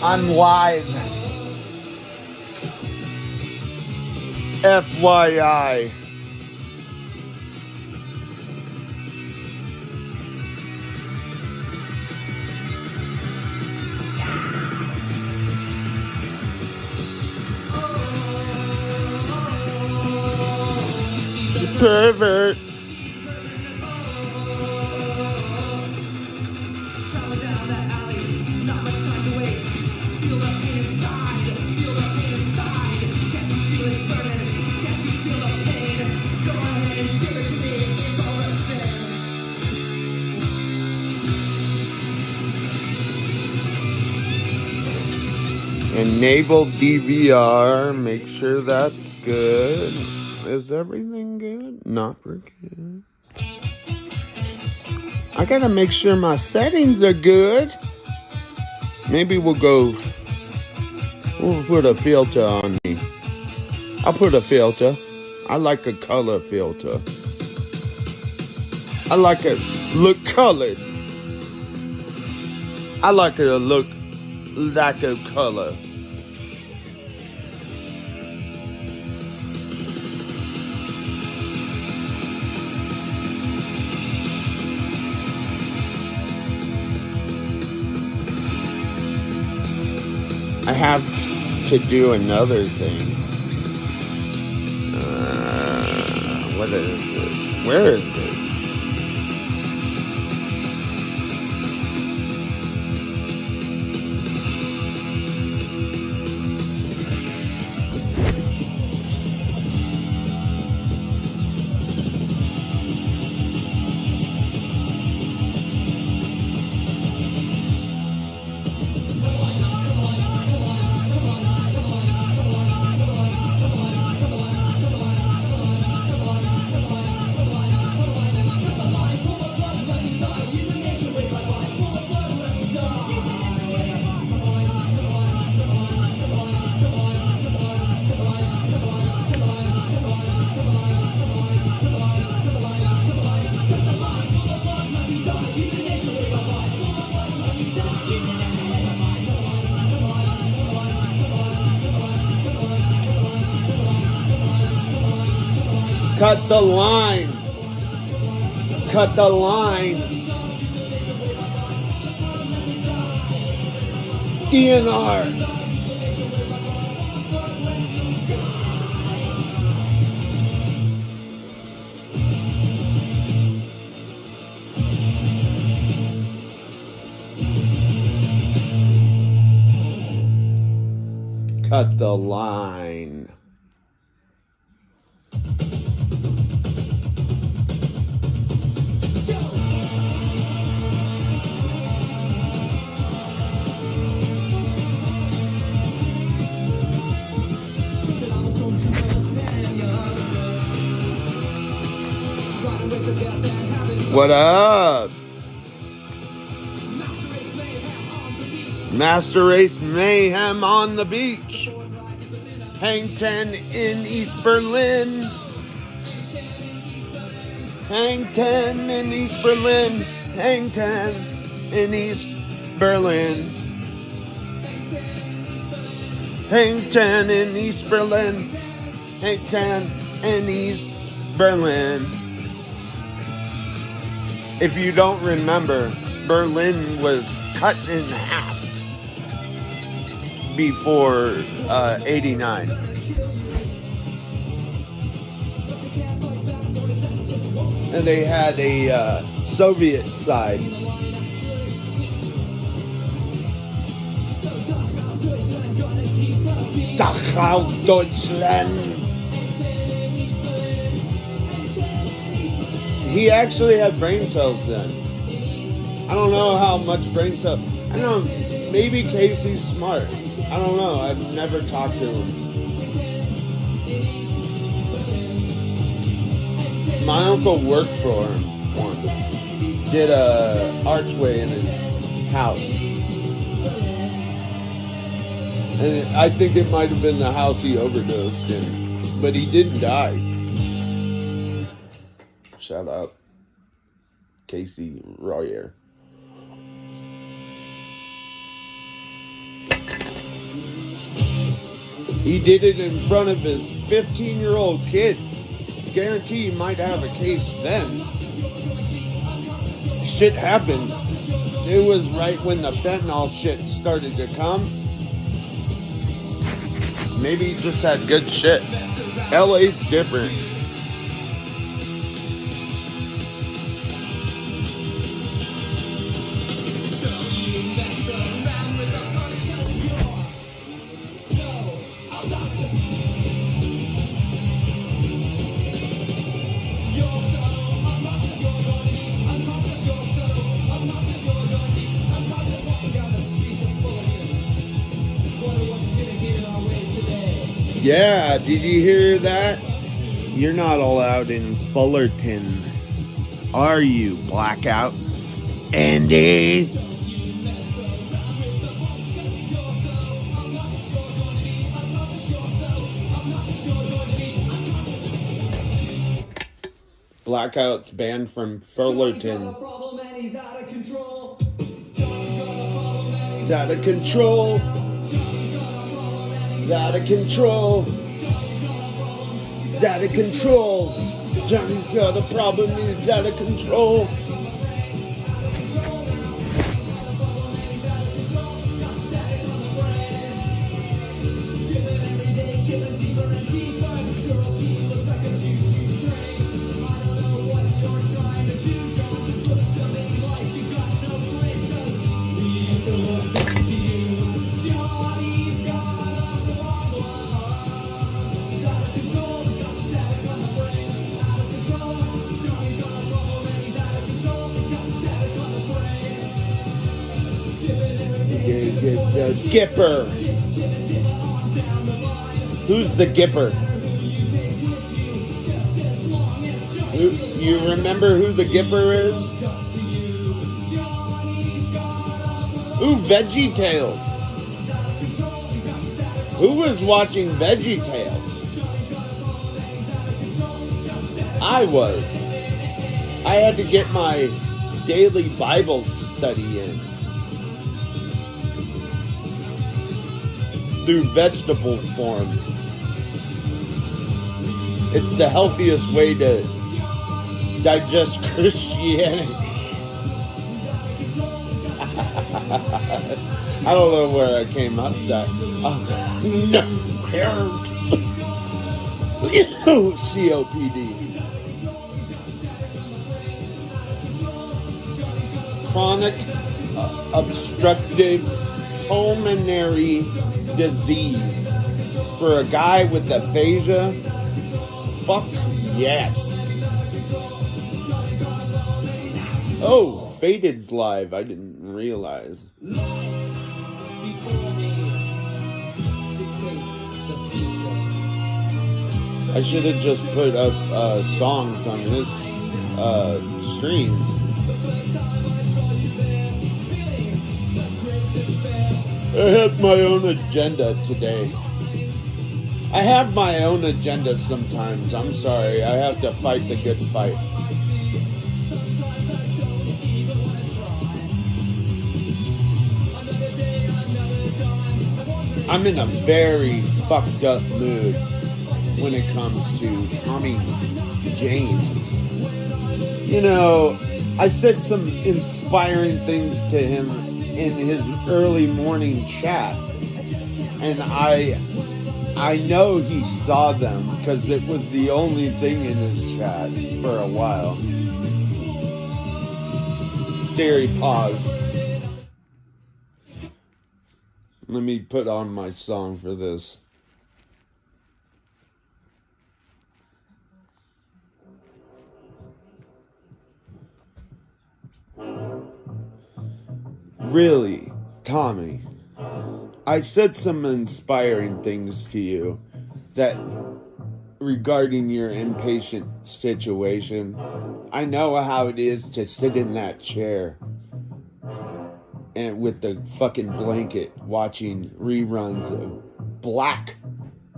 I'm live. FYI. Pervert. Enable DVR. Make sure that's good. Is everything good? Not good. I gotta make sure my settings are good. Maybe we'll put a filter on me. I'll put a filter. I like a color filter. I like it look colored. I like it to look like a color. I have to do another thing. What is it? Where is it? Cut the line. Cut the line. DNR. Cut the line. What up? Master Race Mayhem on the beach. Hang 10 in East Berlin. Hang 10 in East Berlin. Hang 10 in East Berlin. Hang 10 in East Berlin. Hang 10 in East Berlin. If you don't remember, Berlin was cut in half before 89. And they had a Soviet side. Dachau Deutschland. He actually had brain cells then. I don't know how much brain cells. I don't know. Maybe Casey's smart. I don't know. I've never talked to him. My uncle worked for him once. Did a archway in his house. And I think it might have been the house he overdosed in. But he didn't die. Shout out Casey Royer. He did it in front of his 15-year-old kid. Guarantee he might have a case then. Shit happens. It was right when the fentanyl shit started to come. Maybe he just had good shit. LA's different. Yeah, did you hear that? You're not allowed in Fullerton, are you, Blackout? Andy? Blackout's banned from Fullerton. He's out of control. He's out of control. He's out of control. He's out of control. Johnny's got a problem. He's out of control. The Gipper. Who's the Gipper? You remember who the Gipper is? Ooh, Veggie Tales. Who was watching Veggie Tales? I was. I had to get my daily Bible study in through vegetable form. It's the healthiest way to digest Christianity. I don't know where I came up that. No. COPD. Chronic obstructive pulmonary disease. For a guy with aphasia, fuck yes. Oh, Faded's live. I didn't realize. I should have just put up songs on his stream. I had my own agenda today. I have my own agenda sometimes. I'm sorry. I have to fight the good fight. I'm in a very fucked up mood when it comes to Tommy James. You know, I said some inspiring things to him in his early morning chat, and I know he saw them because it was the only thing in his chat for a while. Siri, pause. Let me put on my song for this. Really, Tommy, I said some inspiring things to you that regarding your inpatient situation. I know how it is to sit in that chair and with the fucking blanket watching reruns of black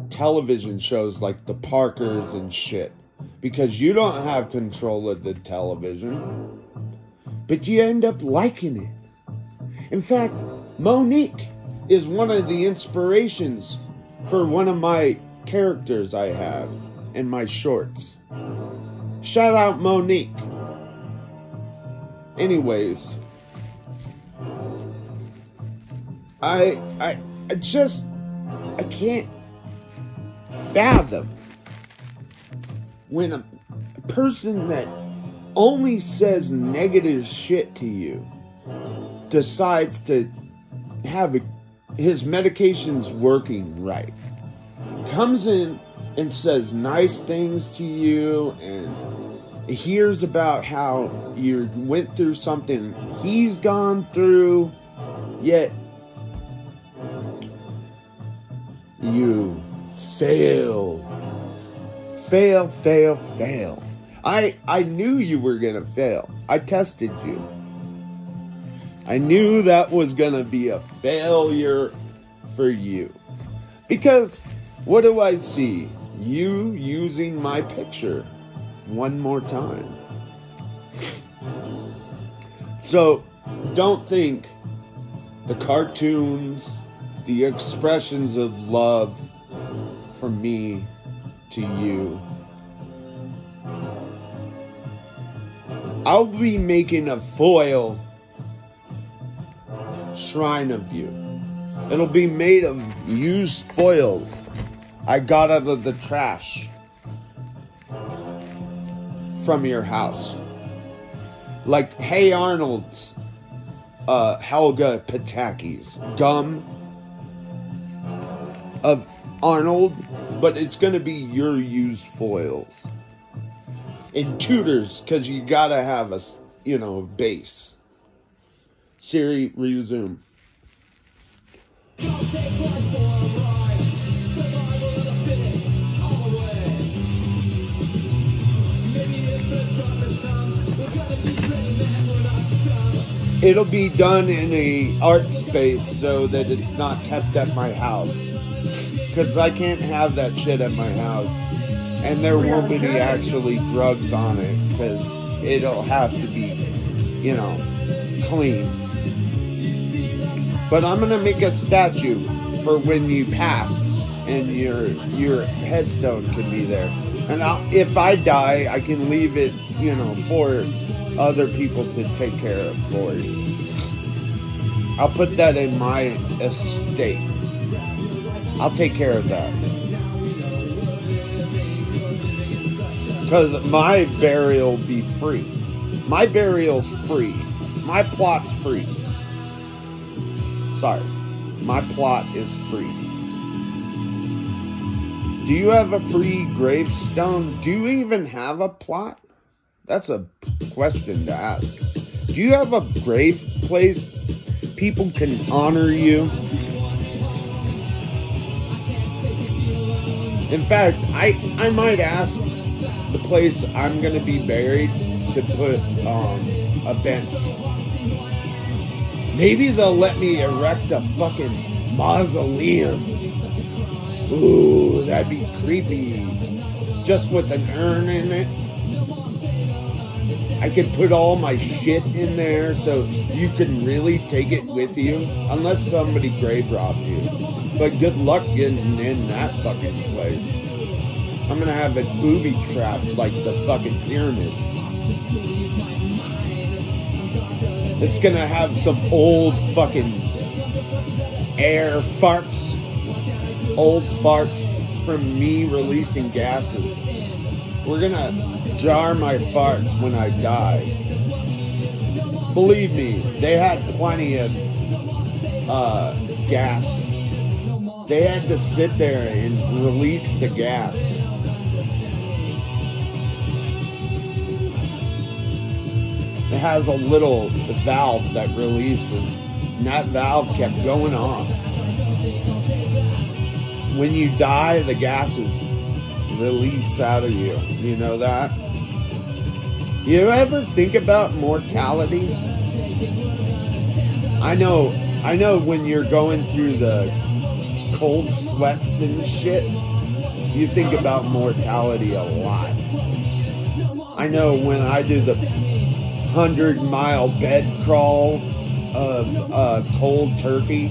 television shows like the Parkers and shit, because you don't have control of the television, but you end up liking it. In fact, Monique is one of the inspirations for one of my characters I have in my shorts. Shout out Monique. Anyways, I can't fathom when a person that only says negative shit to you decides to have his medication's working right, comes in and says nice things to you and hears about how you went through something he's gone through, yet you fail. I knew you were gonna fail. I tested you. I knew that was gonna be a failure for you. Because what do I see? You using my picture one more time. So don't think the cartoons, the expressions of love from me to you. I'll be making a foil shrine of you. It'll be made of used foils I got out of the trash from your house. Like Hey Arnold's Helga Pataki's gum of Arnold, but it's going to be your used foils. And tutors, because you got to have a, base. Siri, resume. It'll be done in a art space so that it's not kept at my house. Because I can't have that shit at my house. And there won't be actually drugs on it. Because it'll have to be, clean. But I'm going to make a statue for when you pass. And your headstone can be there. And if I die, I can leave it, for other people to take care of for you. I'll put that in my estate. I'll take care of that. Because my burial will be free. My burial's free. My plot's free. Sorry. My plot is free. Do you have a free gravestone? Do you even have a plot? That's a question to ask. Do you have a grave place people can honor you? In fact, I might ask the place I'm going to be buried to put a bench. Maybe they'll let me erect a fucking mausoleum. Ooh, that'd be creepy. Just with an urn in it. I could put all my shit in there so you can really take it with you. Unless somebody grave robbed you. But good luck getting in that fucking place. I'm gonna have it booby trapped like the fucking pyramids. It's gonna have some old fucking air farts. Old farts from me releasing gases. We're gonna jar my farts when I die. Believe me, they had plenty of gas. They had to sit there and release the gas. It has a little valve that releases, and that valve kept going off. When you die, the gases release out of you. You know that? You ever think about mortality? I know when you're going through the cold sweats and shit, you think about mortality a lot. I know when I do the 100-mile bed crawl of cold turkey.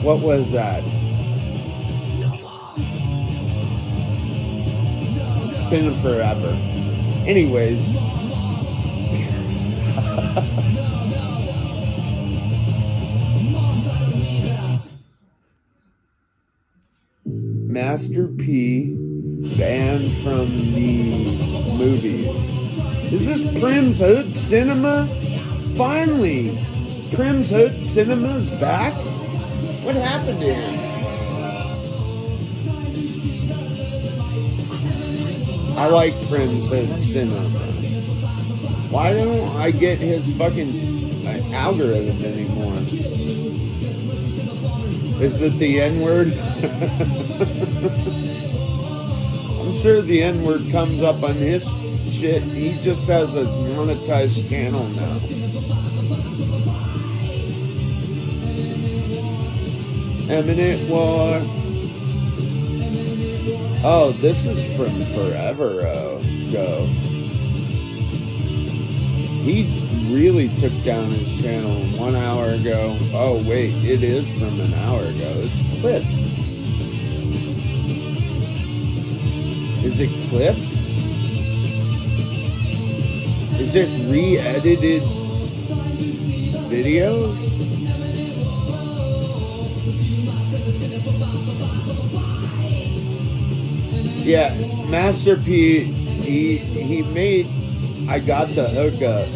What was that? been forever. Anyways. Master P banned from the movies. Is this Prim's Hood Cinema? Finally! Prim's Hood Cinema's back? What happened to him? I like Prim's Hood Cinema. Why don't I get his fucking algorithm anymore? Is it the N-word? I'm sure the N-word comes up on his shit. He just has a monetized channel now. Eminent War. Oh, this is from forever ago. He really took down his channel 1 hour ago. Oh, wait, it is from an hour ago. It's clips. Is it clips? Is it re-edited videos? Yeah, Master P, he made I Got the Hookup.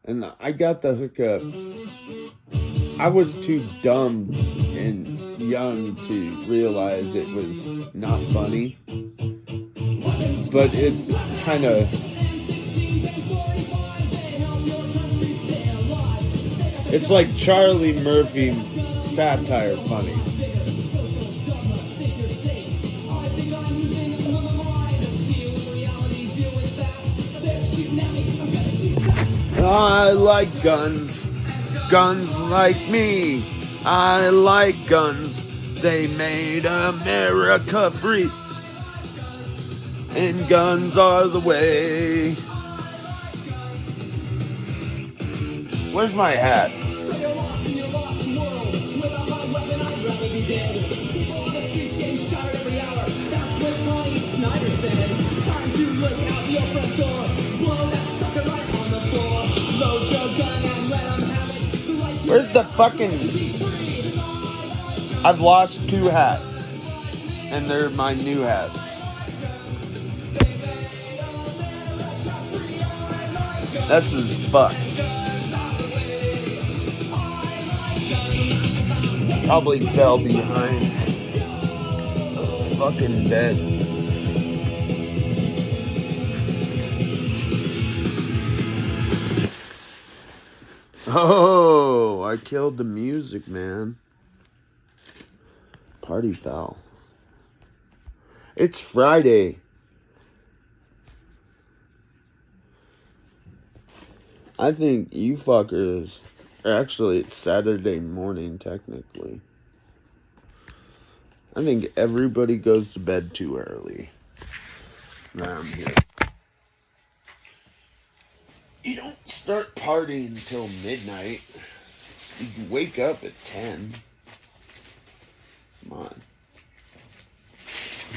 And I got the hookup. I was too dumb and young to realize it was not funny. But it's kind of... It's like Charlie Murphy satire funny. I like guns. Guns like me. I like guns. They made America free. And guns are the way. Where's my hat? Where's the fucking... I've lost 2 hats. And they're my new hats. That's as fuck. Probably fell behind the fucking bed. Oh, I killed the music, man. Party foul. It's Friday. I think you fuckers... Actually, it's Saturday morning, technically. I think everybody goes to bed too early. Now I'm here. You don't start partying until midnight. You can wake up at 10. Come on.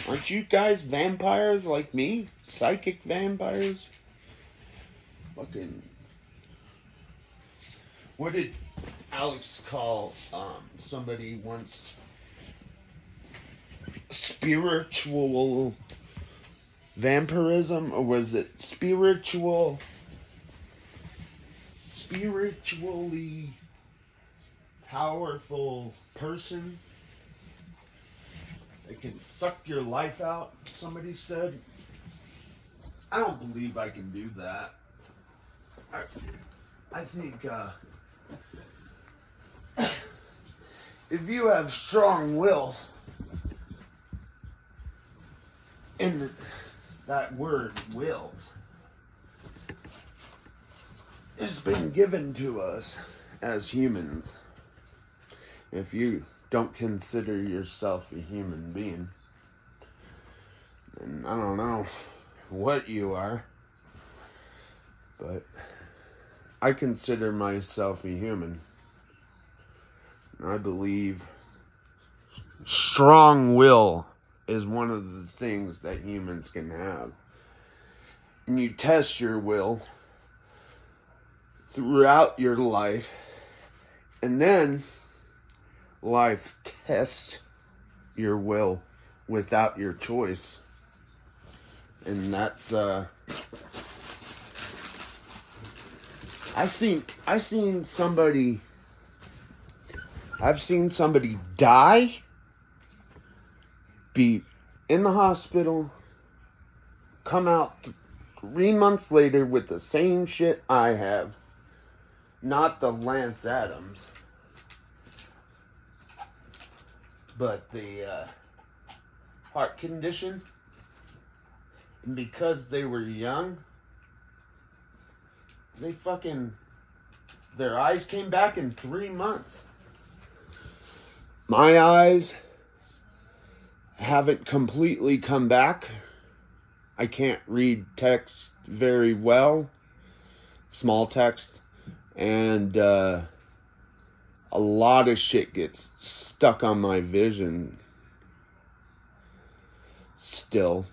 Aren't you guys vampires like me? Psychic vampires? Fucking... What did Alex call somebody once? Spiritual vampirism? Or was it spiritually powerful person that can suck your life out, somebody said? I don't believe I can do that. I think if you have strong will, and that word will has been given to us as humans, if you don't consider yourself a human being, then I don't know what you are, but I consider myself a human. I believe strong will is one of the things that humans can have. And you test your will throughout your life, and then life tests your will without your choice. And that's I've seen somebody die, be in the hospital, come out 3 months later with the same shit I have. Not the Lance Adams, but the heart condition. And because they were young, their eyes came back in 3 months. My eyes haven't completely come back. I can't read text very well, small text, and a lot of shit gets stuck on my vision still.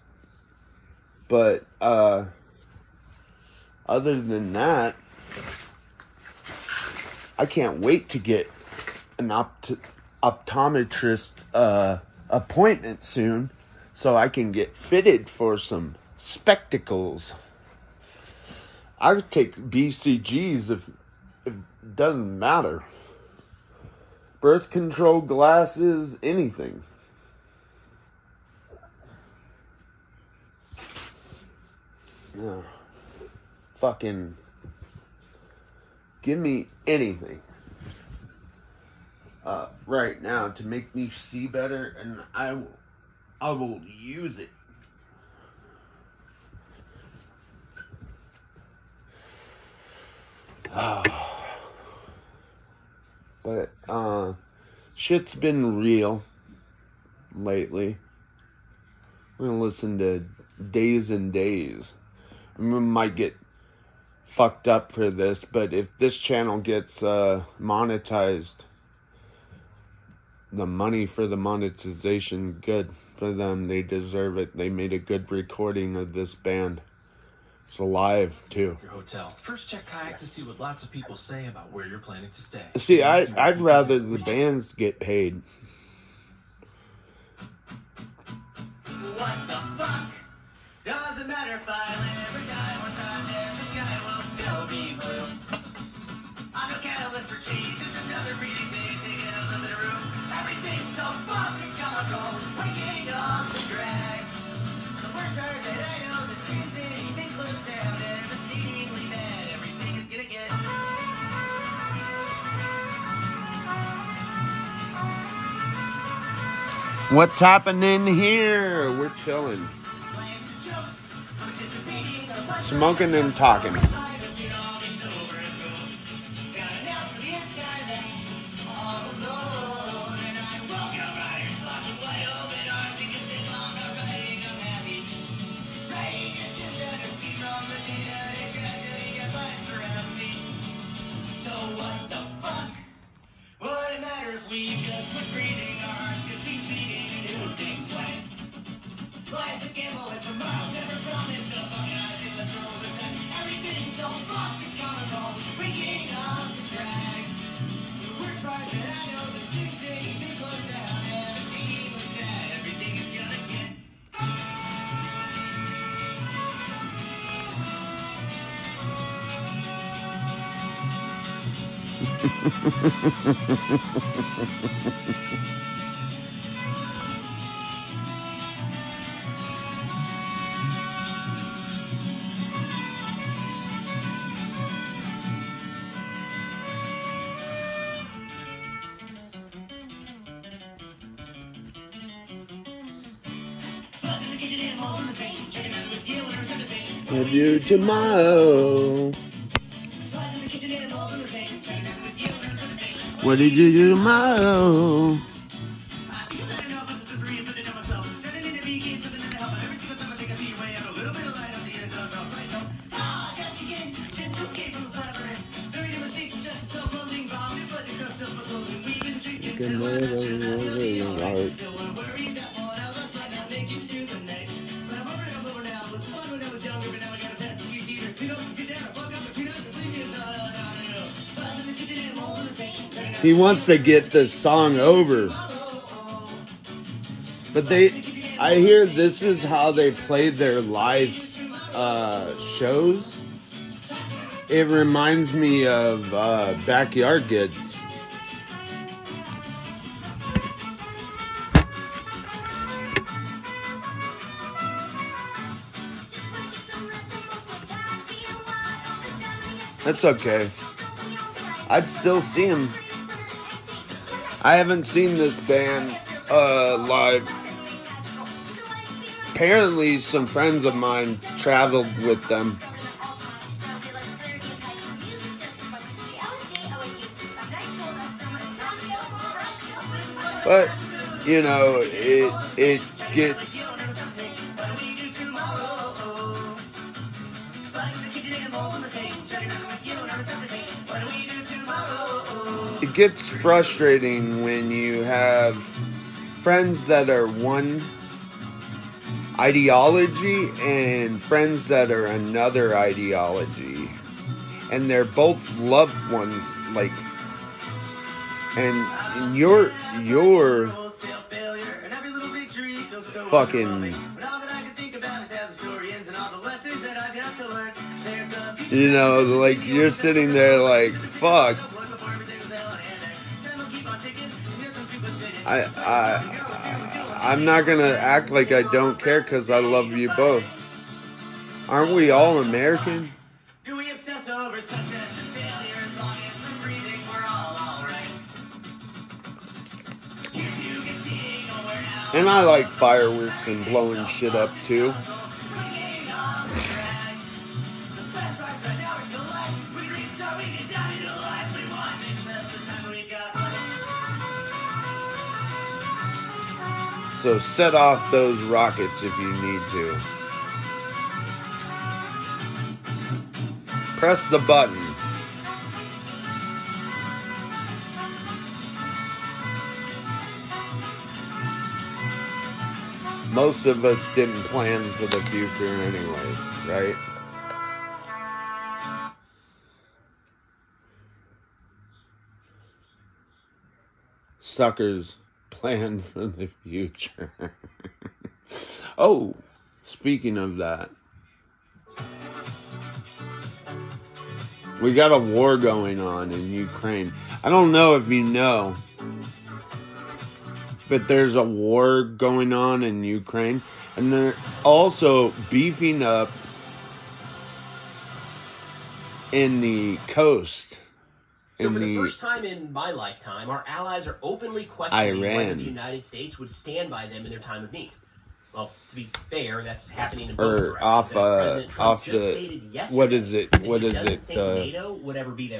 But other than that, I can't wait to get an optometrist appointment soon so I can get fitted for some spectacles. I would take BCGs if it doesn't matter. Birth control, glasses, anything. Yeah. Fucking give me anything right now to make me see better, and I will use it. But shit's been real lately. I'm gonna listen to Days and Days. I might get fucked up for this, but if this channel gets monetized, the money for the monetization, good for them. They deserve it. They made a good recording of this band. It's alive too. Your hotel. First check kayak to see what lots of people say about where you're planning to stay. See, I'd rather the bands get paid. What the fuck? Doesn't matter if I live or die one time, then the sky will still be blue. I'm no catalyst for change, just another breathing thing, taking a little bit of room. Everything's so fucking comical, waking up the drag. The worst part that I know, this is anything close down, and I'm exceedingly mad. Everything is gonna get. What's happening here? We're chilling. Smoking and talking. We'll do tomorrow. What did you do tomorrow? He wants to get this song over. But I hear this is how they play their live shows. It reminds me of Backyard Kids. That's okay. I'd still see him. I haven't seen this band live. Apparently, some friends of mine traveled with them. But, you know, it gets... It gets frustrating when you have friends that are one ideology and friends that are another ideology. And they're both loved ones, like... And you're fucking, you know, like you're sitting there like, fuck. I'm not gonna act like I don't care because I love you both. Aren't we all American? Do we obsess over success and failure as long as we're breathing, we're all alright. And I like fireworks and blowing shit up too. So set off those rockets if you need to. Press the button. Most of us didn't plan for the future anyways, right? Suckers plan for the future. Oh, speaking of that. We got a war going on in Ukraine. I don't know if you know, but there's a war going on in Ukraine. And they're also beefing up in the coast. So for the first time in my lifetime, our allies are openly questioning whether the United States would stand by them in their time of need. Well, to be fair, that's happening in both directions. Off the what is it?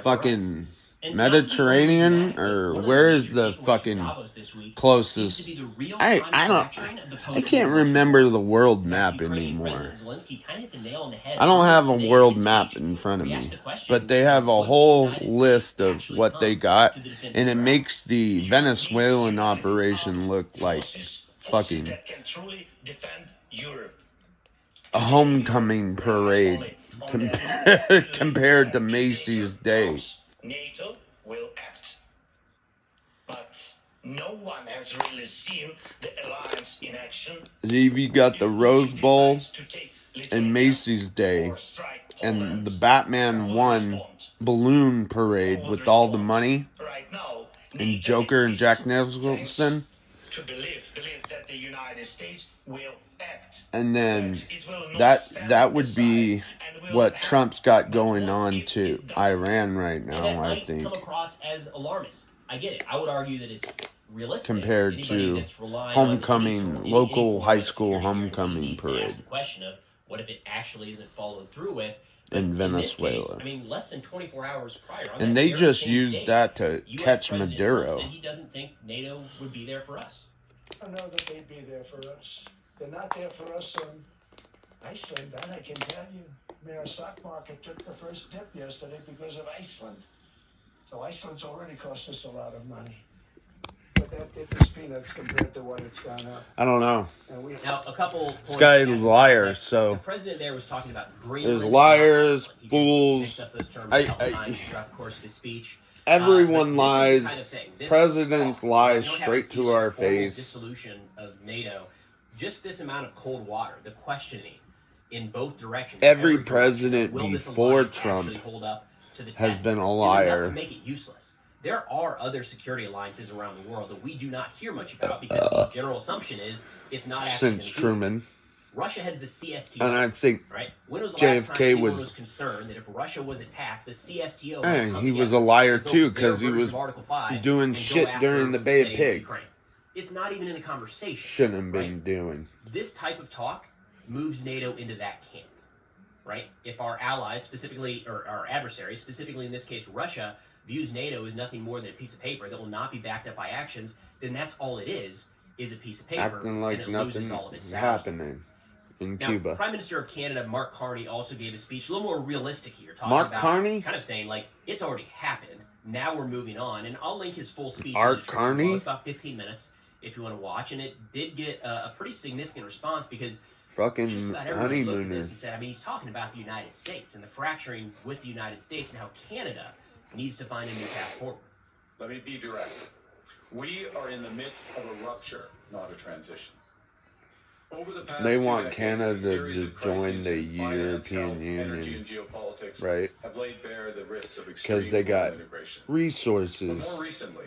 Fucking Mediterranean, or where is the fucking closest? I can't remember the world map anymore. I don't have a world map in front of me, but they have a whole list of what they got, and it makes the Venezuelan operation look like fucking a homecoming parade compared to Macy's Day. NATO will act, but no one has really seen the alliance in action. You got the Rose Bowl and Macy's Day and the Batman 1 balloon parade with all the money and Joker and Jack Nicholson. To believe that the United States will act. And then that would be what Trump's got going on to Iran right now, I think. Come across as alarmist. I get it. I would argue that it's realistic compared to homecoming, local high school homecoming parade. The question of what if it actually isn't followed through with in Venezuela. I mean, less than 24 hours prior. And they just used that to catch Maduro. He doesn't think NATO would be there for us. I don't know that they'd be there for us. They're not there for us on Iceland, that I can tell you. I mean, our stock market took the first dip yesterday because of Iceland. So Iceland's already cost us a lot of money. But that dip is peanuts compared to what it's gone up. I don't know. Now, a couple this guy's a liar, so... The president there was talking about there's liars, fools. throughout the course of his speech. Everyone but this is the lies. kind of thing. This Presidents talk, lie you don't have straight see to a our formal face. Dissolution of NATO. Just this amount of cold water, the questioning in both directions. Every direction, president will this before alliance Trump actually hold up to the has test, been a is liar. enough to make it useless. There are other security alliances around the world that we do not hear much about because the general assumption is it's not actually Since gonna do it. Truman. Russia has the CSTO. And I'd say right? When was the JFK last time anyone was- was concerned that if Russia was attacked, the CSTO And would come he was a together liar and build too, their 'cause he version was of Article 5 doing and go shit after, during the Bay of say, Pigs. Ukraine. It's not even in the conversation. Shouldn't have been right? doing. This type of talk moves NATO into that camp, right? If our allies, specifically, or our adversaries, specifically in this case Russia, views NATO as nothing more than a piece of paper that will not be backed up by actions, then that's all it is a piece of paper. Acting like and it loses nothing all of its is value. happening in Now, Cuba. Prime Minister of Canada, Mark Carney, also gave a speech a little more realistic here. Talking Mark about, Carney? kind of saying, like, it's already happened. Now we're moving on. And I'll link his full speech. Art in the description Carney? below. It's about 15 minutes if you want to watch. And it did get a pretty significant response because just Fucking about everybody looked at this honeymooners. and said, I mean, he's talking about the United States and the fracturing with the United States and how Canada needs to find a new path forward. Let me be direct. We are in the midst of a rupture, not a transition. Over the past They 2 want decades, Canada a series to of join crises the in finance, European health, energy, and Union, geopolitics right? have laid bare the risks of Because extreme they got integration. But resources. more recently,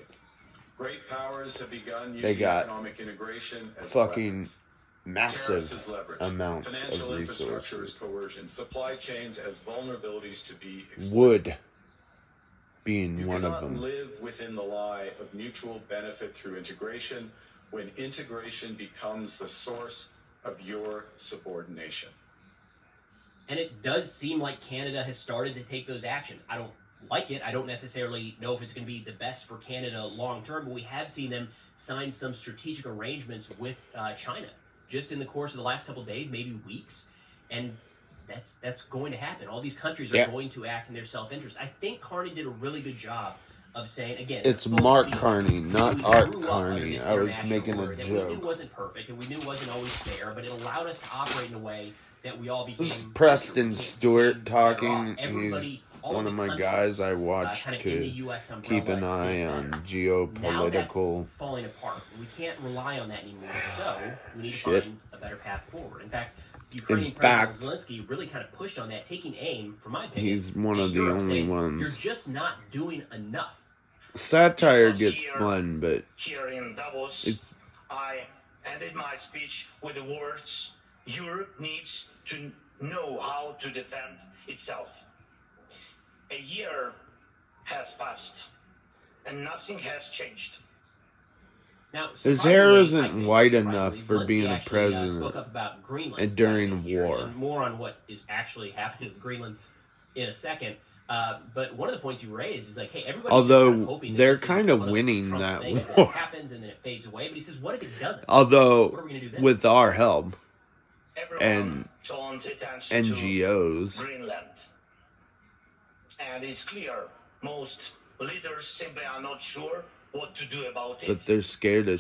great powers have begun They using got economic integration as fucking weapons. massive Tariffs as leverage, amounts financial of infrastructure as resources. coercion, supply chains as vulnerabilities to be exploited. Wood being You one of cannot them. live within the lie of mutual benefit through integration when integration becomes the source of your subordination. And it does seem like Canada has started to take those actions. I don't like it. I don't necessarily know if it's going to be the best for Canada long term, but we have seen them sign some strategic arrangements with China just in the course of the last couple of days, maybe weeks. And that's going to happen. All these countries are going to act in their self-interest. I think Carney did a really good job of saying, again, It's both Mark people, Carney, not we Art grew up Carney. under this I was international making a order that we knew joke. wasn't perfect and we knew wasn't always fair, but it allowed us to operate in a way that we all became. This is Preston Stewart talking. Everybody, He's all one the of my countries, guys I watch kind of in the to US umbrella keep an did eye better. on Now that's geopolitical. falling apart. We can't rely on that anymore. So we need to Shit. find a better path forward. In fact, Ukrainian In fact, President Zelensky really kind of pushed on that, taking aim, from my opinion. He's one at of the Europe, only saying, ones. You're just not doing enough. Satire This was gets here- fun, but Here in Davos, it's I ended my speech with the words, Europe needs to know how to defend itself. A year has passed, and nothing has changed. Now, His hair surprisingly, isn't I think white surprisingly, enough for Zelensky being a actually, president spoke up about Greenland and during back here, war. and more on what is actually happening with Greenland in a second. But one of the points you raised is like, hey, everybody. Although they're kind of winning that war. It happens and then it fades away. But he says, what if it doesn't? What are although we going to do then? with our help, Everyone And turns attention to NGOs, Greenland. And it's clear, most leaders simply are not sure what to do about it. but they're scared of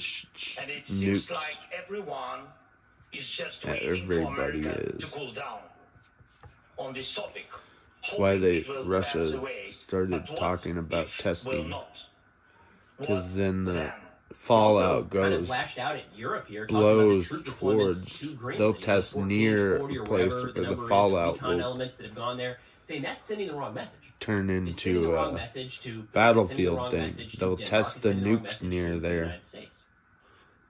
And it seems nukes. like everyone is just Yeah, waiting for everybody America is. to cool down on this topic. That's why Hoping it will pass Russia away. started But what talking about if will testing, not? because What then the then? fallout Kind of goes lashed out at Europe here, talking about the blows troop deployments towards. to Greenland. They'll You know, test 14, near 40 or a place whatever where the number is of fallout recon will elements that have gone there, saying that's sending the wrong message. turn It's sending the into wrong a message to sending the battlefield wrong thing. message to They'll Denmark, test it's the sending the wrong nukes message near to the their United States.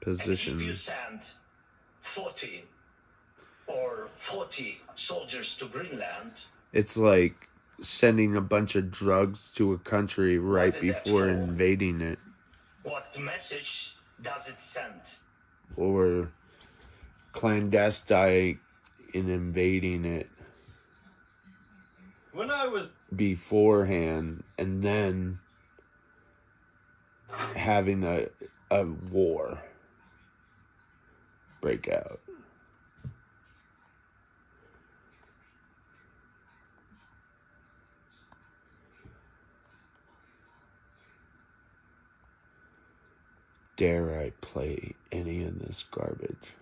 And if you positions. send 40 or 40 soldiers to Greenland, It's like sending a bunch of drugs to a country right did that before for? invading it, what message does it send? or clandestine in invading it When I was beforehand and then having a war break out. Dare I play any of this garbage?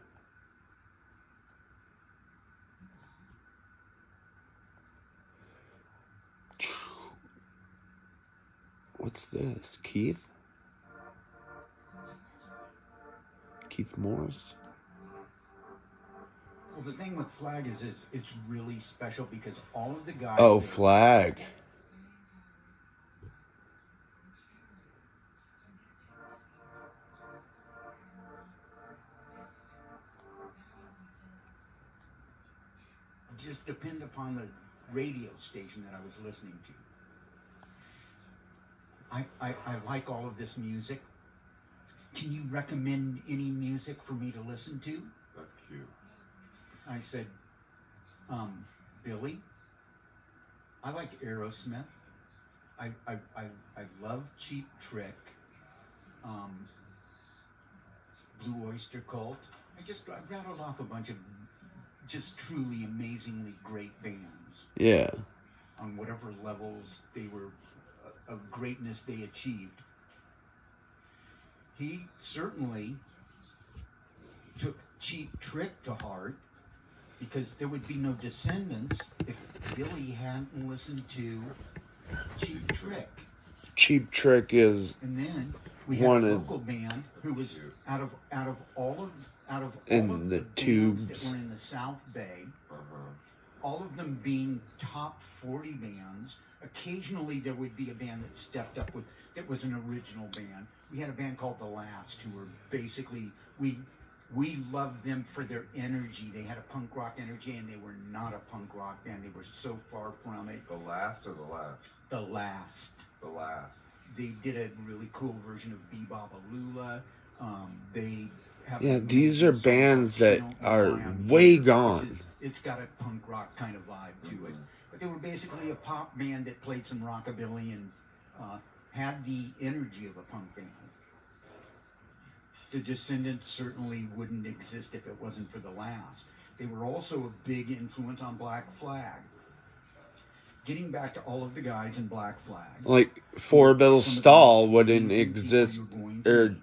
What's this? Keith Morris? Well, the thing with Flag is it's really special because all of the guys... Oh, Flag. Just depend upon the radio station that I was listening to. I like all of this music. Can you recommend any music for me to listen to? That's cute. I said, Billy, I like Aerosmith. I love Cheap Trick. Blue Oyster Cult. I rattled off a bunch of just truly amazingly great bands. Yeah. On whatever levels they were of greatness they achieved. He certainly took Cheap Trick to heart because there would be no Descendants if Billy hadn't listened to Cheap Trick. Cheap Trick is And then we had a local band who was out of all of the Tubes bands that were in the South Bay, all of them being top 40 bands. Occasionally there would be a band that stepped up that was an original band. We had a band called The Last who were basically, we loved them for their energy. They had a punk rock energy and they were not a punk rock band. They were so far from it. The Last or the Last? The Last. The Last. They did a really cool version of Bebop-A-Lula. They have these are bands that are way gone. It's got a punk rock kind of vibe to it. But they were basically a pop band that played some rockabilly and had the energy of a punk band. The Descendants certainly wouldn't exist if it wasn't for The Last. They were also a big influence on Black Flag. Getting back to all of the guys in Black Flag. Like Four Bill Stahl wouldn't exist, or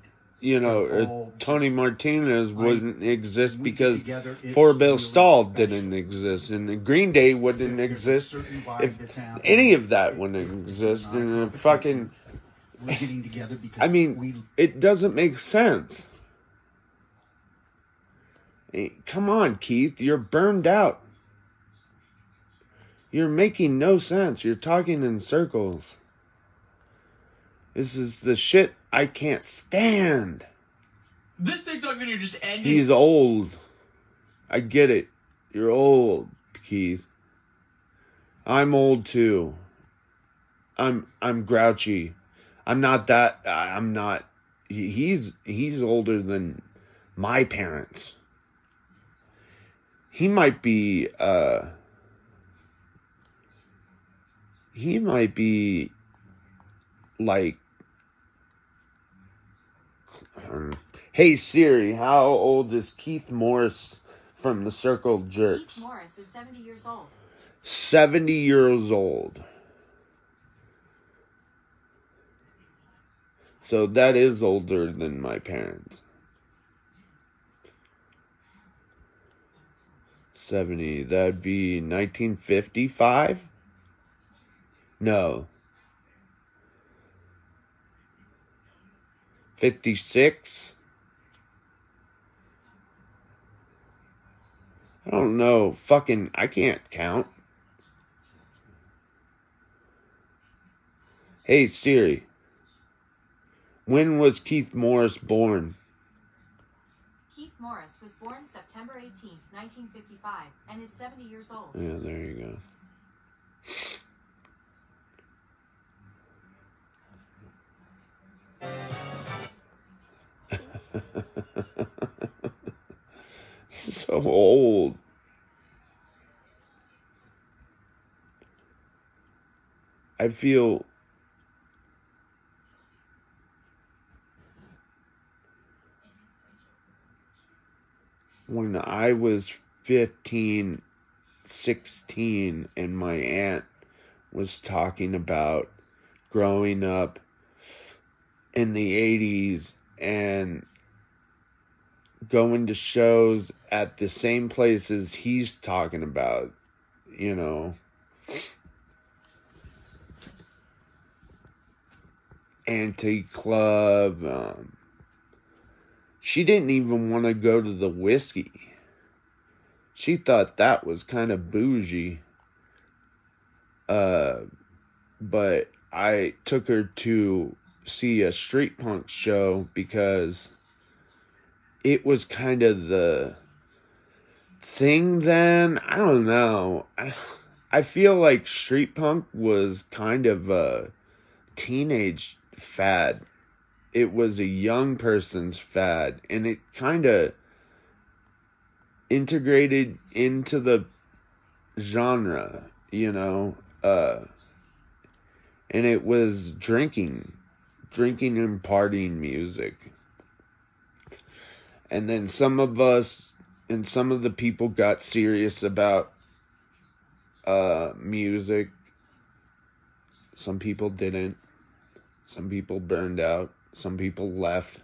Tony Martinez wouldn't exist because Four Bill Stahl didn't exist, and Green Day wouldn't exist if any of that wouldn't exist. And fucking, I mean, it doesn't make sense. Hey, come on, Keith, you're burned out. You're making no sense. You're talking in circles. This is the shit I can't stand. This TikTok video just ended. He's old. I get it. You're old, Keith. I'm old too. I'm grouchy. I'm not that. I'm not. He's older than my parents. He might be. He might be like, hey Siri, how old is Keith Morris from the Circle Jerks? Keith Morris is 70 years old. 70 years old. So that is older than my parents. 70, that'd be 1955? No. 56? I don't know. Fucking, I can't count. Hey Siri. When was Keith Morris born? Keith Morris was born September 18th, 1955, and is 70 years old. Yeah, there you go. So old. I feel when I was 15, 16, and my aunt was talking about growing up in the 80s and going to shows at the same places he's talking about, anti-club. She didn't even want to go to the whiskey. She thought that was kind of bougie. But I took her to see a street punk show because it was kind of the thing then. I don't know. I feel like street punk was kind of a teenage fad. It was a young person's fad, and it kind of integrated into the genre, you know, and it was drinking and partying music. And then some of us and some of the people got serious about music. Some people didn't. Some people burned out. Some people left.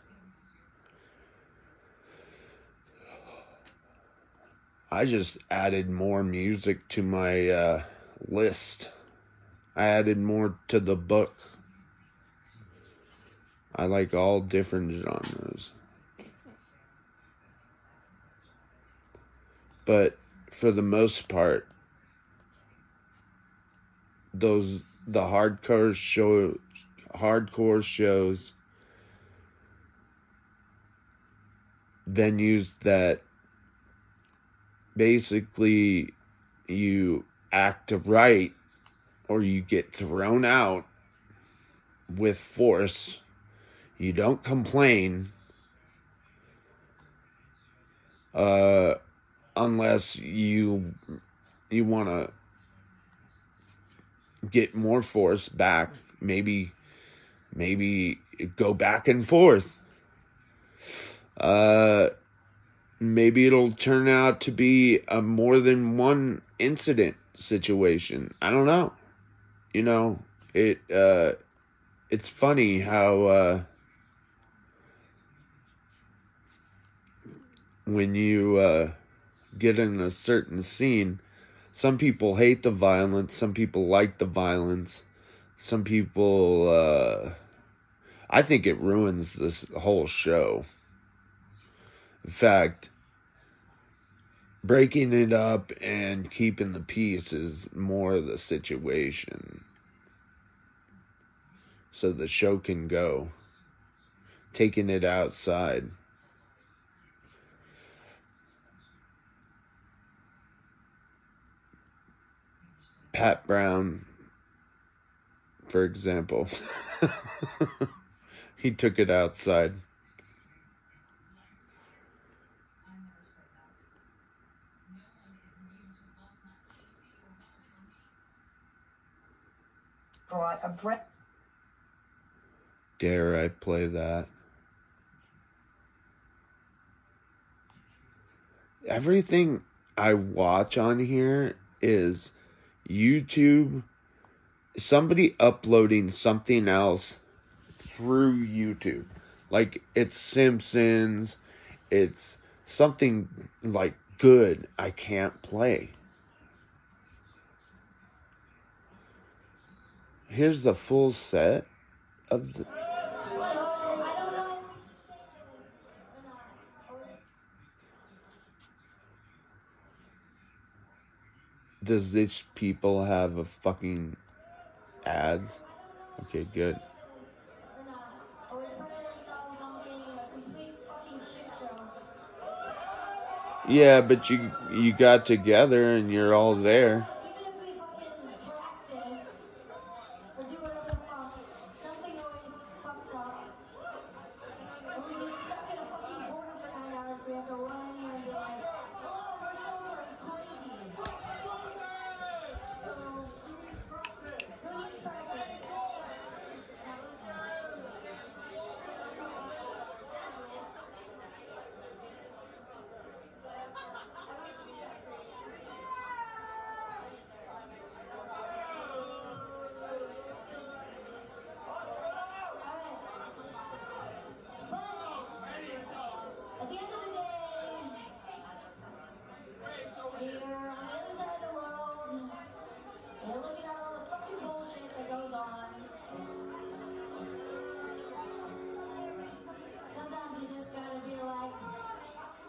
I just added more music to my list. I added more to the book. I like all different genres. But for the most part, the hardcore shows, venues that basically you act right or you get thrown out with force. You don't complain unless you want to get more force back. Maybe go back and forth. Maybe it'll turn out to be a more than one incident situation. I don't know. You know, it's funny how when you get in a certain scene, some people hate the violence, some people like the violence, some people I think it ruins this whole show. In fact, breaking it up and keeping the peace is more the situation. So the show can go. Taking it outside. Pat Brown, for example. He took it outside. Dare I play that? Everything I watch on here is YouTube, somebody uploading something else through YouTube. Like, it's Simpsons, it's something like good I can't play. Here's the full set of the... Does these people have a fucking ads? Okay, good. Yeah, but you got together and you're all there.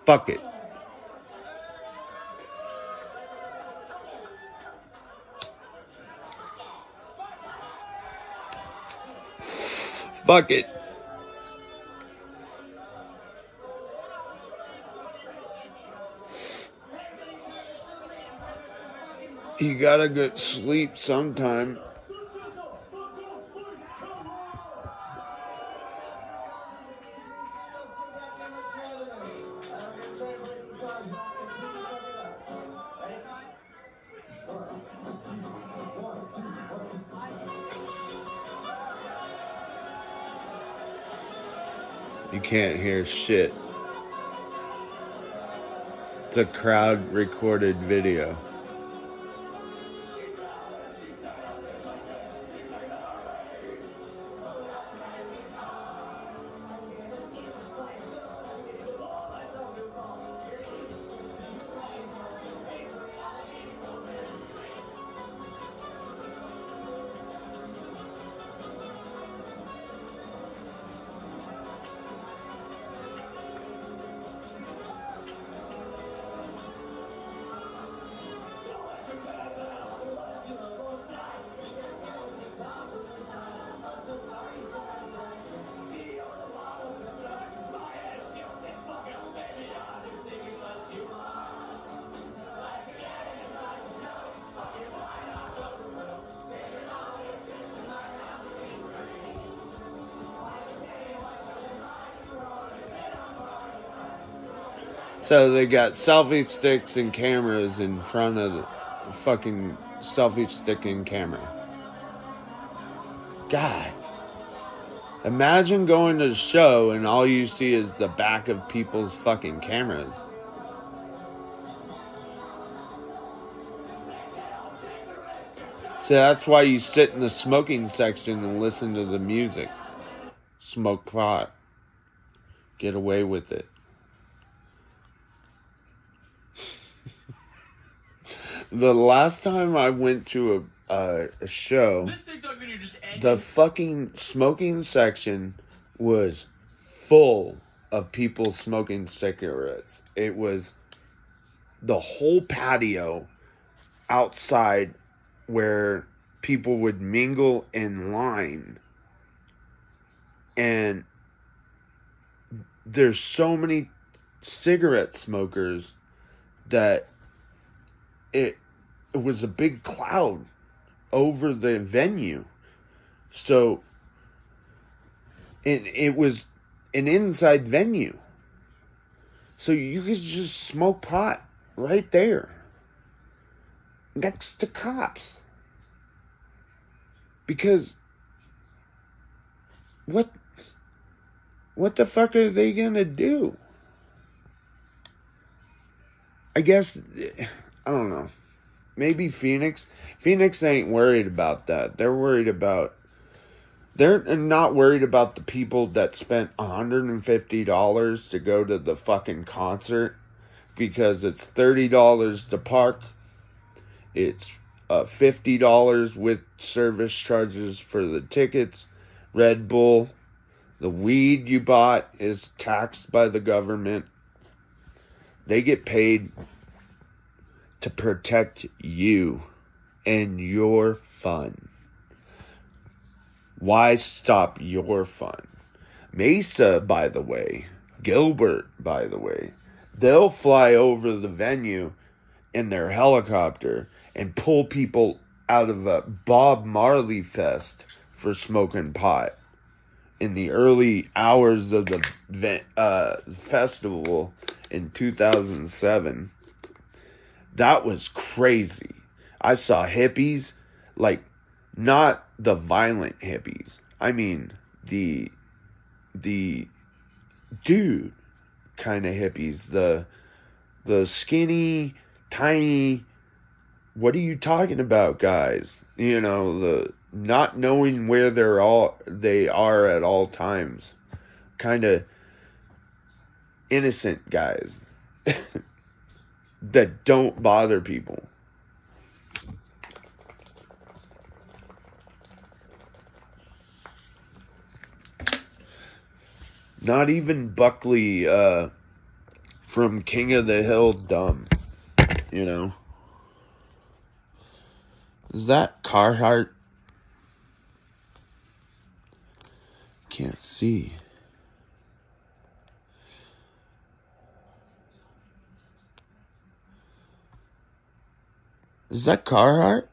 Fuck it. Fuck it. You gotta get sleep sometime. You can't hear shit. It's a crowd recorded video. So they got selfie sticks and cameras in front of the fucking selfie stick and camera. God. Imagine going to the show and all you see is the back of people's fucking cameras. So that's why you sit in the smoking section and listen to the music. Smoke pot. Get away with it. The last time I went to a show, the fucking smoking section was full of people smoking cigarettes. It was the whole patio outside where people would mingle in line. And there's so many cigarette smokers that it was a big cloud over the venue. So it was an inside venue. So you could just smoke pot right there. Next to cops. Because what the fuck are they gonna do? I guess, I don't know. Maybe Phoenix. Phoenix ain't worried about that. They're not worried about the people that spent $150 to go to the fucking concert, because it's $30 to park. It's $50 with service charges for the tickets. Red Bull. The weed you bought is taxed by the government. They get paid to protect you and your fun. Why stop your fun? Mesa, by the way, Gilbert, by the way, they'll fly over the venue in their helicopter and pull people out of a Bob Marley fest for smoking pot in the early hours of the festival in 2007. That was crazy. I saw hippies, like, not the violent hippies. I mean, the dude kind of hippies. The skinny, tiny, what are you talking about, guys? You know, the not knowing where they are at all times. Kind of innocent guys. That don't bother people. Not even Buckley from King of the Hill dumb. You know? Is that Carhartt? Can't see. Is that Carhartt?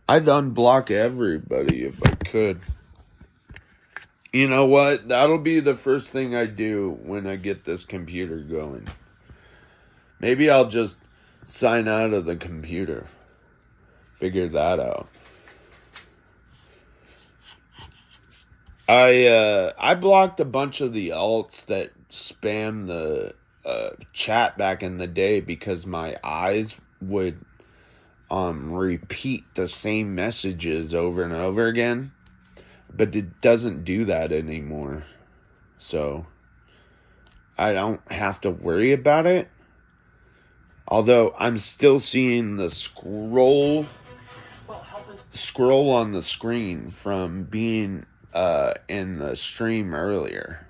I'd unblock everybody if I could. You know what? That'll be the first thing I do when I get this computer going. Maybe I'll just sign out of the computer. Figure that out. I blocked a bunch of the alts that spam the chat back in the day because my eyes would repeat the same messages over and over again. But it doesn't do that anymore. So I don't have to worry about it. Although I'm still seeing the scroll on the screen from being in the stream earlier.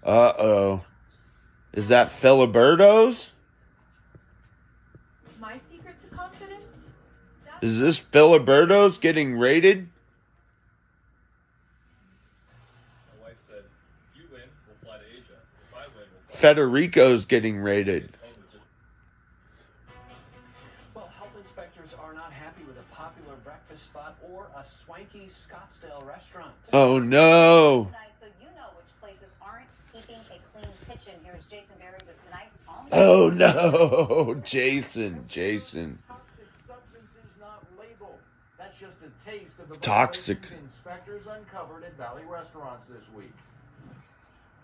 Uh-oh. Is that Filiberto's? My secret to confidence? Is this Filiberto's getting raided? My wife said, if you win, we'll fly to Asia. If I win, we'll fly Federico's getting raided. Well, health inspectors are not happy with a popular breakfast spot or a swanky Scottsdale restaurant. Oh no. So you know which places aren't keeping a clean kitchen. Here's Jason Berry with tonight's All Oh no. Jason. Toxic substances not labeled. That's just a taste of the Toxic. inspectors uncovered at Valley Restaurants this week.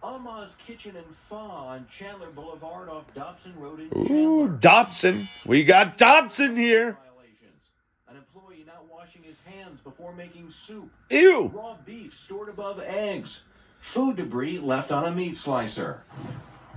Alma's Kitchen and Pho on Chandler Boulevard off Dobson Road in Chandler. Ooh, Dobson. We got Dobson here. Violations. An employee not washing his hands before making soup. Ew. Raw beef stored above eggs. Food debris left on a meat slicer.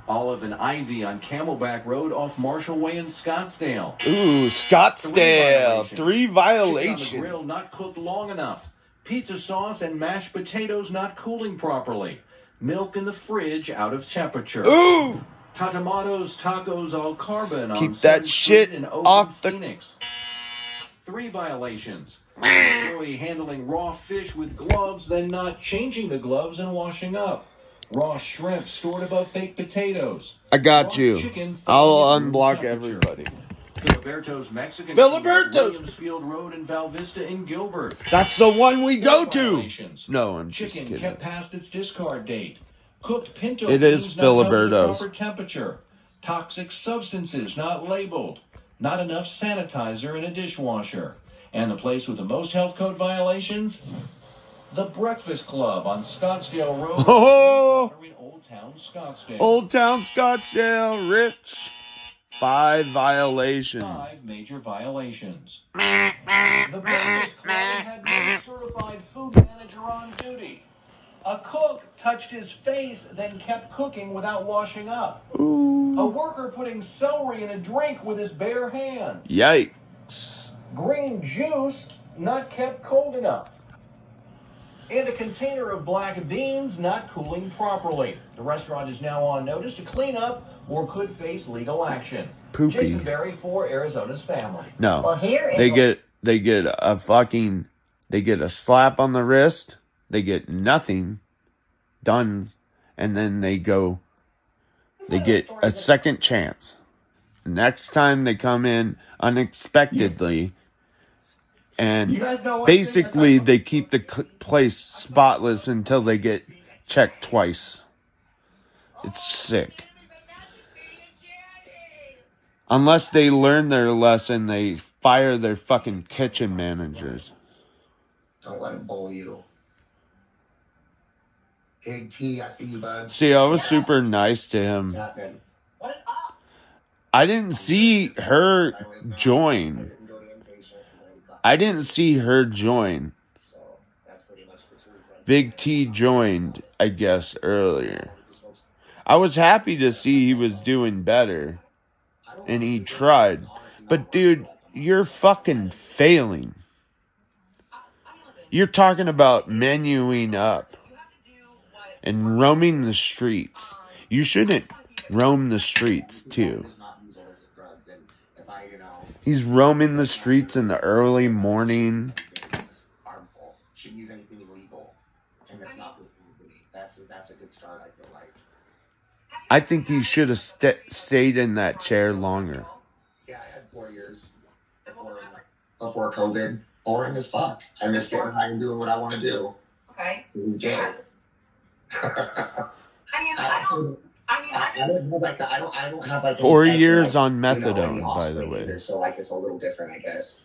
Olive and Ivy on Camelback Road off Marshall Way in Scottsdale. Ooh, Scottsdale. 3 Chicken on the violations. grill not cooked long enough. Pizza sauce and mashed potatoes not cooling properly. Milk in the fridge out of temperature. Ooh. Tatamatos Tacos Al Carbon on Keep that 7th shit Street in Oakland, off the... Phoenix. 3 violations. Employee handling raw fish with gloves, then not changing the gloves and washing up. Raw shrimp stored above baked potatoes. I got Raw you. chicken I'll thawed at room unblock temperature. everybody. Filiberto's Mexican Filiberto's! food at Williamsfield Road in Val Vista in Gilbert. That's the one we go 4 to. violations. No, I'm just Chicken kidding. kept past its discard date. Cooked pinto It is beans not held at the Filiberto's. proper temperature. Toxic substances not labeled. Not enough sanitizer in a dishwasher. And the place with the most health code violations? The Breakfast Club on Scottsdale Road. Oh! In Old Town Scottsdale. Old Town Scottsdale, Rich. 5 violations. 5 major violations. The Breakfast Club had no certified food manager on duty. A cook touched his face, then kept cooking without washing up. Ooh. A worker putting celery in a drink with his bare hands. Yikes. Green juice not kept cold enough. And a container of black beans not cooling properly. The restaurant is now on notice to clean up or could face legal action. Poopy. Jason Berry for Arizona's Family. No. Well, here is They get a slap on the wrist. They get nothing done. And then they get a second chance. Next time they come in unexpectedly. And basically, they keep the place spotless until they get checked twice. It's sick. Unless they learn their lesson, they fire their fucking kitchen managers. Don't let him bully you. Big T, I see you, bud. See, I was super nice to him. Nothing. I didn't see her join. I didn't see her join. Big T joined, I guess, earlier. I was happy to see he was doing better. And he tried. But dude, you're fucking failing. You're talking about menuing up and roaming the streets. You shouldn't roam the streets, too. He's roaming the streets in the early morning. Harmful. Shouldn't use anything illegal. And that's not what we need. That's a good start, I feel like. I think he should have stayed in that chair longer. Yeah, I had 4 years before COVID. Boring as fuck. I miss getting high and doing what I want to do. Okay. Yeah. I don't have like 4 years on methadone, by the way. Either, so like it's a little different, I guess.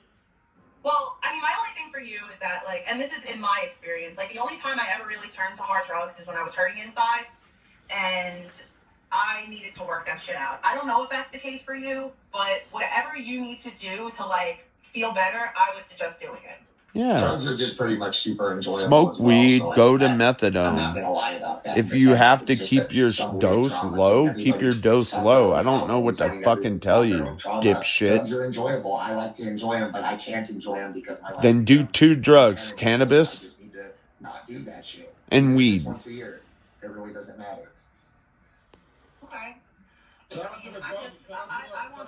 Well, I mean, my only thing for you is that, like, and this is in my experience, like, the only time I ever really turned to hard drugs is when I was hurting inside, and I needed to work that shit out. I don't know if that's the case for you, but whatever you need to do to, like, feel better, I would suggest doing it. Yeah. Drugs are just pretty much super enjoyable. Smoke weed, so go to I'm not methadone. gonna lie about that. If you have to keep your dose low, keep your dose low. I don't know what to fucking tell you, dipshit. Drugs are enjoyable. I like to enjoy them, but I can't enjoy them because my life. Then do 2 drugs, cannabis I just need to not do that shit. and weed. Once a year. It really doesn't matter. Okay. I want,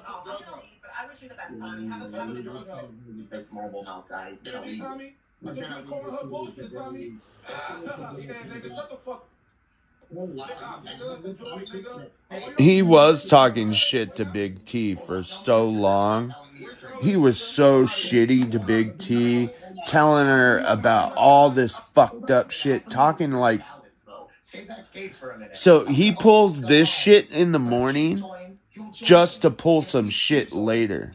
I'm gonna leave, but I wish you the best, Tommy. Have a good one. Big marble mouth guys. Tommy? I think you calling her bullshit, Tommy. Yeah, nigga, what the fuck? He was talking shit to Big T for so long. He was so shitty to Big T, telling her about all this fucked up shit, talking like... So he pulls this shit in the morning just to pull some shit later.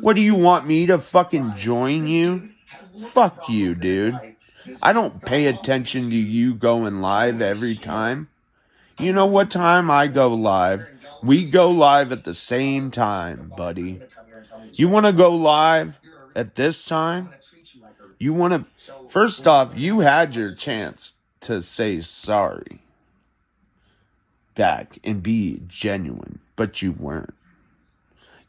What do you want me to fucking join you? Fuck you, dude. I don't pay attention to you going live every time. You know what time I go live? We go live at the same time, buddy. You want to go live at this time? You want to... First off, you had your chance to say sorry back and be genuine, but you weren't.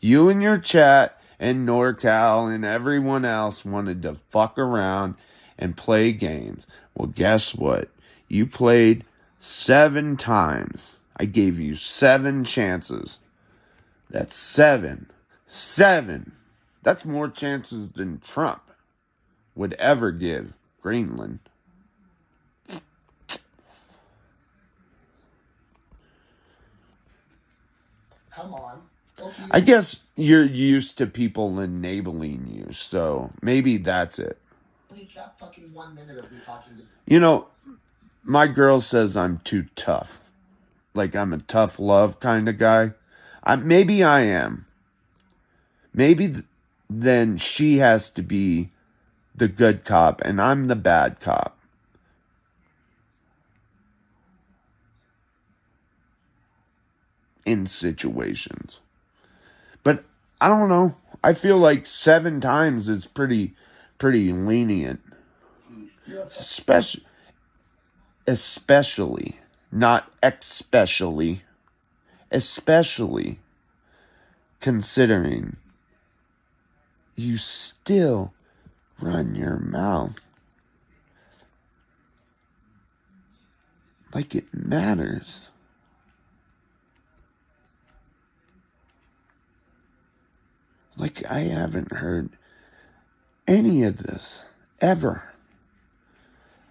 You and your chat and NorCal and everyone else wanted to fuck around and play games. Well, guess what? You played 7 times. I gave you 7 chances. That's 7. 7. That's more chances than Trump would ever give Greenland. Come on. I guess you're used to people enabling you, so maybe that's it. You know, my girl says I'm too tough. Like I'm a tough love kind of guy. Maybe I am. Maybe then she has to be the good cop and I'm the bad cop. In situations. But I don't know. I feel like 7 times is pretty lenient. Especially, not especially, especially considering you still run your mouth like it matters. Like I haven't heard any of this ever.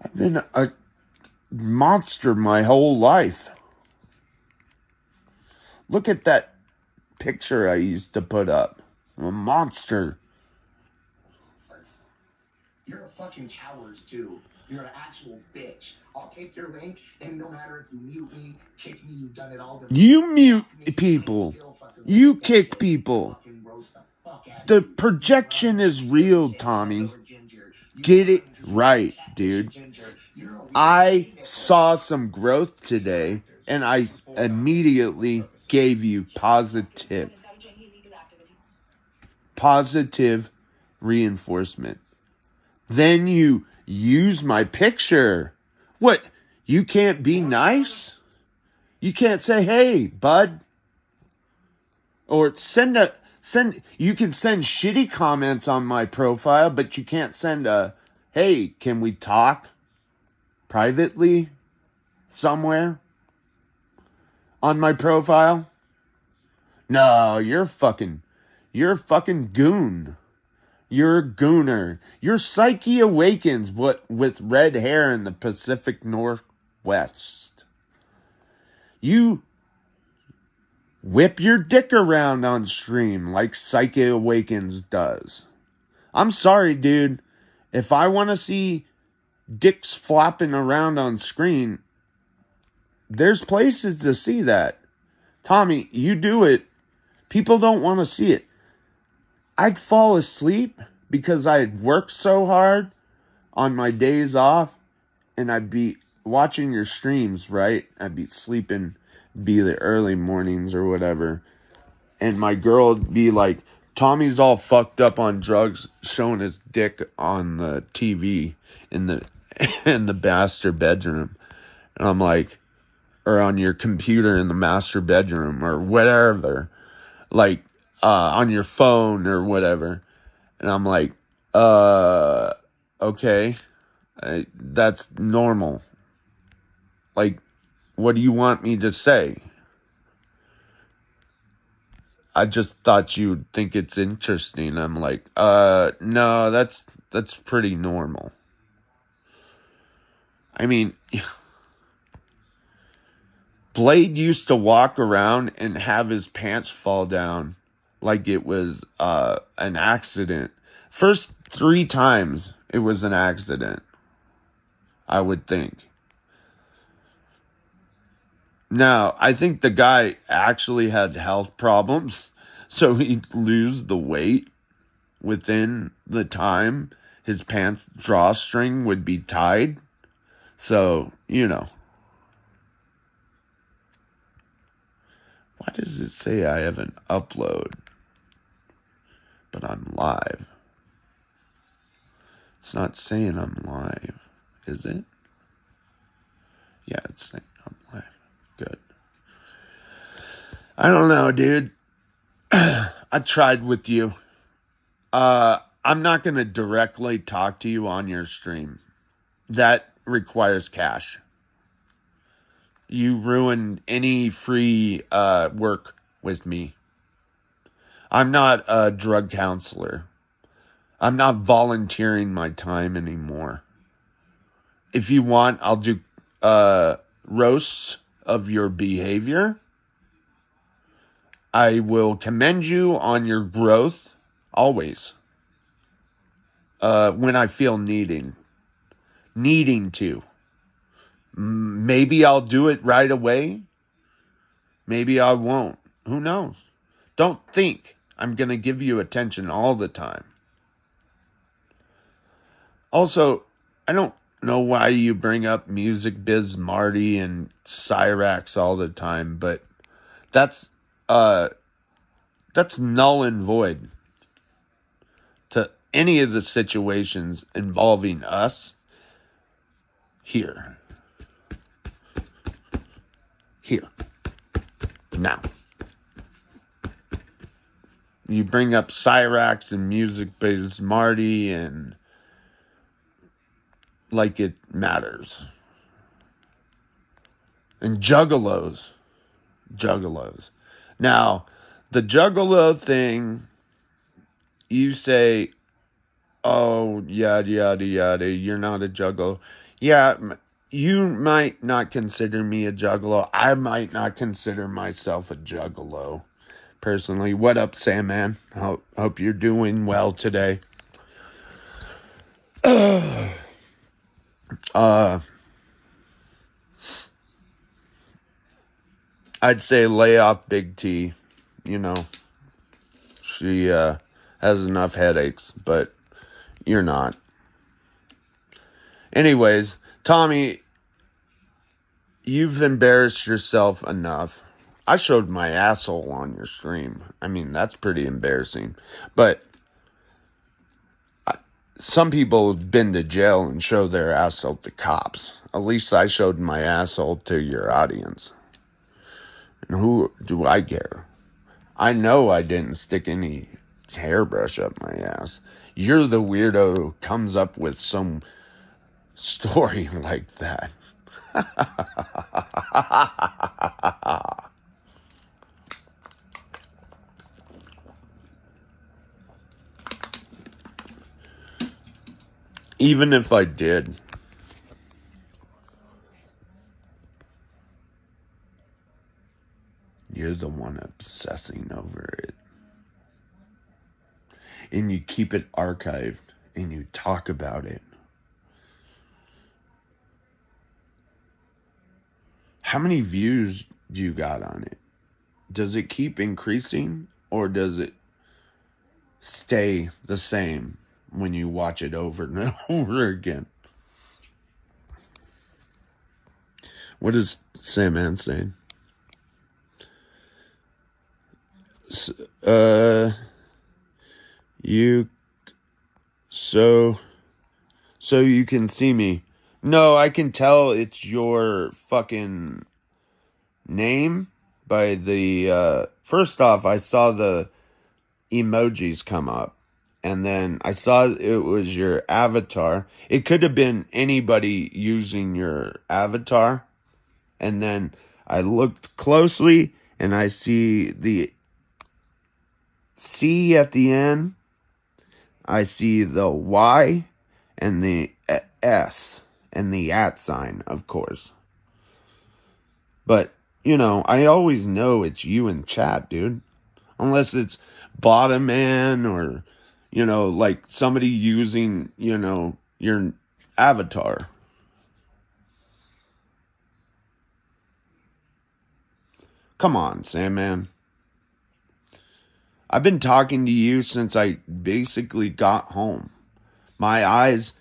I've been a monster my whole life. Look at that picture I used to put up. I'm a monster. You're a fucking coward too. You're an actual bitch. I'll take your link, and no matter if you mute me, kick me, you've done it all. You mute people. You kick people. The projection is real, Tommy. Get it right, dude. I saw some growth today, and I immediately gave you positive reinforcement. Then you use my picture. What? You can't be nice? You can't say, hey, bud? Or send You can send shitty comments on my profile, but you can't send a, hey, can we talk privately somewhere on my profile? No, you're a fucking goon. You're a gooner. Your psyche awakens with red hair in the Pacific Northwest. You whip your dick around on stream like Psyche Awakens does. I'm sorry, dude. If I want to see dicks flopping around on screen, there's places to see that. Tommy, you do it. People don't want to see it. I'd fall asleep because I had worked so hard on my days off, and I'd be watching your streams, right? I'd be sleeping, be the early mornings or whatever, and my girl would be like, Tommy's all fucked up on drugs, showing his dick on the TV in the master bedroom. And I'm like, or on your computer in the master bedroom or whatever, like on your phone or whatever. And I'm like, okay, that's normal. Like, what do you want me to say? I just thought you'd think it's interesting. I'm like, no, that's pretty normal. I mean, Blade used to walk around and have his pants fall down like it was an accident. First 3 times it was an accident, I would think. Now, I think the guy actually had health problems, so he'd lose the weight within the time his pants drawstring would be tied. So, you know. Why does it say I have an upload, but I'm live? It's not saying I'm live, is it? Yeah, it's saying I'm live. Good. I don't know, dude. I tried with you. I'm not going to directly talk to you on your stream. That requires cash. You ruin any free work with me. I'm not a drug counselor. I'm not volunteering my time anymore. If you want, I'll do roasts of your behavior. I will commend you on your growth always. When I feel needing to. Maybe I'll do it right away. Maybe I won't. Who knows? Don't think I'm going to give you attention all the time. Also, I don't know why you bring up Music Biz Marty and Cyrax all the time, but that's null and void to any of the situations involving us here. Now. You bring up Cyrax and Music Biz Marty and like it matters. And juggalos. Now, the juggalo thing, you say, oh, yada, yada, yada, you're not a juggalo. Yeah, you might not consider me a juggalo. I might not consider myself a juggalo, personally. What up, Sam, man? Hope you're doing well today. I'd say lay off Big T. You know, she has enough headaches, but you're not. Anyways, Tommy, you've embarrassed yourself enough. I showed my asshole on your stream. I mean, that's pretty embarrassing. But some people have been to jail and show their asshole to cops. At least I showed my asshole to your audience. And who do I care? I know I didn't stick any hairbrush up my ass. You're the weirdo who comes up with some story like that. Even if I did, you're the one obsessing over it. And you keep it archived and you talk about it. How many views do you got on it? Does it keep increasing or does it stay the same when you watch it over and over again? What is Sam saying? So you can see me. No, I can tell it's your fucking name by the first off, I saw the emojis come up, and then I saw it was your avatar. It could have been anybody using your avatar, and then I looked closely and I see the C at the end. I see the Y and the S and the @ sign, of course. But, you know, I always know it's you in chat, dude. Unless it's Bottom Man or, you know, like somebody using, you know, your avatar. Come on, Sandman. I've been talking to you since I basically got home. My eyes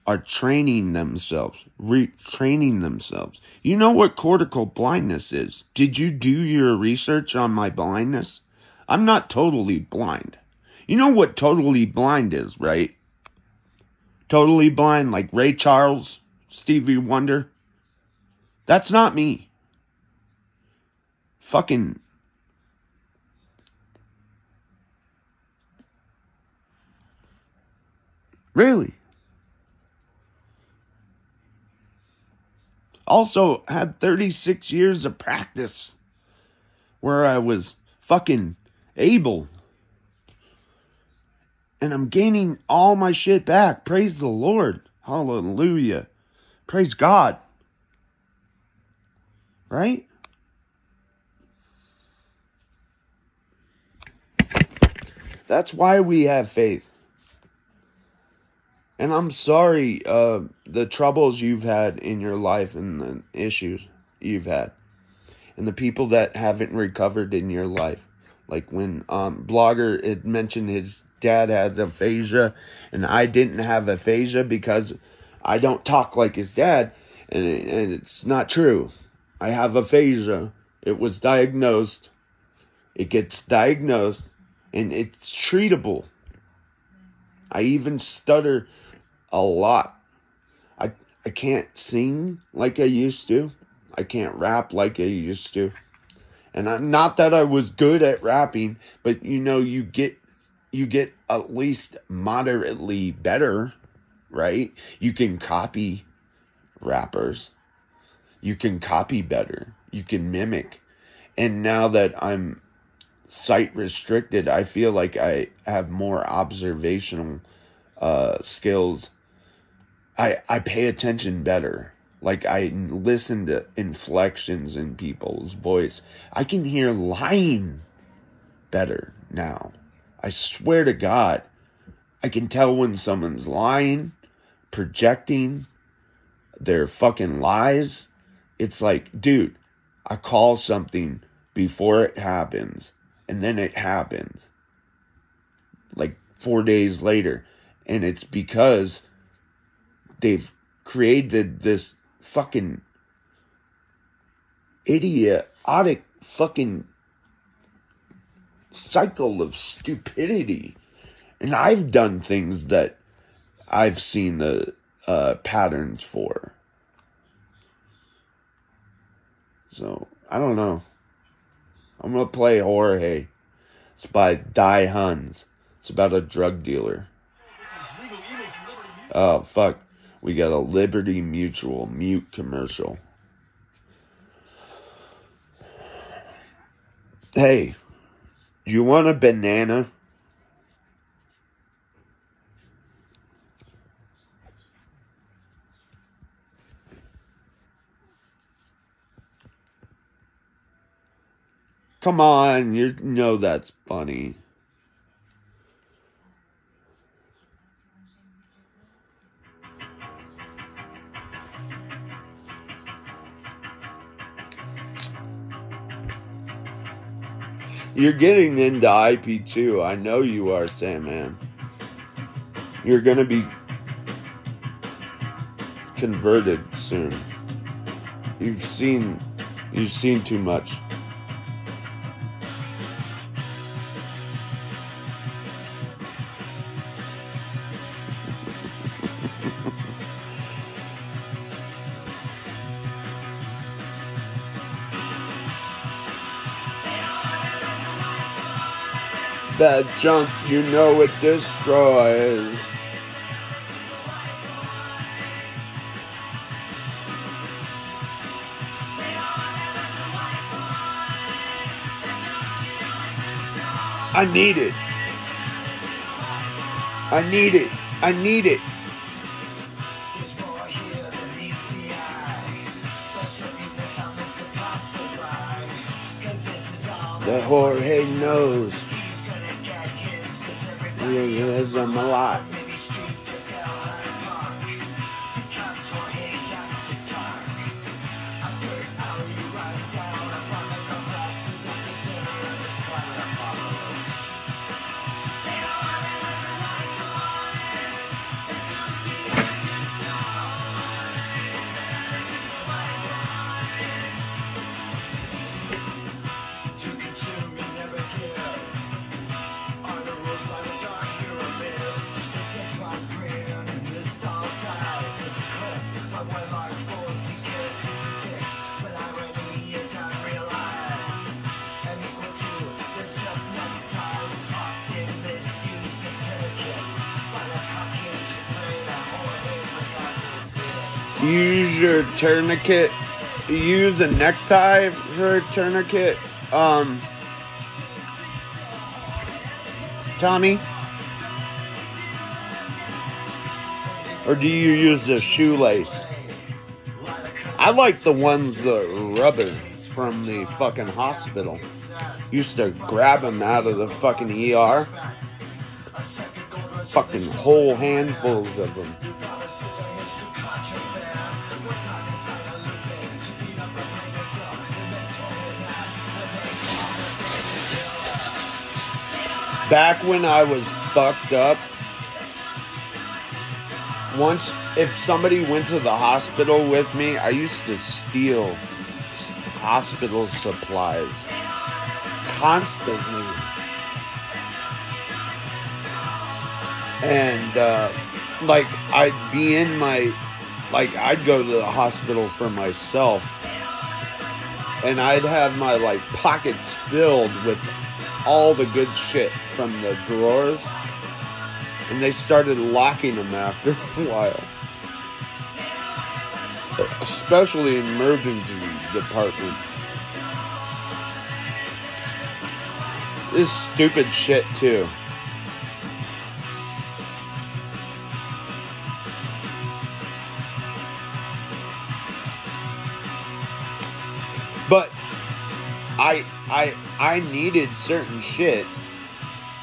are training themselves, retraining themselves. You know what cortical blindness is? Did you do your research on my blindness? I'm not totally blind. You know what totally blind is, right? Totally blind, like Ray Charles, Stevie Wonder. That's not me. Fucking... Really? Also had 36 years of practice where I was fucking able. And I'm gaining all my shit back. Praise the Lord. Hallelujah. Praise God. Right? That's why we have faith. And I'm sorry, the troubles you've had in your life and the issues you've had. And the people that haven't recovered in your life. Like when Blogger had mentioned his dad had aphasia and I didn't have aphasia because I don't talk like his dad. And it's not true. I have aphasia. It was diagnosed. It gets diagnosed and it's treatable. I even stutter a lot. I can't sing like I used to. I can't rap like I used to. And not that I was good at rapping, but you know, you get at least moderately better, right? You can copy rappers. You can copy better. You can mimic. And now that I'm sight restricted, I feel like I have more observational skills. I pay attention better. Like I listen to inflections in people's voice. I can hear lying better now. I swear to God, I can tell when someone's lying, projecting their fucking lies. It's like, dude, I call something before it happens, and then it happens. Like 4 days later. And it's because they've created this fucking idiotic fucking cycle of stupidity. And I've done things that I've seen the patterns for. So, I don't know. I'm going to play Jorge. It's by Die Huns. It's about a drug dealer. Oh, fuck. We got a Liberty Mutual mute commercial. Hey, you want a banana? Come on, you know that's funny. You're getting into IP2. I know you are, Sandman. You're gonna be converted soon. You've seen too much. That junk, you know it destroys. I need it. I need it. I need it. That Jorge knows. He has them a lot. Use your tourniquet. Use a necktie for a tourniquet. Tommy? Or do you use the shoelace? I like the ones that rubber from the fucking hospital. Used to grab them out of the fucking ER. Fucking whole handfuls of them. Back when I was fucked up, once, if somebody went to the hospital with me, I used to steal hospital supplies constantly. And, like, I'd be in my, like, I'd go to the hospital for myself, and I'd have my, like, pockets filled with all the good shit from the drawers, and they started locking them after a while. Especially emergency department. This stupid shit too. But I needed certain shit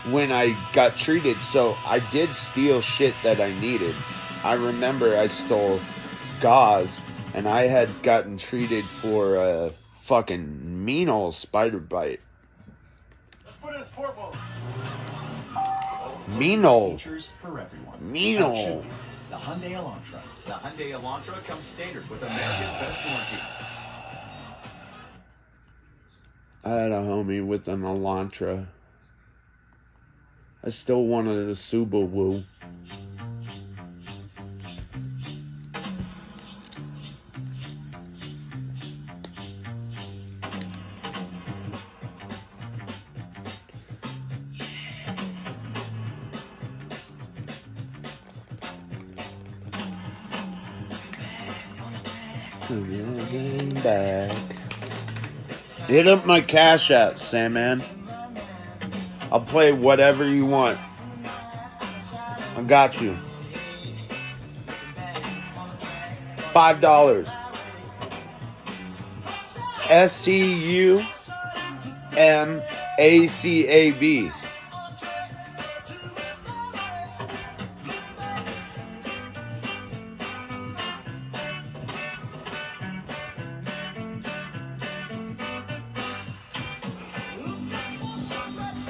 when I got treated, so I did steal shit that I needed. I remember I stole gauze, and I had gotten treated for a fucking mean old spider bite. Let's put it in sport mode. Mean old. Features for everyone. Mean old. The Hyundai Elantra. The Hyundai Elantra comes standard with America's best warranty. I had a homie with an Elantra. I still wanted a Subaru. Getting back. Hit up my Cash App, Sandman. I'll play whatever you want. I got you. $5. SCUMACAB.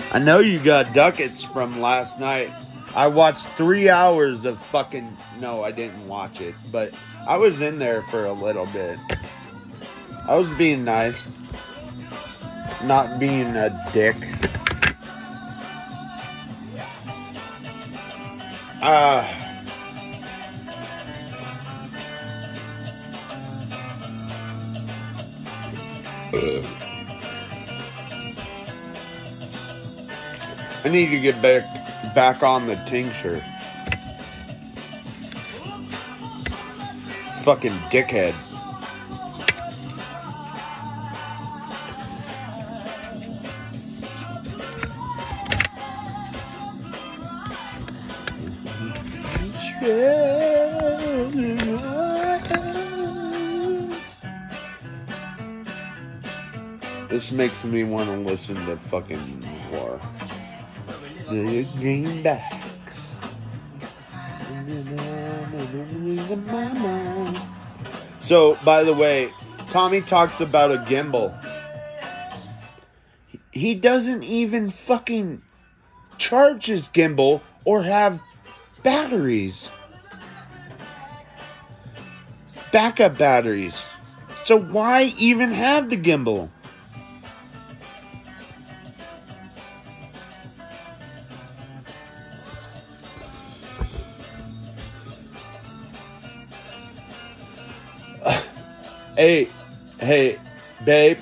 I know you got ducats from last night. I watched 3 hours of fucking... No, I didn't watch it, but I was in there for a little bit. I was being nice. Not being a dick. I need to get back on the tincture. Fucking dickhead. This makes me want to listen to fucking more. The greenbacks. So, by the way, Tommy talks about a gimbal. He doesn't even fucking charge his gimbal or have batteries. Backup batteries. So why even have the gimbal? Hey, babe.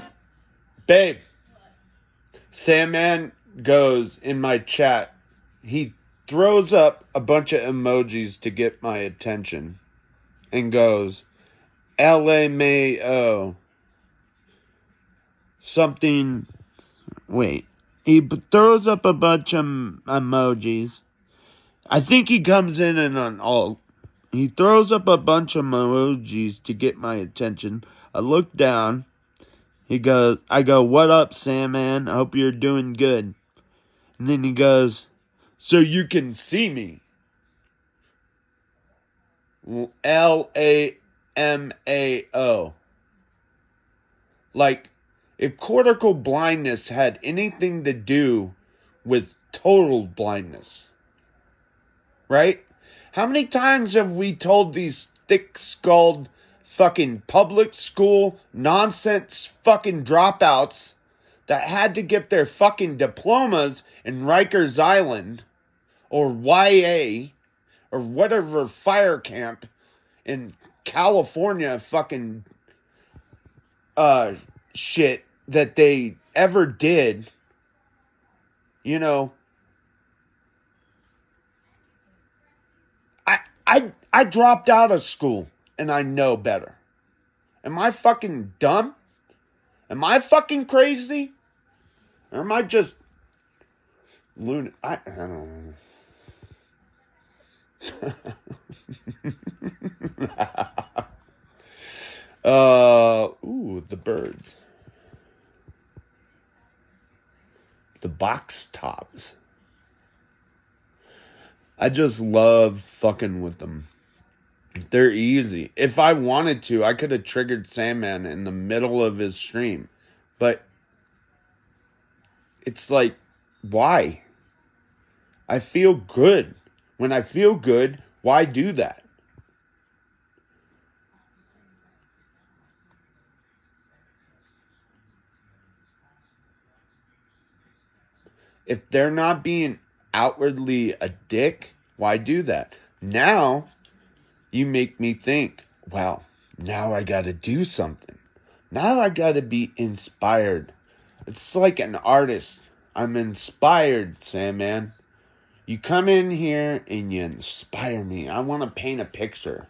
Sandman goes in my chat. He throws up a bunch of emojis to get my attention and goes, LMAO. Something. Wait. He throws up a bunch of emojis. I think he comes in and on all. He throws up a bunch of emojis to get my attention. I look down. I go, what up, Sandman? I hope you're doing good. And then he goes, so you can see me. LAMAO. Like, if cortical blindness had anything to do with total blindness. Right? How many times have we told these thick-skulled fucking public school nonsense fucking dropouts that had to get their fucking diplomas in Rikers Island or YA or whatever fire camp in California fucking shit that they ever did, you know, I dropped out of school and I know better. Am I fucking dumb? Am I fucking crazy? Or am I just lunatic? I don't know. Ooh, the birds. The box tops. I just love fucking with them. They're easy. If I wanted to, I could have triggered Sandman in the middle of his stream. But it's like, why? I feel good. When I feel good, why do that? If they're not being outwardly a dick, why do that? Now, you make me think, well, now I gotta do something. Now I gotta be inspired. It's like an artist. I'm inspired, Sandman. You come in here and you inspire me. I want to paint a picture.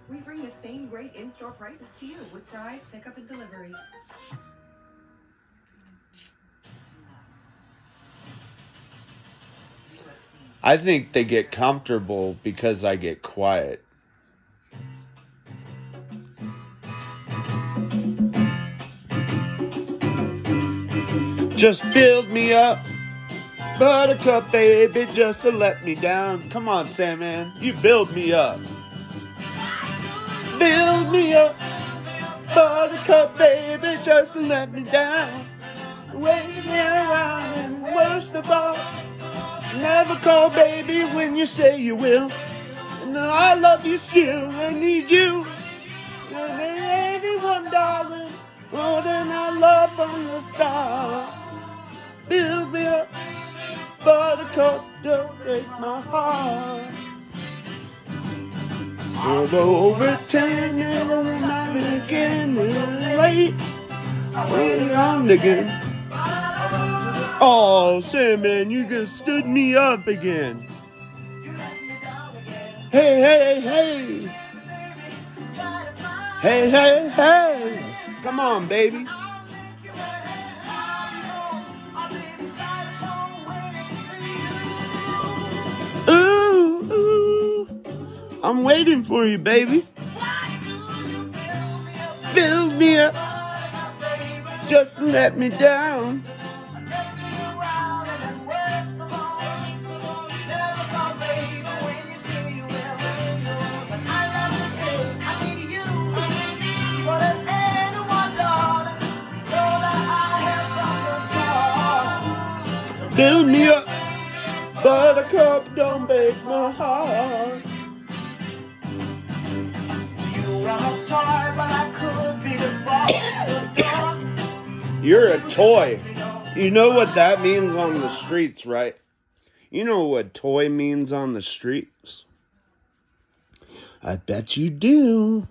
We bring the same great in-store prices to you with fries, pickup, and delivery. I think they get comfortable because I get quiet. Just build me up, buttercup baby, just to let me down. Come on, Sandman, you build me up. Build me up, buttercup baby, just to let me down. Waiting around, and worst of all, never call baby when you say you will. And I love you still, I need you. And ain't anyone, darling, more than I love from the start. Build me up, buttercup, don't break my heart. Over 10 and I'm again, late, around again. Oh, Sandman, you just stood me up again. Hey, hey, hey. Hey, hey, hey. Come on, baby. Ooh, ooh. I'm waiting for you, baby. Build me up. Just let me down. Build me up, buttercup, don't break my heart. You're a toy. You know what that means on the streets, right? You know what toy means on the streets? I bet you do.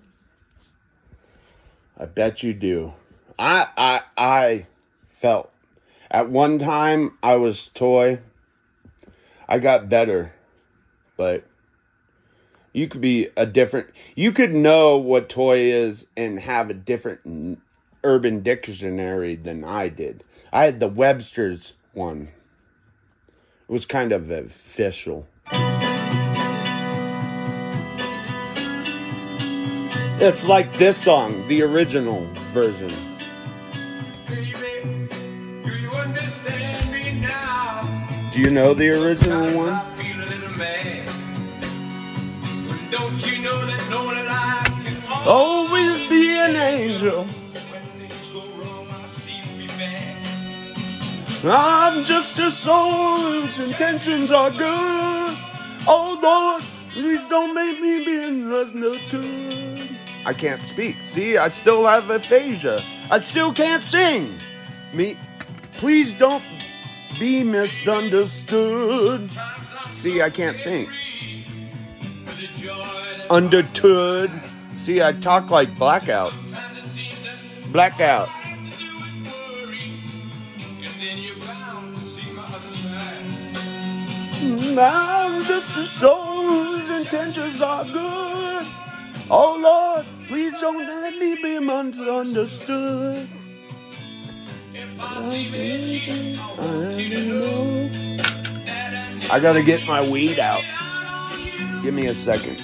I bet you do. I felt at one time I was toy. I got better, but you could be you could know what toy is and have a different Urban Dictionary than I did. I had the Webster's one. It was kind of official. It's like this song, the original version. Baby, do you understand me now? Do you know the original one? I feel a little mad. But don't you know that no one alive can always be an angel? When things go wrong, I seem to be mad. I'm just a soul whose intentions are good. Oh Lord, please don't make me be misunderstood. I can't speak. See, I still have aphasia. I still can't sing. Please don't be misunderstood. See, I can't sing. Understood. See, I talk like Blackout. Blackout. I'm just a soul whose intentions are good. Oh Lord, please don't let me be misunderstood. I gotta get my weed out. Give me a second.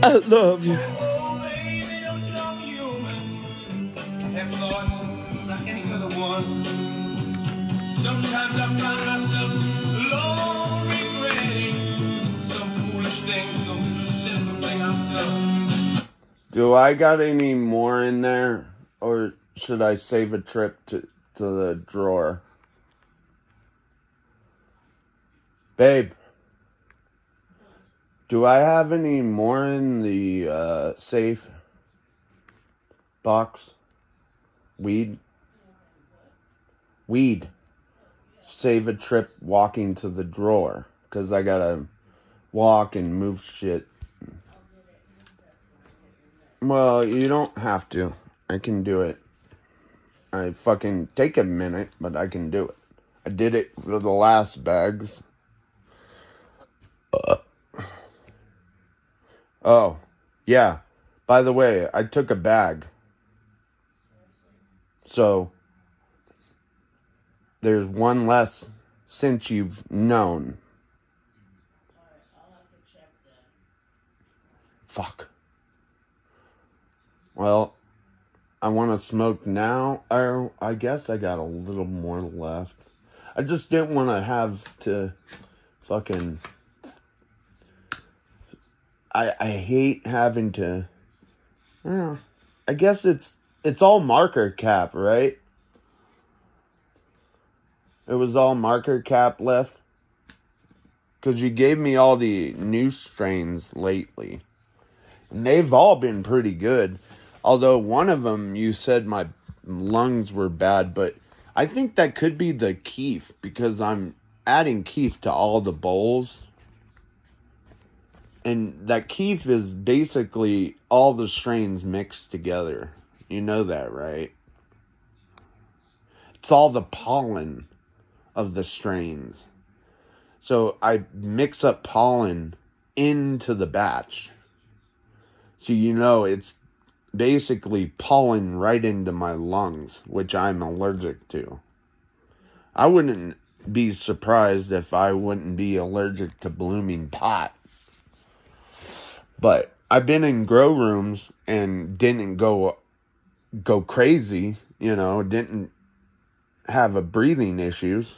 I love you. Like any other one. Sometimes I find myself alone, regretting some foolish thing, some simple thing I've done. Do I got any more in there, or should I save a trip to the drawer? Babe, do I have any more in the safe box? Weed. Save a trip walking to the drawer, because I gotta walk and move shit. Well, you don't have to. I can do it. I fucking take a minute, but I can do it. I did it for the last bags. Oh, yeah. By the way, I took a bag. So, there's one less since you've known. Fuck. Well, I want to smoke now. Or I guess I got a little more left. I just didn't want to have to fucking... I hate having to... Well, I guess it's all marker cap, right? It was all marker cap left. Because you gave me all the new strains lately. And they've all been pretty good. Although one of them, you said my lungs were bad. But I think that could be the keef. Because I'm adding keef to all the bowls. And that keef is basically all the strains mixed together. You know that, right? It's all the pollen of the strains. So I mix up pollen into the batch. So you know it's basically pollen right into my lungs, which I'm allergic to. I wouldn't be surprised if I wouldn't be allergic to blooming pot. But I've been in grow rooms and didn't go crazy, you know, didn't have a breathing issues.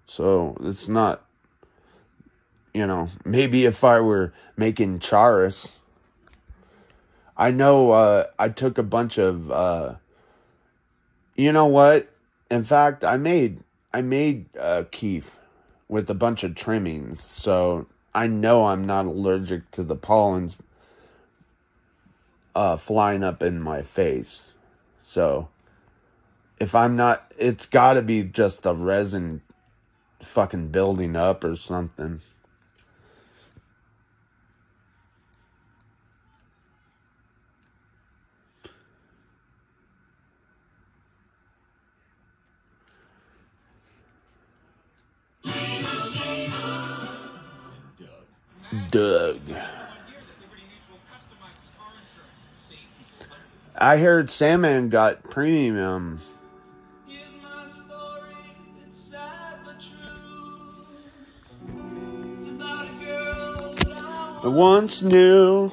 So it's not, you know, maybe if I were making charas. I know I took a bunch of, you know what? In fact, I made keef with a bunch of trimmings, so I know I'm not allergic to the pollens flying up in my face. So if I'm not, it's got to be just a resin fucking building up or something. Doug. I heard Sandman got premium. I once knew.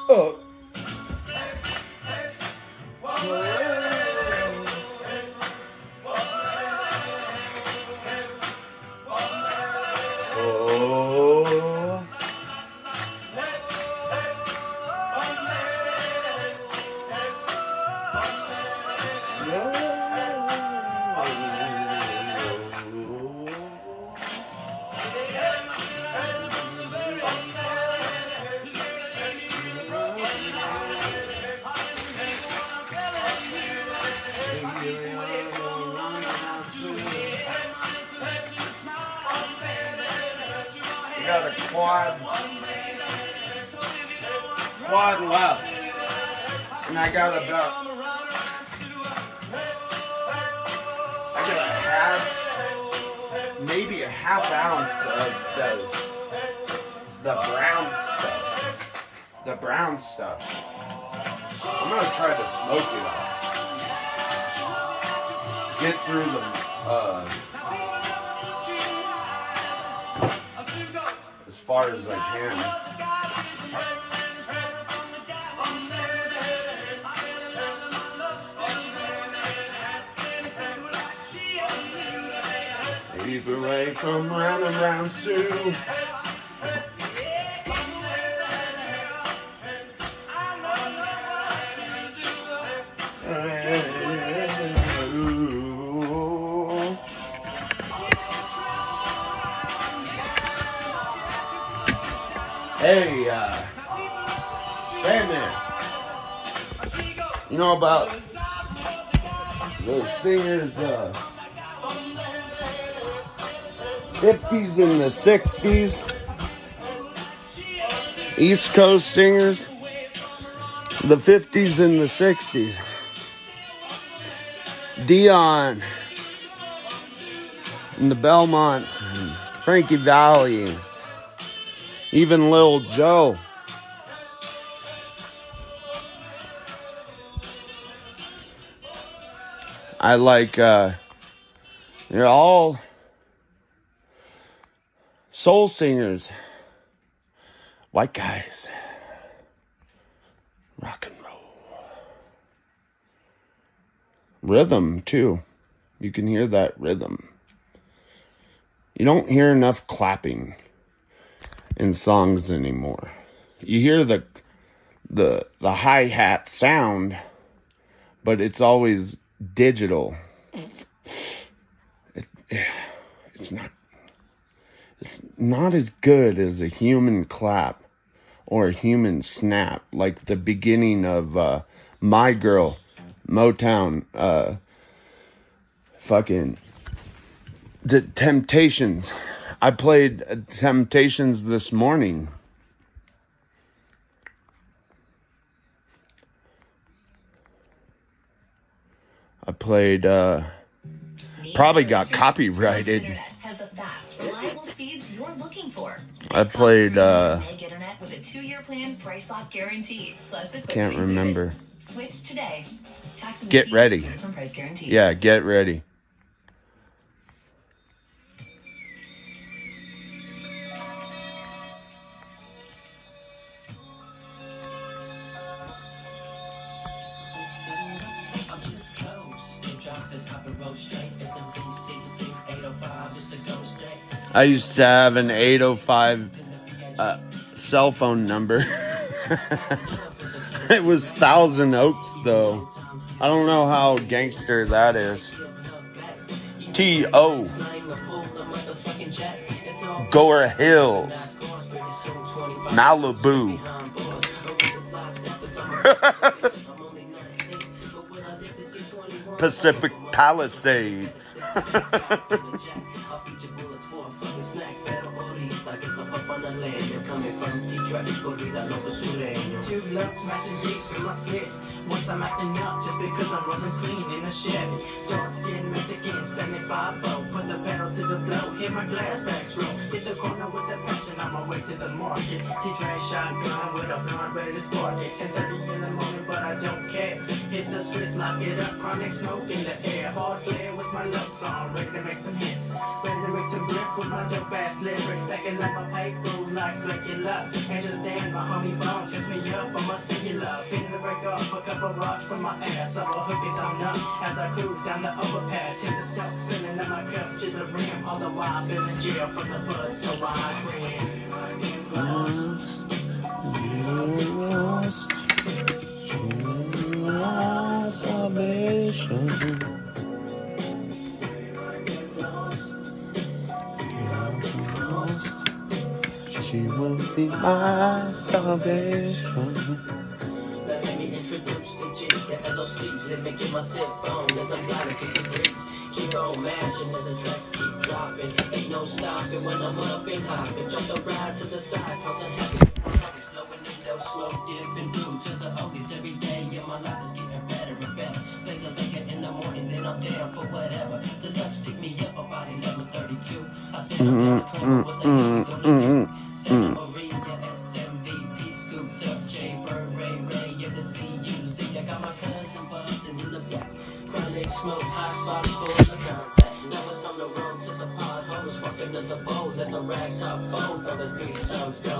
Oh. Got a quad left, and I got a half, maybe a half ounce of those, the brown stuff. I'm gonna try to smoke it off. Get through as far as I can. Keep away from round and round Sue. Hey, Sandman, you know about The singers, 50s and the 60s. East Coast singers, the 50s and the 60s. Dion and the Belmonts, and Frankie Valli, even Lil Joe. I like, they're all soul singers. White guys. Rock and roll. Rhythm, too. You can hear that rhythm. You don't hear enough clapping in songs anymore. You hear the hi-hat sound, but it's always digital. It's not as good as a human clap or a human snap, like the beginning of My Girl, Motown, fucking the Temptations. I played Temptations this morning. I played, probably got copyrighted. Has the fast, reliable speeds you're looking for. I played, Meg Internet with a 2-year plan, price lock guarantee. Plus, can't remember. Switch today. Taxes Get ready. from price guarantee. Yeah, get ready. I used to have an 805 cell phone number. It was Thousand Oaks, though. I don't know how gangster that is. T.O. Gore Hills. Malibu. Pacific Palisades. Once I'm acting up just because I'm running clean in a Chevy. Dark skin Mexican, standing 5'0". Put the pedal to the floor, hit my glass backs roll. Hit the corner with the passion on my way to the market. T-train shotgun with a blunt ready to spark it. 10:30 in the morning, but I don't care. Hit the streets, lock it up, chronic smoke in the air. Hard glare with my looks on, ready to make some hits. Ready to make some grip with my dope ass lyrics. Stacking up my pay food like Blicky Luck. And just stand, my homie Bones hits me up, I'ma see you love. Feeling to break off a couple rocks from my ass. I will hook it on up as I cruise down the overpass. Hit the stuff, filling up my cup to the rim. All the while, been in jail from the bud, so I grin. Lost, lost, salvation. She will be my salvation. Let me introduce the G's, the LOCs, they're making my sit bone as I'm gliding through the breeze. Keep on mashing as the tracks keep dropping. Ain't no stopping when I'm up and hopping. Jump the ride to the side, causing heavy. Blowing in no smoke, dipping through to the oldies every day. Yeah, my life is getting better and better. Plays a liquor in the morning, then I'm down for whatever. The Lux pick me up about 11:32. I said I'm down to clean with the go to Santa Maria, SMVP, scooped up, J. Bird, Ray, yeah, the CUZ. I got my cousin buzzing in the back. Chronic smoke, hot box full of contact. Now it's time to roll to the potholes. Walking to the bowl, let the rag top fold. Another 3 times go.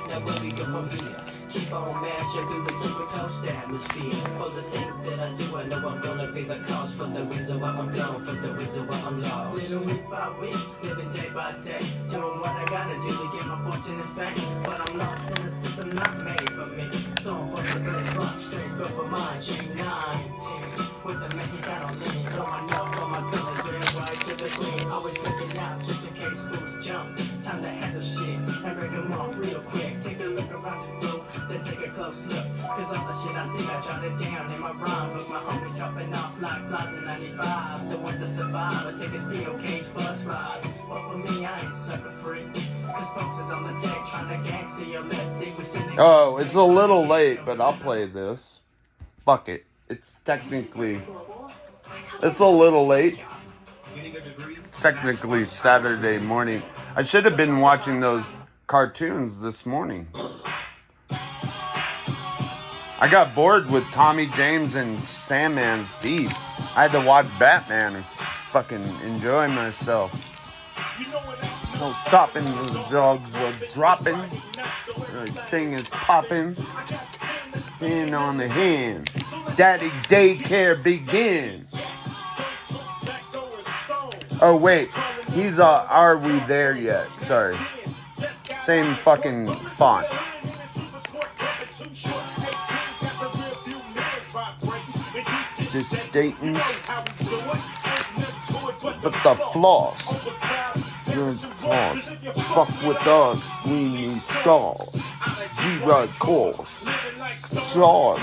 Now where we go from here? Keep on mashing through the Central Coast atmosphere. For the things that I do, I know I'm gonna pay the cost. For the reason why I'm gone, for the reason why I'm lost. Little week by week, living day by day. Doing what I gotta do to get my fortune and fame. But I'm lost in a system not made for me. So I'm supposed to go front, straight up for mine. Chain 19 with the Mexicano lean. Throw my knob on my colors, red, white to the green. Always looking out just in case fools jump. Time to handle shit and break them off real quick. Take a look around your flow, then take a close look. Cause all the shit I see I jot it down in my rhyme. Look, my homies dropping off like flies in 95. The ones that survive, I take a steel cage bus ride. But for me, I ain't sucker free. Cause folks is on the tech trying to gang CLSC. We send it. Oh, it's a little late, but I'll play this. Fuck it. It's technically... It's a little late. It's technically Saturday morning. I should have been watching those cartoons this morning. I got bored with Tommy James and Sandman's beef. I had to watch Batman and fucking enjoy myself. No stopping, the dogs are dropping. The thing is popping. Hand on the hand. Daddy daycare begin. Oh wait, he's Are We There Yet? Sorry. Same fucking font. Just Dayton. But the floss. Good floss. Fuck with us, we need stars. G-Rod course. Saws.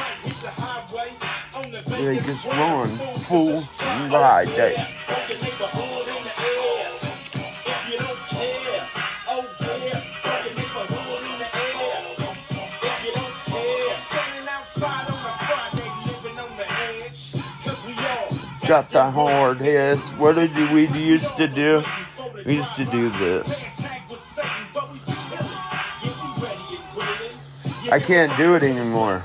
They just run full ride day. Got the hard heads. What did we used to do? We used to do this. I can't do it anymore.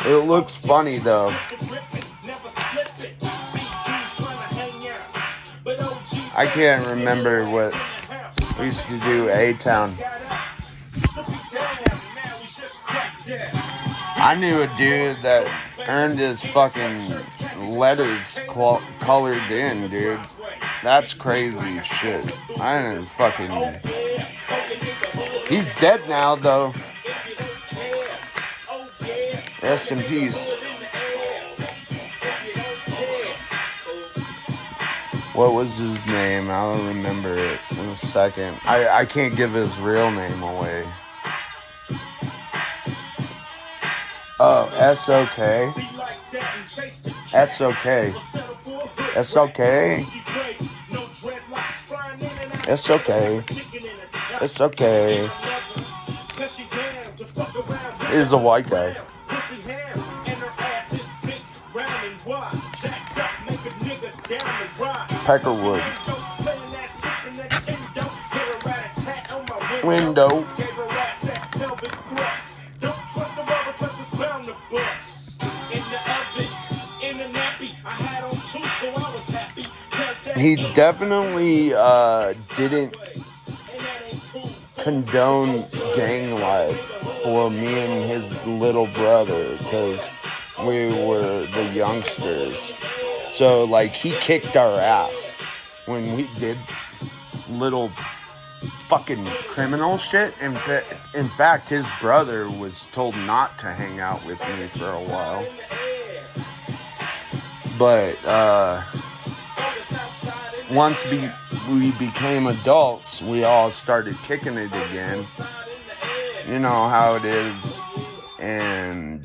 It looks funny though. I can't remember what we used to do A-Town. I knew a dude that earned his fucking letters colored in, dude. That's crazy shit. I didn't fucking... He's dead now, though. Rest in peace. What was his name? I'll remember it in a second. I can't give his real name away. Oh, S.O.K. S.O.K. S.O.K. S.O.K. S.O.K. He's a white guy. Peckerwood. Window. He definitely didn't condone gang life for me and his little brother because we were the youngsters. So, like, he kicked our ass when we did little fucking criminal shit. In fact, his brother was told not to hang out with me for a while. But, once we became adults, we all started kicking it again. You know how it is. And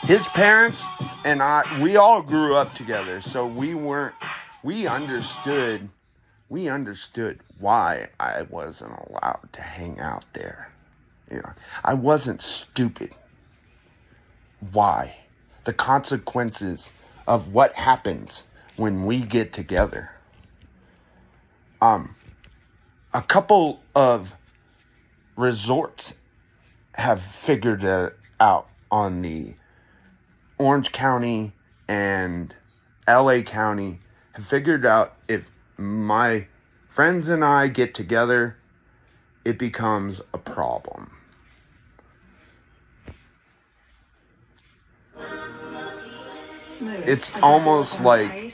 his parents and we all grew up together. So we understood why I wasn't allowed to hang out there. You know, I wasn't stupid. Why? The consequences of what happens when we get together. A couple of resorts have figured it out on the Orange County and LA County have figured out if my friends and I get together, it becomes a problem. It's almost like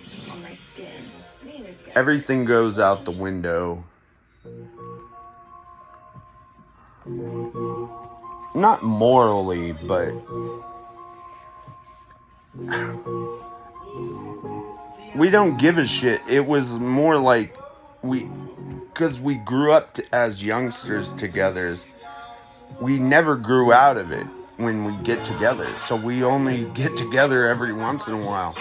everything goes out the window. Not morally, but we don't give a shit. It was more like because we grew up as youngsters together. we never grew out of it when we get together. So we only get together every once in a while.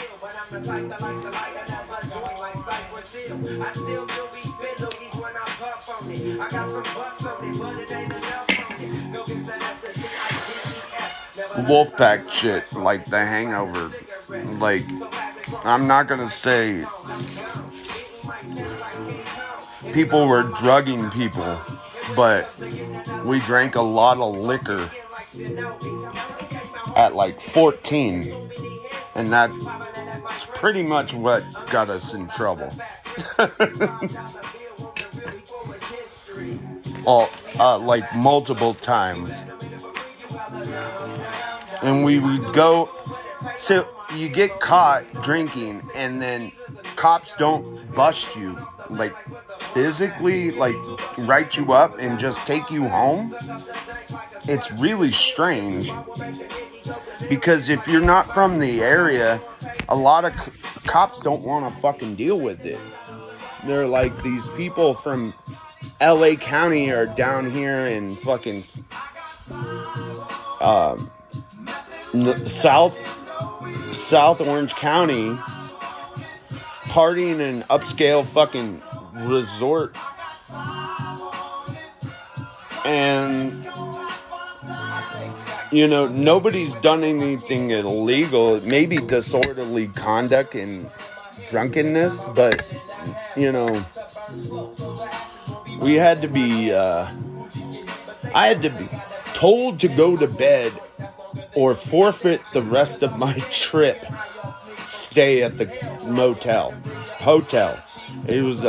Wolfpack shit, like The Hangover. Like, I'm not gonna say people were drugging people, but we drank a lot of liquor at like 14, and that's pretty much what got us in trouble. Like multiple times. And we would go, so you get caught drinking, and then cops don't bust you, like physically, like write you up and just take you home. It's really strange, because if you're not from the area, a lot of cops don't want to fucking deal with it. They're like, these people from LA County are down here in fucking South Orange County, partying in an upscale fucking resort, and you know, nobody's done anything illegal. Maybe disorderly conduct and drunkenness, but you know, we had to be I had to be told to go to bed or forfeit the rest of my trip stay at the hotel. It was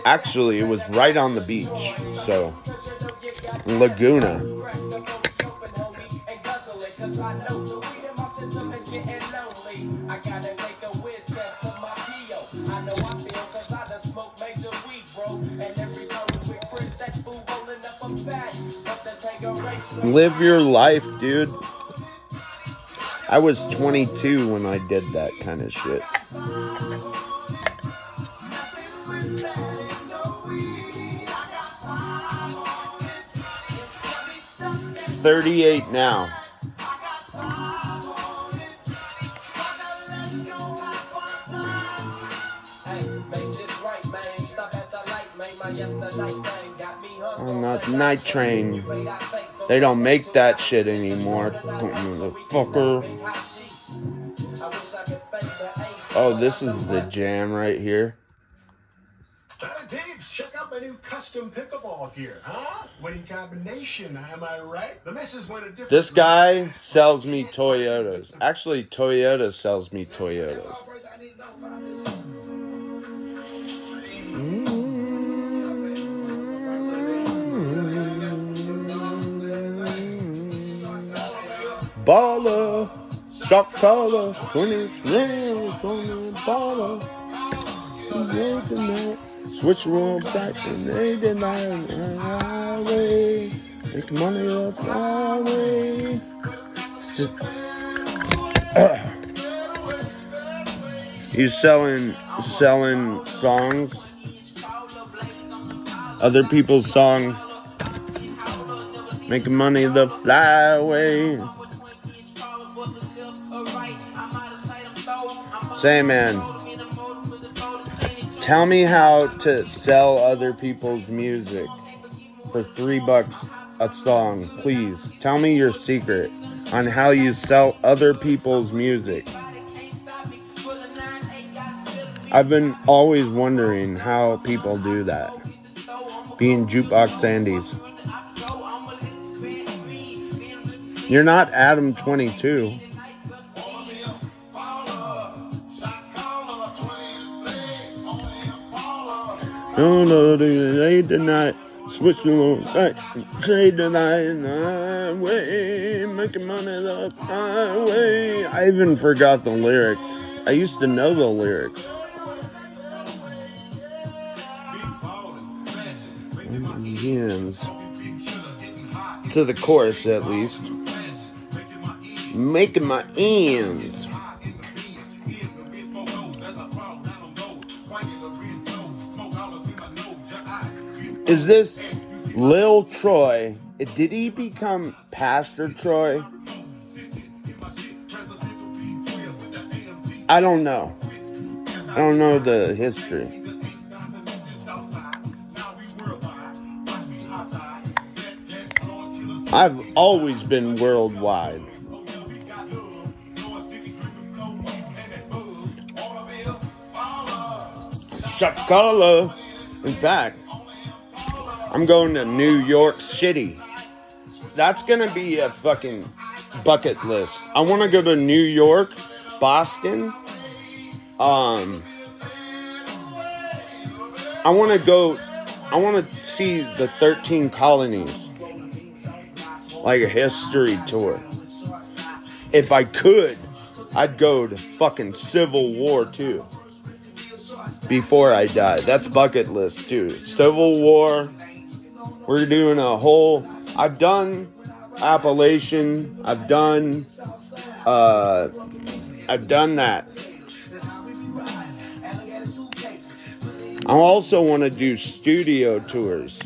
actually, it was right on the beach, so Laguna. Live your life, dude. I was 22 when I did that kind of shit. I'm 38 now. On that night train. They don't make that shit anymore. Motherfucker. Oh, this is the jam right here. Dibs, check out my new custom pickleball gear, huh? Winning combination, am I right? The missus went a different. This guy sells me Toyotas. Actually, Toyota sells me Toyotas. Baller, shock collar, 20 rounds on the baller. Switch around back and they deny highway. Make money off highway. He's selling songs, other people's songs, making money the flyway. Say, man, tell me how to sell other people's music for $3 a song, please. Tell me your secret on how you sell other people's music. I've been always wondering how people do that. Being Jukebox Sandys. You're not Adam 22. No, they did not switch the back. Say tonight, highway, making money the highway. I even forgot the lyrics. I used to know the lyrics. Begins to the chorus, at least. Making my ends. Is this Lil Troy Did he become Pastor Troy? I don't know. I don't know the history. I've always been worldwide. Shakala. In fact, I'm going to New York City. That's gonna be a fucking bucket list. I want to go to New York, Boston. I want to see the 13 colonies. Like a history tour. If I could, I'd go to fucking Civil War too. Before I die. That's bucket list too. Civil War. We're doing a whole... I've done Appalachian. I've done that. I also want to do studio tours.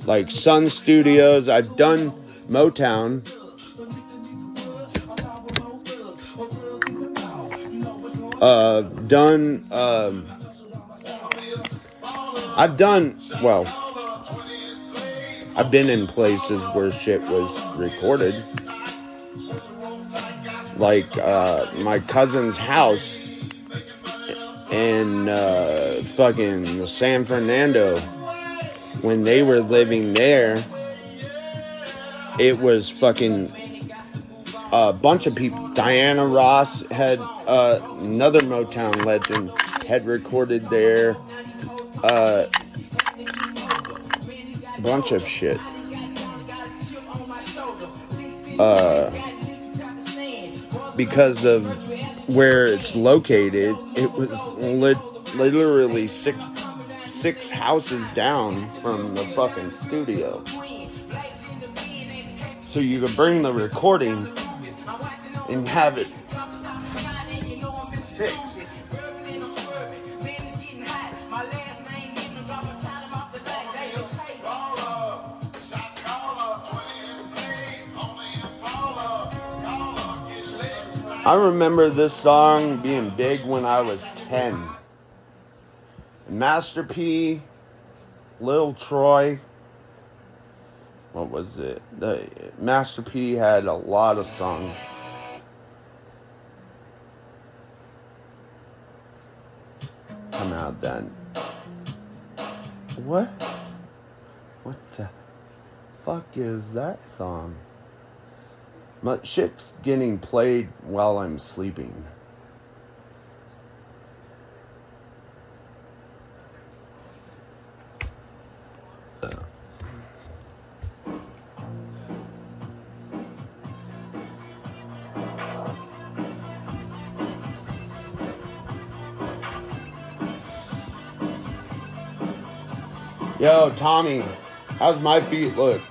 Like Sun Studios. I've done Motown. I've been in places where shit was recorded. Like, my cousin's house in, fucking San Fernando. When they were living there, it was fucking a bunch of people. Diana Ross had another Motown legend had recorded there. A bunch of shit. Because of where it's located, it was literally six houses down from the fucking studio. So you could bring the recording and have it fixed. I remember this song being big when I was 10. Master P, Lil Troy. What was it? Master P had a lot of songs. Come out then. What? What the fuck is that song? My shit's getting played while I'm sleeping. Yo, Tommy, how's my feet look?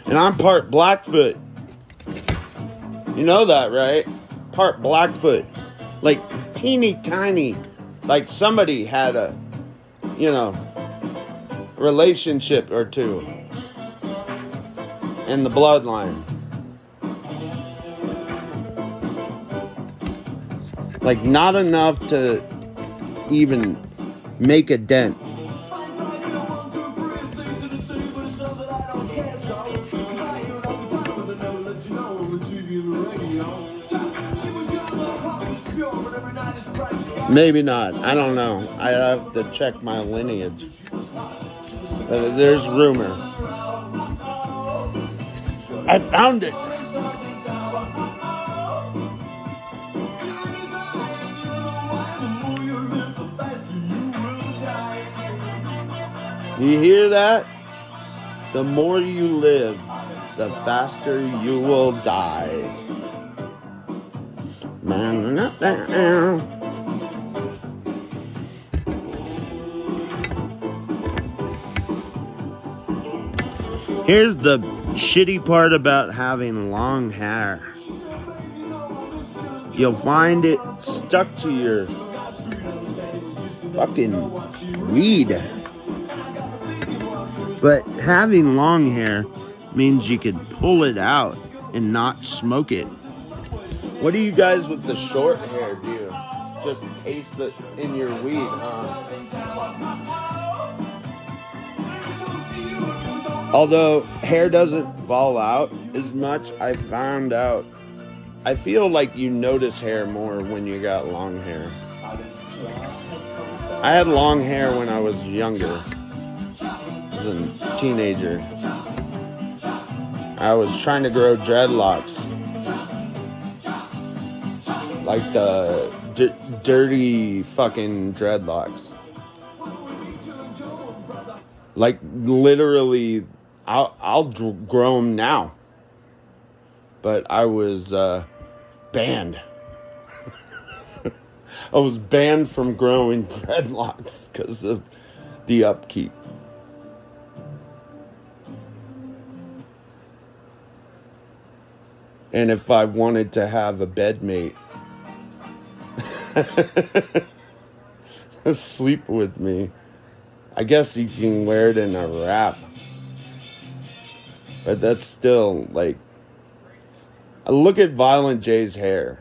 And I'm part Blackfoot. You know that, right? Part Blackfoot. Like, teeny tiny. Like somebody had a, relationship or two. In the bloodline. Like, not enough to even make a dent. Maybe not. I don't know. I have to check my lineage. But there's rumor. I found it. You hear that? The more you live, the faster you will die. Here's the shitty part about having long hair. You'll find it stuck to your fucking weed. But having long hair means you could pull it out and not smoke it. What do you guys with the short hair do? Just taste it in your weed, huh? Although hair doesn't fall out as much, I found out. I feel like you notice hair more when you got long hair. I had long hair when I was younger. I was a teenager. I was trying to grow dreadlocks. Like the dirty fucking dreadlocks. Like literally, I'll grow them now. But I was banned. I was banned from growing dreadlocks because of the upkeep. And if I wanted to have a bedmate sleep with me, I guess you can wear it in a wrap. But that's still like, look at Violent J's hair.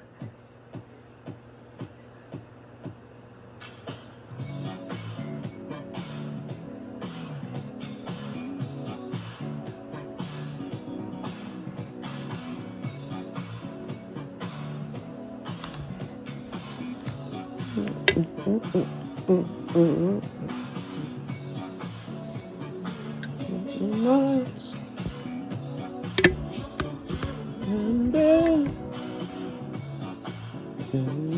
Nice. And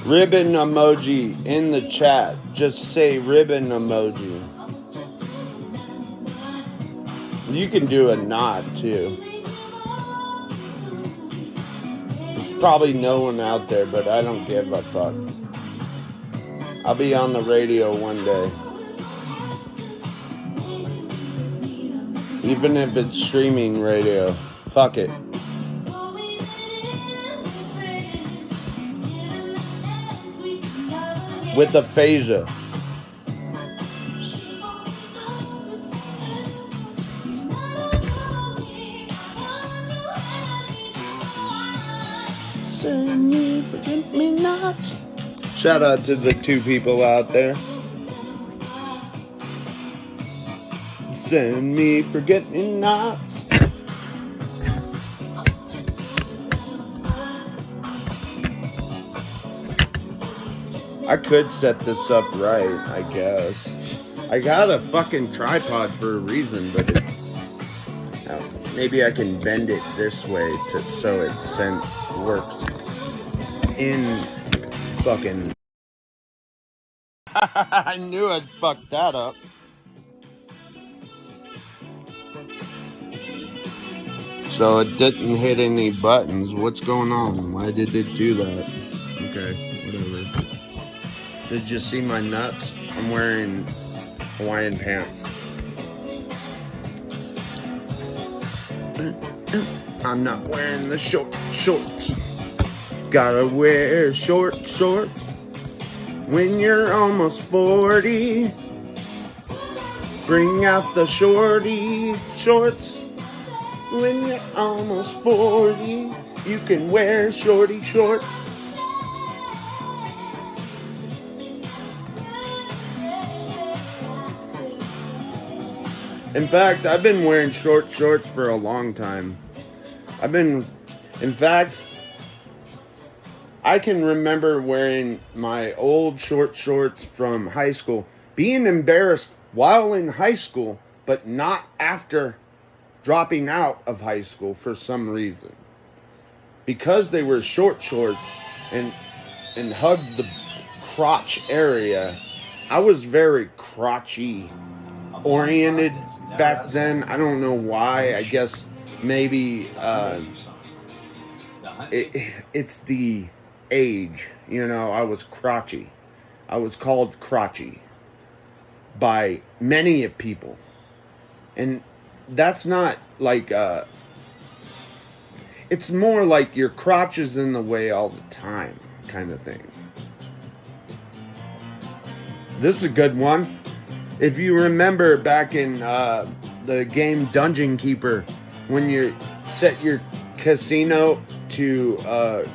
ribbon emoji in the chat. Just say ribbon emoji. You can do a nod too. There's probably no one out there, but I don't give a fuck. I'll be on the radio one day. Even if it's streaming radio. Fuck it. With a phaser. Send me, forget me not. Shout out to the 2 people out there. Send me, forget me not. I could set this up right, I guess. I got a fucking tripod for a reason, but maybe I can bend it this way so it works in fucking... I knew I'd fuck that up. So it didn't hit any buttons. What's going on? Why did it do that? Okay, whatever. Did you see my nuts? I'm wearing Hawaiian pants. I'm not wearing the shorts. Gotta wear shorts when you're almost 40. Bring out the shorty shorts. When you're almost 40, you can wear shorty shorts. In fact, I've been wearing short shorts for a long time. In fact, I can remember wearing my old short shorts from high school, being embarrassed while in high school, but not after dropping out of high school for some reason. Because they were short shorts and hugged the crotch area, I was very crotchy oriented back then. I don't know why. I guess maybe it's the age. You know, I was crotchy. I was called crotchy by many people. And that's not like it's more like your crotch is in the way all the time kind of thing. This is a good one. If you remember back in the game Dungeon Keeper, when you set your casino to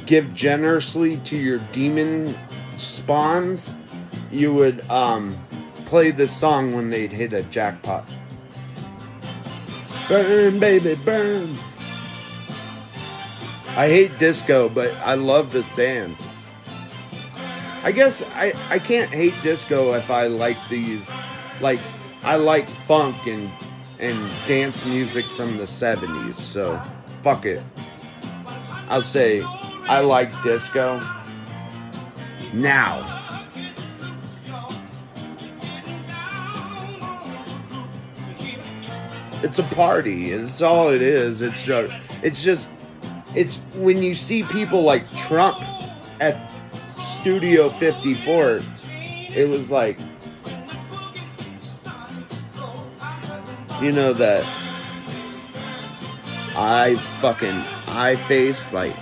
give generously to your demon spawns, you would play this song when they'd hit a jackpot. Burn, baby, burn. I hate disco, but I love this band. I guess I can't hate disco if I like these, like, I like funk and dance music from the 70s, so fuck it. I'll say I like disco now. It's a party. It's all it is. It's when you see people like Trump at Studio 54, it was like, you know, that eye face, like,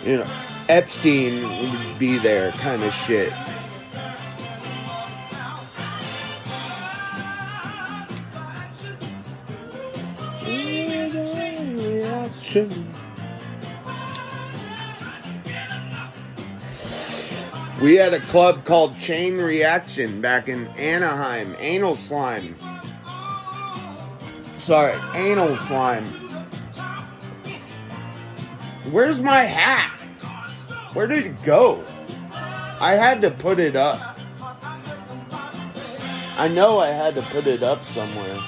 you know, Epstein would be there kind of shit. We had a club called Chain Reaction back in Anaheim. Anal Slime. Sorry, Anal Slime. Where's my hat? Where did it go? I had to put it up. I know I had to put it up somewhere.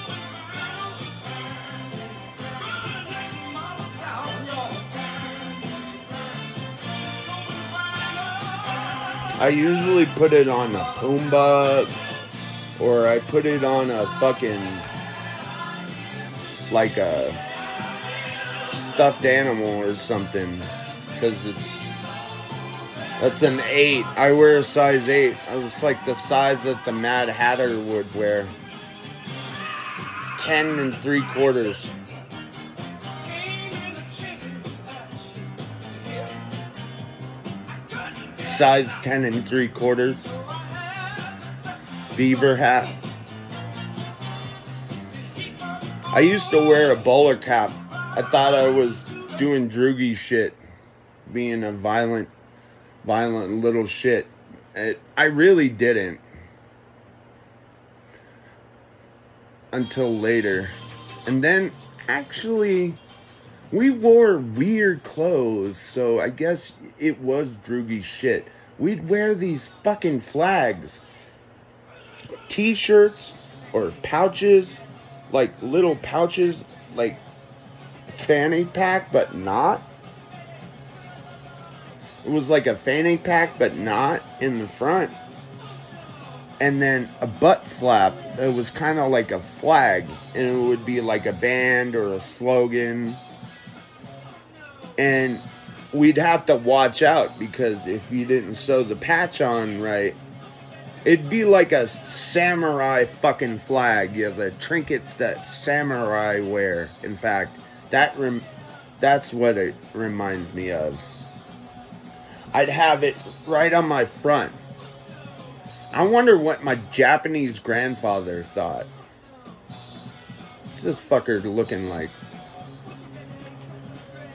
I usually put it on a Pumbaa, or I put it on a fucking, like a stuffed animal or something, because that's an 8. I wear a size 8. It's like the size that the Mad Hatter would wear. 10 3/4. Size 10 3/4. Beaver hat. I used to wear a bowler cap. I thought I was doing droogie shit, being a violent little shit. I really didn't. Until later. And then, actually, we wore weird clothes, so I guess it was droogie shit. We'd wear these fucking flags. T-shirts or pouches, like little pouches, like fanny pack, but not. It was like a fanny pack, but not in the front. And then a butt flap that was kind of like a flag, and it would be like a band or a slogan. And we'd have to watch out, because if you didn't sew the patch on right, it'd be like a samurai fucking flag. You have the trinkets that samurai wear. In fact, that's what it reminds me of. I'd have it right on my front. I wonder what my Japanese grandfather thought. What's this fucker looking like?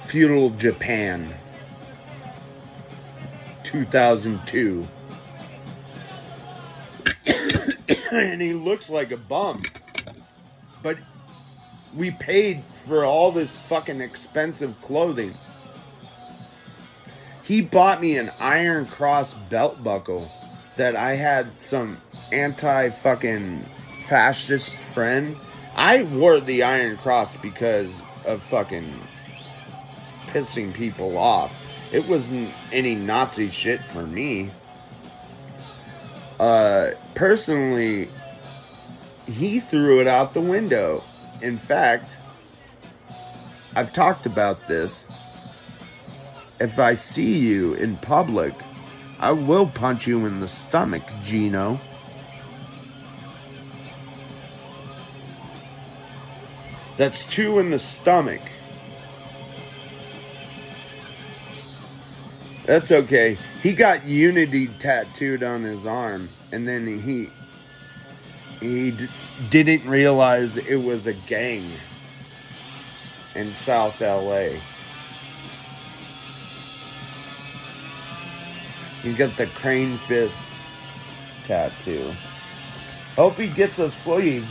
Feudal Japan. 2002. And he looks like a bum. But we paid for all this fucking expensive clothing. He bought me an Iron Cross belt buckle that I had some anti-fucking fascist friend. I wore the Iron Cross because of fucking pissing people off. It wasn't any Nazi shit for me. Personally, he threw it out the window. In fact, I've talked about this. If I see you in public, I will punch you in the stomach, Gino. That's 2 in the stomach. That's okay. He got Unity tattooed on his arm, and then he didn't realize it was a gang in South LA. You got the crane fist tattoo. Hope he gets a sleeve,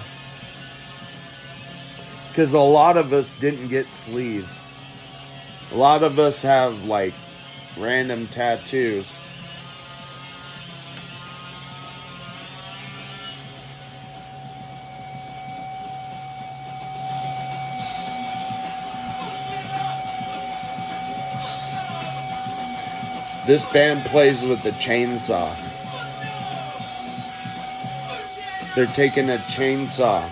because a lot of us didn't get sleeves. A lot of us have like random tattoos. This band plays with the chainsaw. They're taking a chainsaw.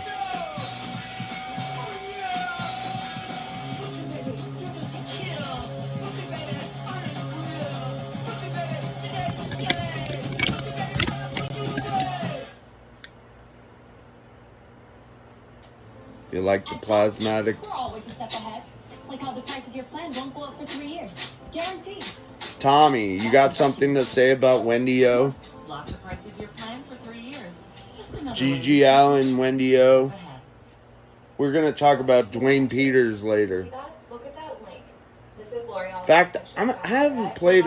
You like the plasmatics? We're always a step ahead. Like how the price of your plan won't go up for 3 years. Guaranteed. Tommy, you got something to say about Wendy O? Lock the price of your plan for 3 years. Just another Gigi Allen, Wendy O. We're going to talk about Dwayne Peters later. Look at that link. This is L'Oreal. In fact, I haven't played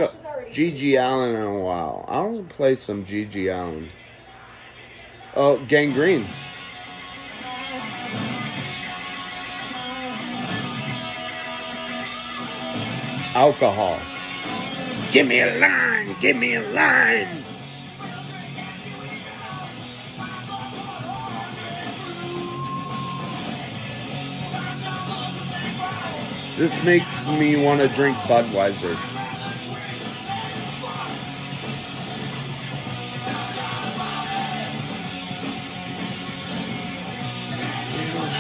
Gigi Allen in a while. I'll play some Gigi Allen. Oh, Gangrene. Alcohol. Give me a line, give me a line. This makes me want to drink Budweiser.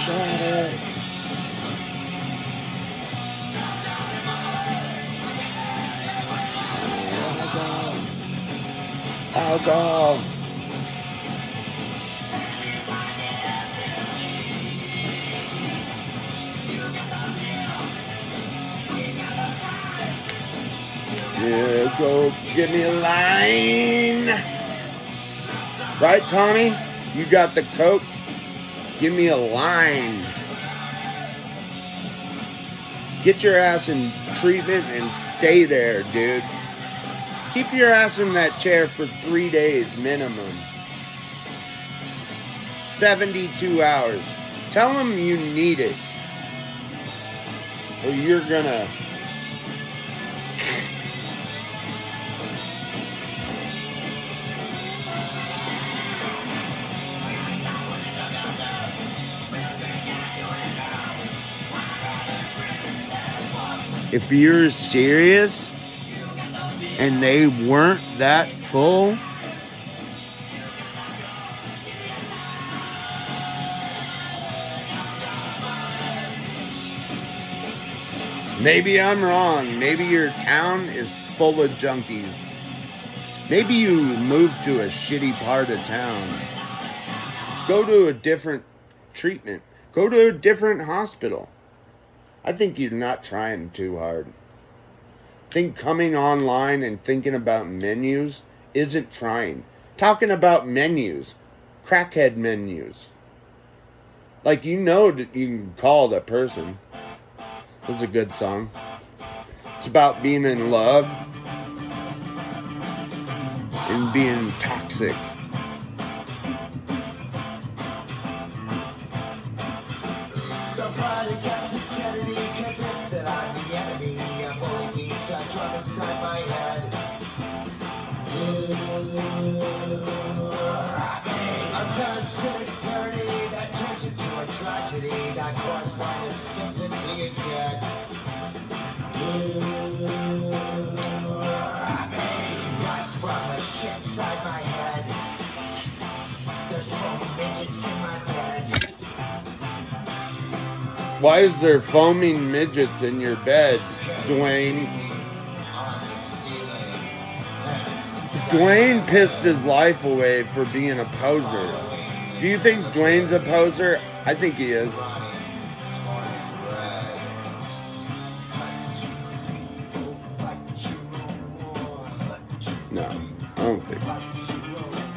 Shut up. Alcohol. Yeah, go give me a line. Right, Tommy? You got the Coke? Give me a line. Get your ass in treatment and stay there, dude. Keep your ass in that chair for 3 days minimum. 72 hours. Tell them you need it. Or you're gonna... If you're serious and they weren't that full, maybe I'm wrong. Maybe your town is full of junkies. Maybe you moved to a shitty part of town. Go to a different treatment. Go to a different hospital. I think you're not trying too hard. I think coming online and thinking about menus isn't trying. talking about menus, crackhead menus. Like, you know that you can call that person. This is a good song. It's about being in love and being toxic. Why is there foaming midgets in your bed, Dwayne? Dwayne pissed his life away for being a poser. Do you think Dwayne's a poser? I think he is. No, I don't think.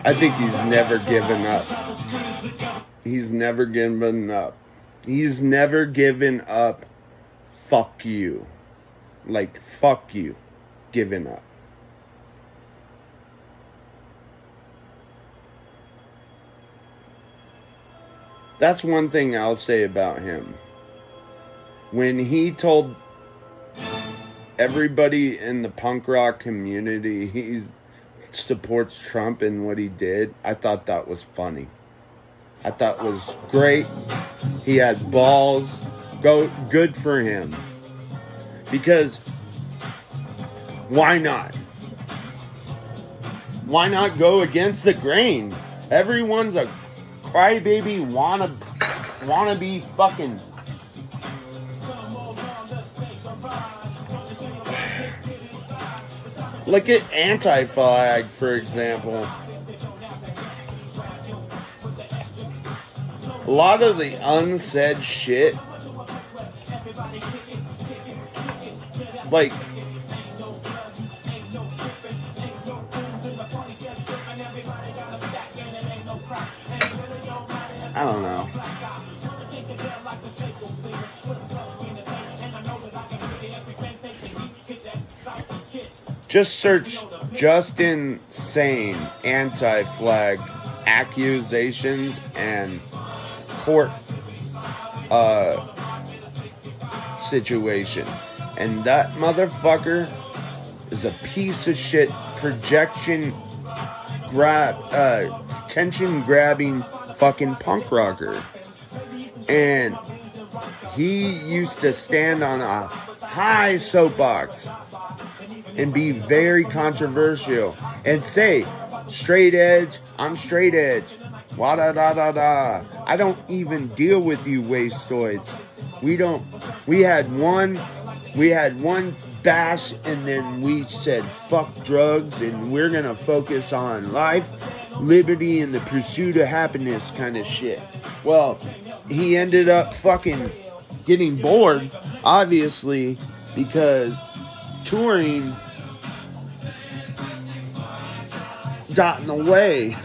I think he's never given up. He's never given up. He's never given up. Fuck you. Like, fuck you. Giving up. That's one thing I'll say about him. When he told everybody in the punk rock community he supports Trump and what he did, I thought that was funny. I thought it was great. He had balls. Good for him. Because why not? Why not go against the grain? Everyone's a crybaby wannabe fucking. Look at Anti-Flag, for example. A lot of the unsaid shit, like, I don't know. Just search just insane anti-flag accusations and court situation, and that motherfucker is a piece of shit attention grabbing fucking punk rocker. And he used to stand on a high soapbox and be very controversial and say, straight edge, I'm straight edge. Wa-da-da-da-da. I don't even deal with you wastoids. We had one bash, and then we said fuck drugs, and we're gonna focus on life, liberty, and the pursuit of happiness kind of shit. Well, he ended up fucking getting bored, obviously, because touring got in the way.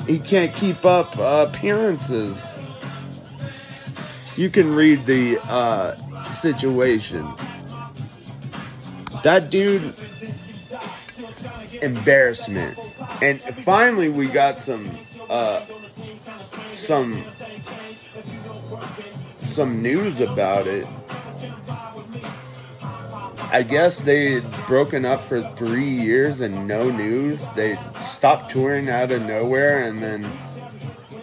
He can't keep up appearances. You can read the situation. That dude, embarrassment. And finally we got some news about it. I guess they had broken up for 3 years and no news. They stopped touring out of nowhere, and then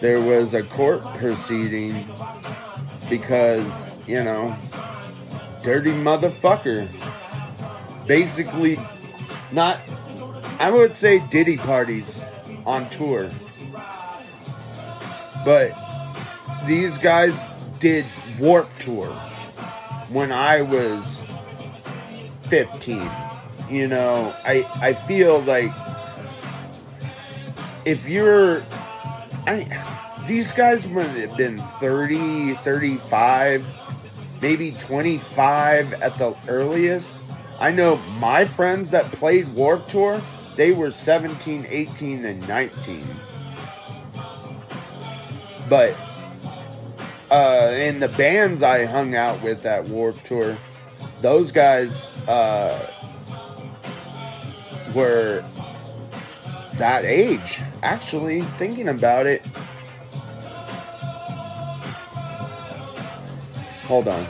there was a court proceeding because, you know, dirty motherfucker. Basically, not, I would say Diddy parties on tour. But these guys did Warped Tour when I was 15. You know, I feel like if you're, these guys would have been 30, 35, maybe 25 at the earliest. I know my friends that played Warped Tour, they were 17, 18, and 19. But in the bands I hung out with at Warped Tour, those guys were that age. Actually, thinking about it. Hold on.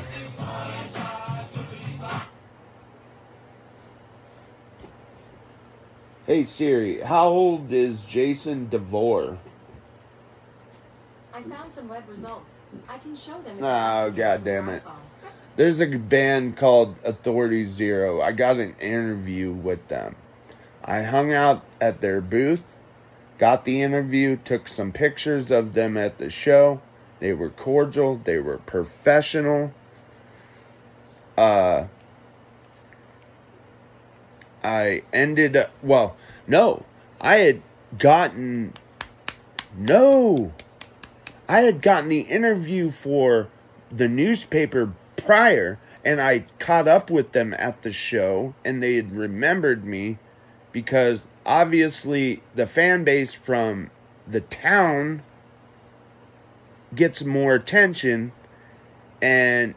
Hey Siri, how old is Jason DeVore? I found some web results. I can show them. Oh, god damn it. There's a band called Authority Zero. I got an interview with them. I hung out at their booth, got the interview, took some pictures of them at the show. They were cordial. They were professional. I ended up... Well, no. I had gotten the interview for the newspaper prior, and I caught up with them at the show, and they had remembered me because obviously the fan base from the town gets more attention, and,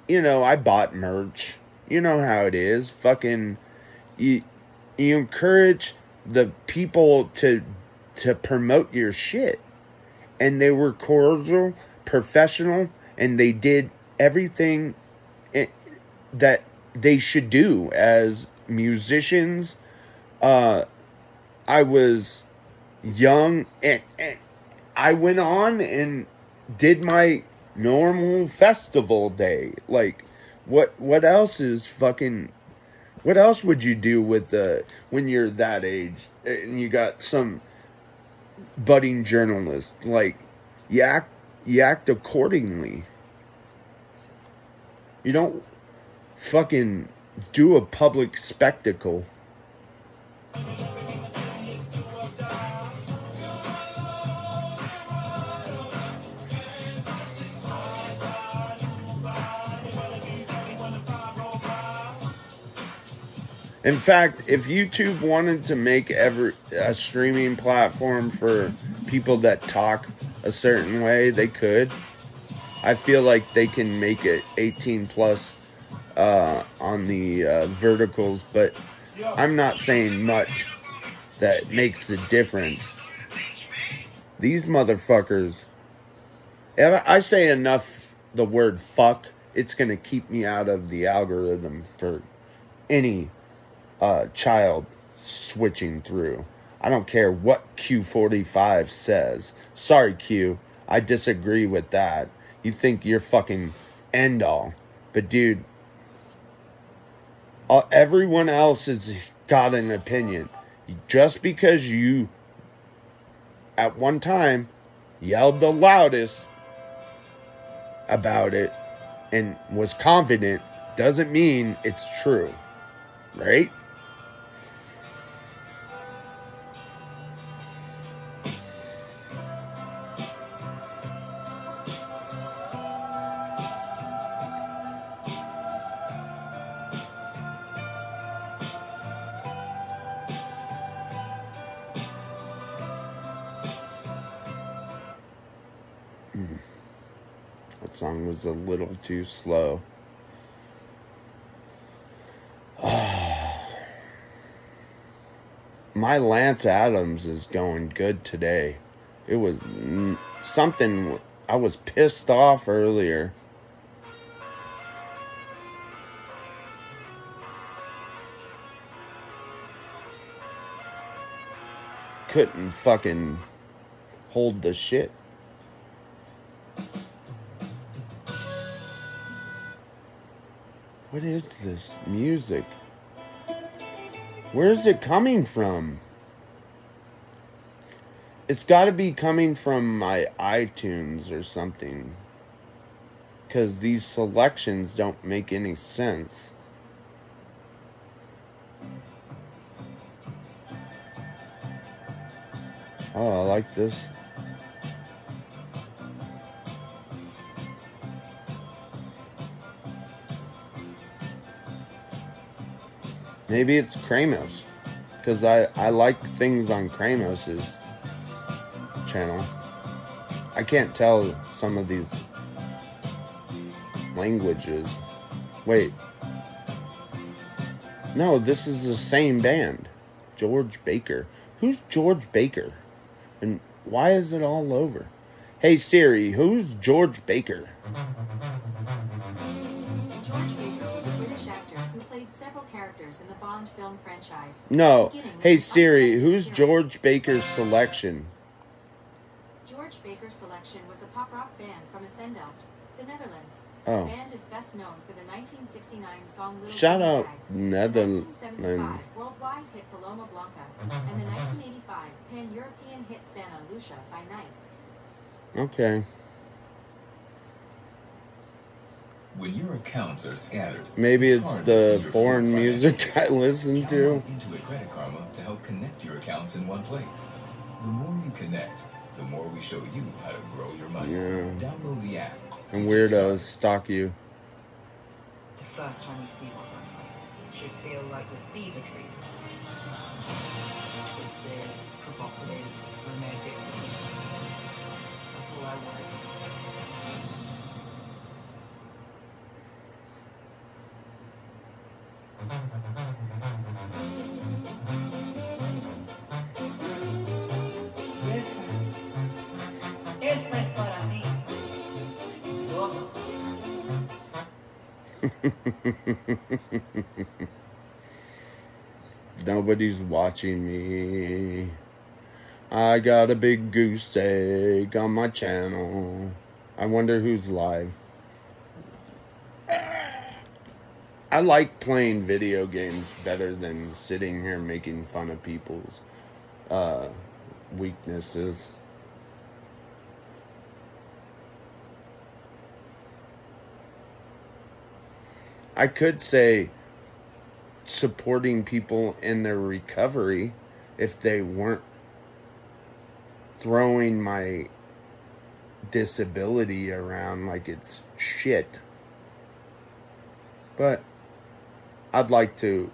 you know, I bought merch. You know how it is. Fucking, you encourage the people to promote your shit. And they were cordial, professional, and they did everything that they should do as musicians. I was young, and I went on and did my normal festival day. Like, what else is fucking... What else would you do with when you're that age and you got some budding journalist? Like, you act accordingly. You don't fucking do a public spectacle. In fact, if YouTube wanted to make a streaming platform for people that talk a certain way, they could. I feel like they can make it 18 plus on the verticals, but I'm not saying much that makes a difference. These motherfuckers, if I say enough the word fuck, it's going to keep me out of the algorithm for any child switching through. I don't care what Q45 says. Sorry, Q. I disagree with that. You think you're fucking end all. But dude, everyone else has got an opinion. Just because you, at one time, yelled the loudest about it and was confident, doesn't mean it's true. Right? That song was a little too slow. My Lance Adams is going good today. It was something... I was pissed off earlier. Couldn't fucking hold the shit. What is this music? Where's it coming from? It's got to be coming from my iTunes or something. Because these selections don't make any sense. Oh, I like this. Maybe it's Kramos. because I like things on Kranos' channel. I can't tell some of these languages. Wait. No, this is the same band. George Baker. Who's George Baker? And why is it all over? Hey Siri, who's George Baker? George Baker was a British actor who played several characters in the Bond film franchise. No. beginning with Hey his Siri, upcoming who's appearance. George Baker's Selection? George Baker's Selection was a pop rock band from Assendelft, the Netherlands. Oh. The band is best known for the 1969 song Little Shout Green out Bag, the Netherlands. 1975 worldwide hit Paloma Blanca, and the 1985 pan-European hit Santa Lucia by Night. Okay. When your accounts are scattered, Maybe it's hard to see the your foreign full music financial I listen Count to. on Intuit Credit Karma to help connect your accounts in one place. The more you connect, the more we show you how to grow your money. Yeah. Download the app. And weirdos stalk you. The first time you see one like this, it should feel like this fever dream. Twisted, provocative, romantic. That's all I want. Esta es para ti. Gozo. Nobody's watching me. I got a big goose egg on my channel. I wonder who's live. I like playing video games better than sitting here making fun of people's weaknesses. I could say supporting people in their recovery if they weren't throwing my disability around like it's shit. But I'd like to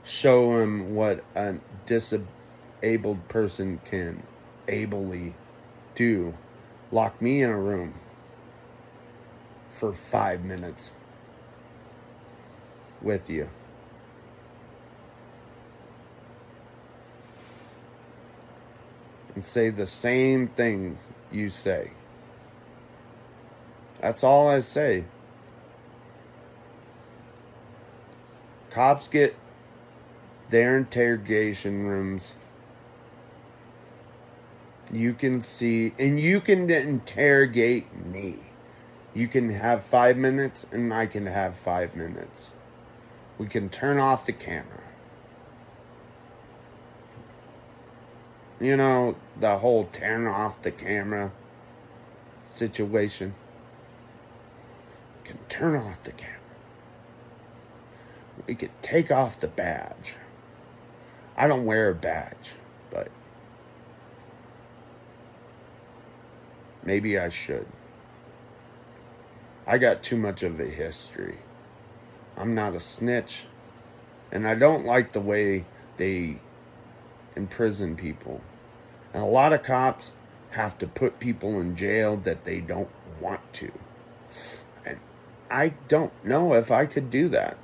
show them what a disabled person can ably do. Lock me in a room for 5 minutes with you. And say the same things you say. That's all I say. Cops get their interrogation rooms. You can see, and you can interrogate me. You can have 5 minutes, and I can have 5 minutes. We can turn off the camera. You know, the whole turn off the camera situation. We can turn off the camera. We could take off the badge. I don't wear a badge, but maybe I should. I got too much of a history. I'm not a snitch. And I don't like the way they imprison people. And a lot of cops have to put people in jail that they don't want to. And I don't know if I could do that.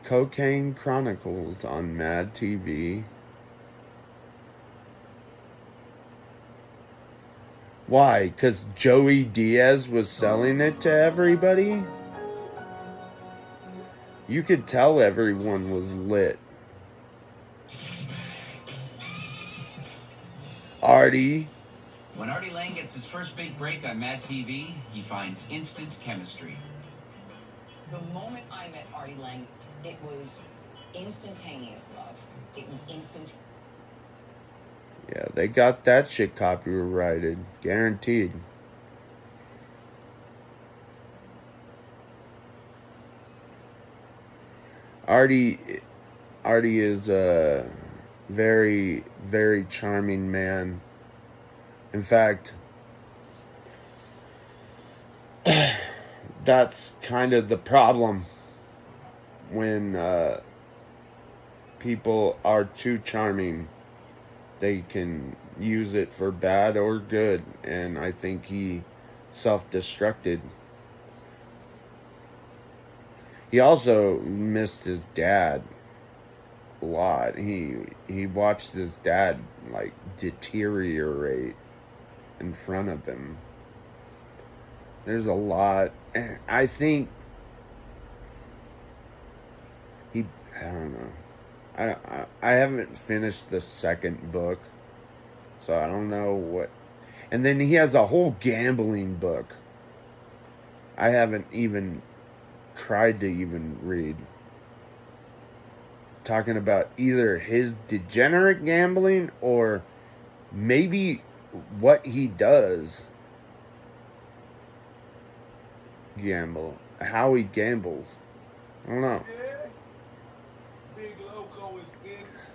Cocaine Chronicles on Mad TV. Why? Because Joey Diaz was selling it to everybody? You could tell everyone was lit. Artie. When Artie Lang gets his first big break on Mad TV, he finds instant chemistry. The moment I met Artie Lang, it was instantaneous love. It was instant. Yeah, they got that shit copyrighted. Guaranteed. Artie is a very, very charming man. In fact, that's kind of the problem when people are too charming. They can use it for bad or good, and I think he self-destructed. He also missed his dad a lot. He watched his dad like deteriorate in front of him. There's a lot. I think I don't know. I haven't finished the second book, so I don't know what. And then he has a whole gambling book. I haven't even tried to even read. Talking about either his degenerate gambling or maybe what he does gamble. How he gambles. I don't know.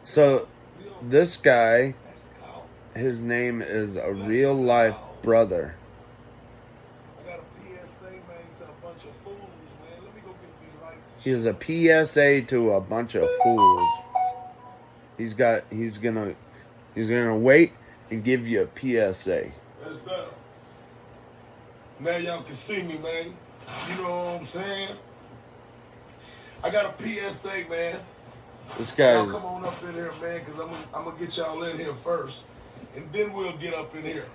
So, this guy, his name is a real life brother. He is a PSA to a bunch of fools. He's gonna wait and give you a PSA. That's better. Now y'all can see me, man. You know what I'm saying? I got a PSA, man. This guy's... Y'all come on up in here, man, because I'm going to get y'all in here first. And then we'll get up in here.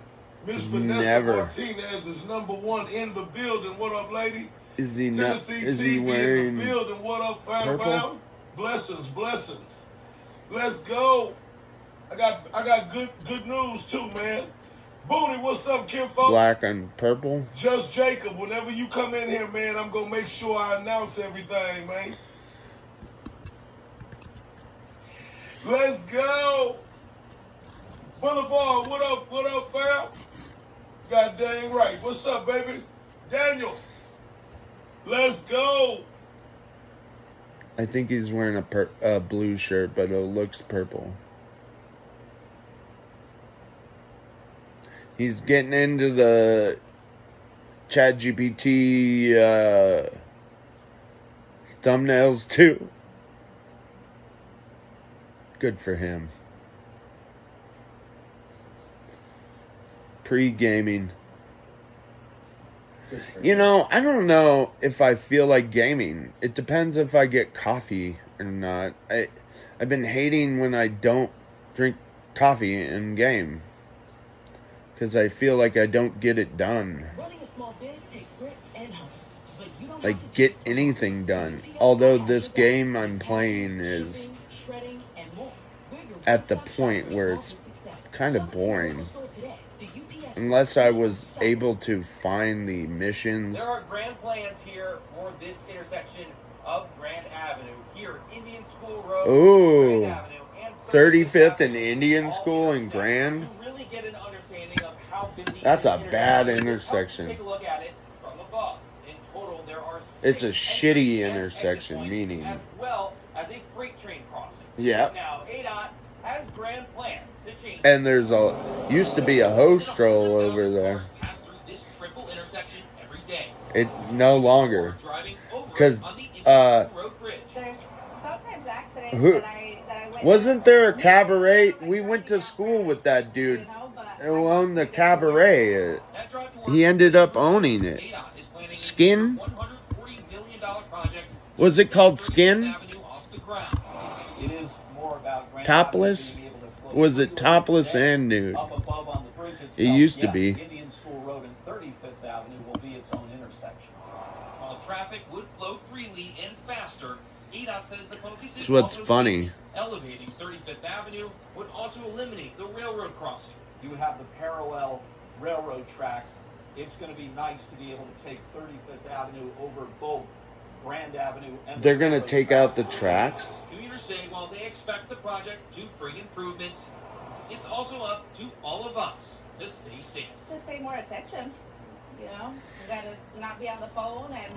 Miss Vanessa Martinez is #1 in the building. What up, lady? Is he not? Is TV he wearing in the building. What up, fam? purple? Blessings. Let's go. I got good news too, man. Booney, what's up, kinfolk? Black and purple? Just Jacob, whenever you come in here, man, I'm going to make sure I announce everything, man. Let's go. Boulevard, what up, fam? God dang right. What's up, baby? Daniel. Let's go. I think he's wearing a blue shirt, but it looks purple. He's getting into the ChatGPT thumbnails too. Good for him. Pre-gaming. You know, I don't know if I feel like gaming. It depends if I get coffee or not. I've been hating when I don't drink coffee and game. Because I feel like I don't get it done. Like, get anything done. Although this game I'm playing is at the point where it's kind of boring. Unless I was able to find the missions. There are grand plans here for this intersection of Grand Avenue. Here, Indian School Road, Ooh. Grand Avenue, and 35th and Indian School in Grand? really get an understanding of how busy That's a this bad is. intersection. Take a look at it from above. In total, there are It's a shitty intersection, meaning. as well as a freight train crossing. Yep. Now, ADOT has grand plans to change. And there's used to be a hose stroll over there. Pass through this triple intersection every day. It no longer. Because, There's sometimes accidents who, that I witness. wasn't there a cabaret? We went to school with that dude who owned the cabaret. He ended up owning it. Skin? Was it called Skin? It is more about Grand Topless? Was it topless and nude? Up above on the bridge itself, It used to yes, be. Indian School Road and 35th Avenue will be its own intersection. While traffic would flow freely and faster, ADOT says the focus is That's what's also funny. safe. Elevating 35th Avenue would also eliminate the railroad crossing. You would have the parallel railroad tracks. It's going to be nice to be able to take 35th Avenue over both Grand Avenue and They're going to take out the tracks? Commuters say while they expect the project to bring improvements, it's also up to all of us to stay safe. Just pay more attention. You know, we gotta not be on the phone and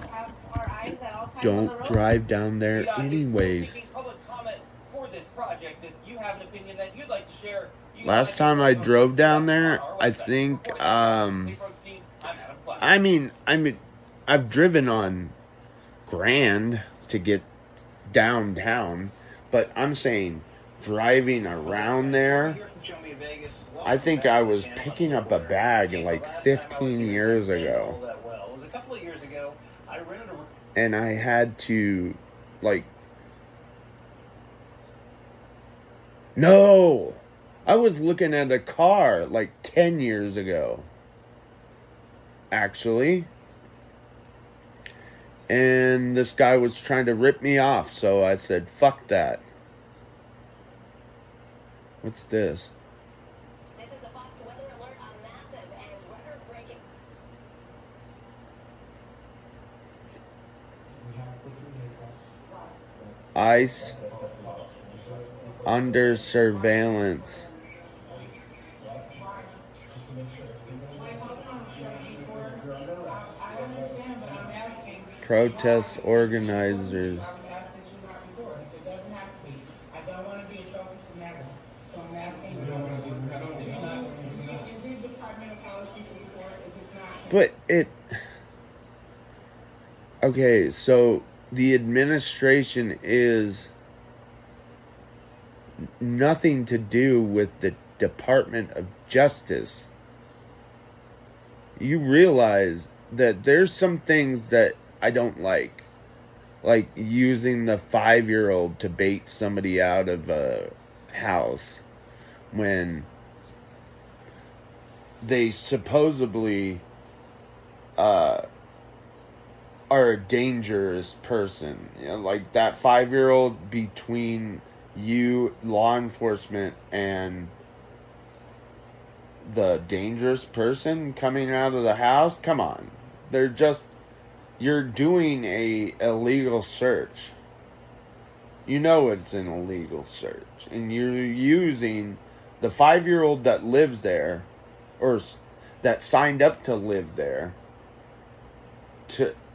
have our eyes at all times on the Don't road. drive down there anyways. Taking public comment for this project. If you have an opinion that you'd like to share, Last time I drove down there, I think, I mean, I've driven on Grand to get downtown, but I'm saying driving around there, I think I was picking up a bag like 15 years ago. It was a couple of years ago. I rented a. And I had to, like, no, I was looking at a car like 10 years ago, actually. And this guy was trying to rip me off, so I said, fuck that. What's this? This is a Fox weather alert on massive and record-breaking. ICE under surveillance. Protest organizers. But it... Okay, so the administration is nothing to do with the Department of Justice. You realize that there's some things that I don't like using the 5-year-old to bait somebody out of a house when they supposedly are a dangerous person. You know, like that 5-year-old between you, law enforcement, and the dangerous person coming out of the house. Come on. You're doing a illegal search. You know it's an illegal search. And you're using the 5-year-old that lives there, or that signed up to live there,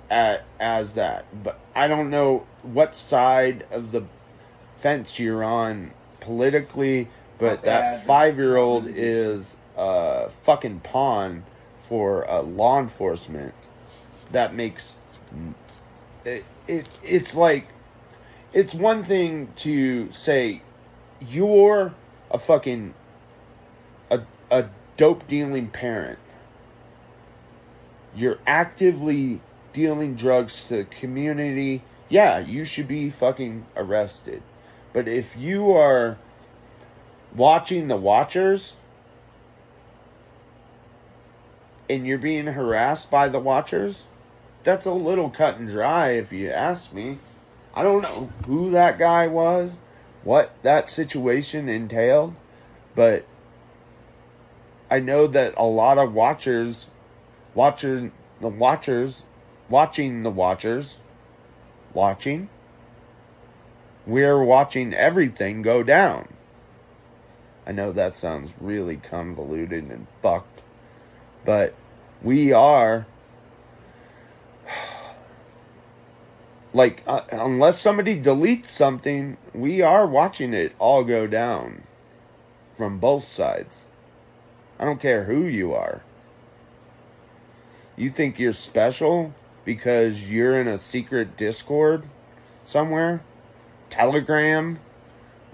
as that. But I don't know what side of the fence you're on politically, but that 5-year-old is a fucking pawn for law enforcement. That makes it's like, it's one thing to say you're a fucking a dope dealing parent. You're actively dealing drugs to the community. Yeah, you should be fucking arrested. But if you are watching the watchers and you're being harassed by the watchers, that's a little cut and dry if you ask me. I don't know who that guy was, what that situation entailed, but I know that a lot of watching the watchers, we're watching everything go down. I know that sounds really convoluted and fucked, but we are, like, unless somebody deletes something, we are watching it all go down from both sides. I don't care who you are. You think you're special because you're in a secret Discord somewhere, Telegram,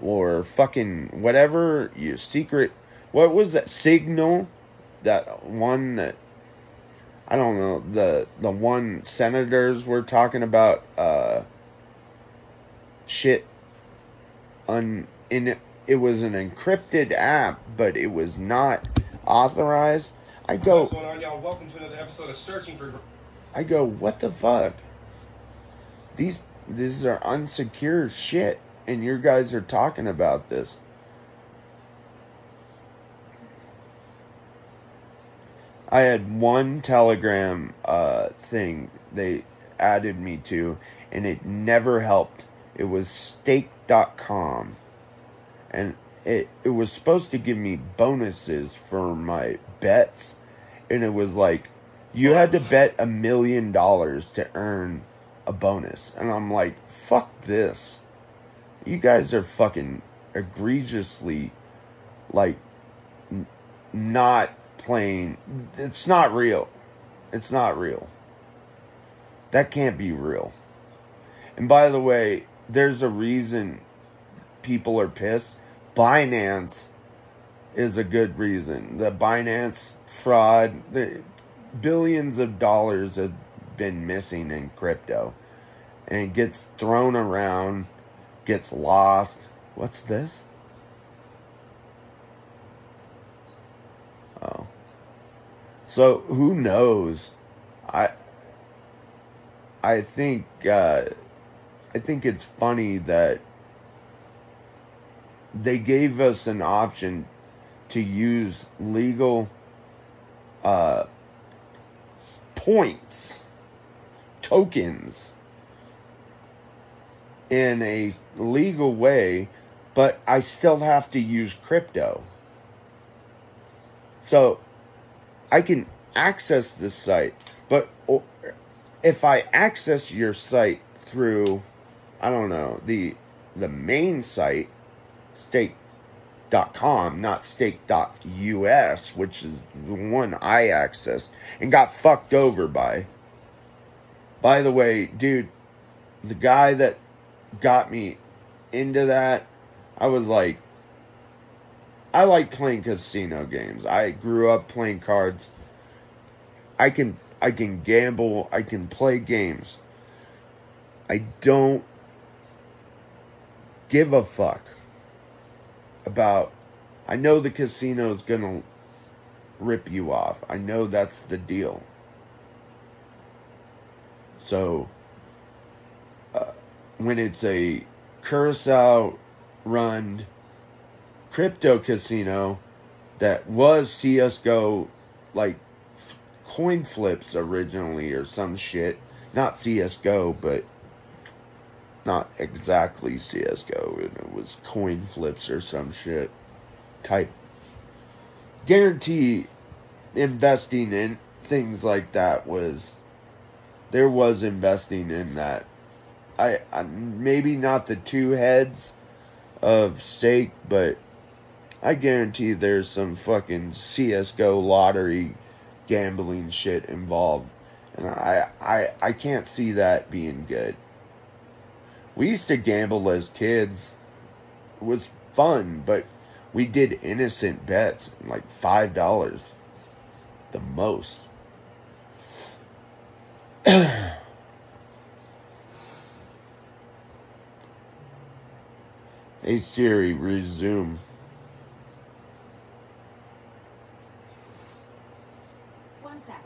or fucking whatever, your secret, what was that, Signal, that one that, I don't know, the one senators were talking about shit it was an encrypted app, but it was not authorized. I go, what's going on, y'all? Welcome to another episode of Searching for. I go, what the fuck? These are unsecure shit, and you guys are talking about this. I had one Telegram thing they added me to, and it never helped. It was stake.com. And it was supposed to give me bonuses for my bets. And it was like, you had to bet $1 million to earn a bonus. And I'm like, fuck this. You guys are fucking egregiously, like, not playing. It's not real. It's not real. That can't be real. And by the way, there's a reason people are pissed. Binance is a good reason. The Binance fraud, the billions of dollars have been missing in crypto. And it gets thrown around, gets lost. What's this? Oh. So who knows? I think it's funny that they gave us an option to use legal points, tokens, in a legal way, but I still have to use crypto. So I can access this site, but if I access your site through, I don't know, the main site, stake.com, not stake.us, which is the one I accessed and got fucked over by. By the way, dude, the guy that got me into that, I was like, I like playing casino games. I grew up playing cards. I can gamble. I can play games. I don't give a fuck about, I know the casino's gonna rip you off. I know that's the deal. So, when it's a Curacao-run crypto casino that was CSGO, like coin flips originally or some shit. Not CSGO, but not exactly CSGO. It was coin flips or some shit type. Guarantee investing in things like that there was investing in that. I maybe not the two heads of stake, but I guarantee there's some fucking CSGO lottery gambling shit involved. And I can't see that being good. We used to gamble as kids. It was fun, but we did innocent bets, like $5. The most. Hey Siri, resume. One sec.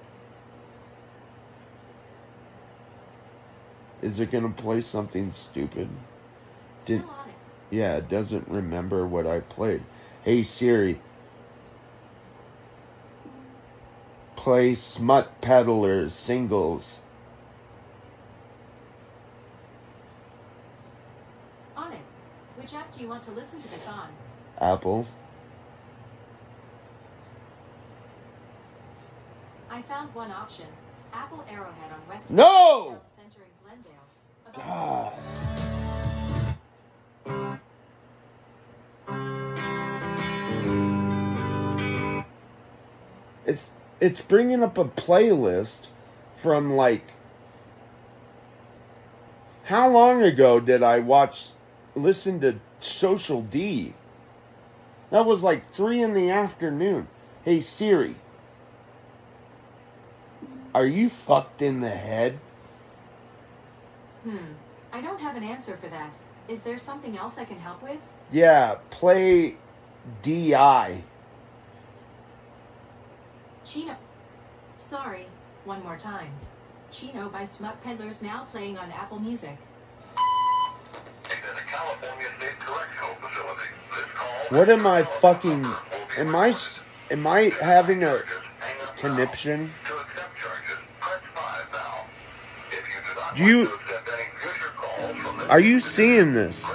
Is it gonna play something stupid? Still on it. Yeah, it doesn't remember what I played. Hey Siri, play Smut Peddlers singles. On it. Which app do you want to listen to this on? Apple. I found one option. Apple Arrowhead on West No! Center in Glendale. God. It's bringing up a playlist from like, how long ago did I listen to Social D? That was like 3 in the afternoon. Hey Siri, are you fucked in the head? I don't have an answer for that. Is there something else I can help with? Yeah, play DI. Chino. Sorry, one more time. Chino by Smut Peddlers now playing on Apple Music. What am I fucking... Am I having a conniption? Are you seeing this?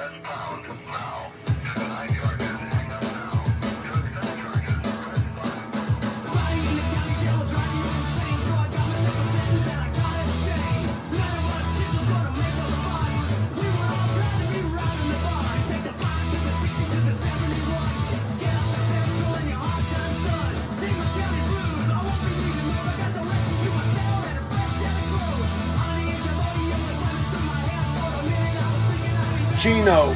Chino.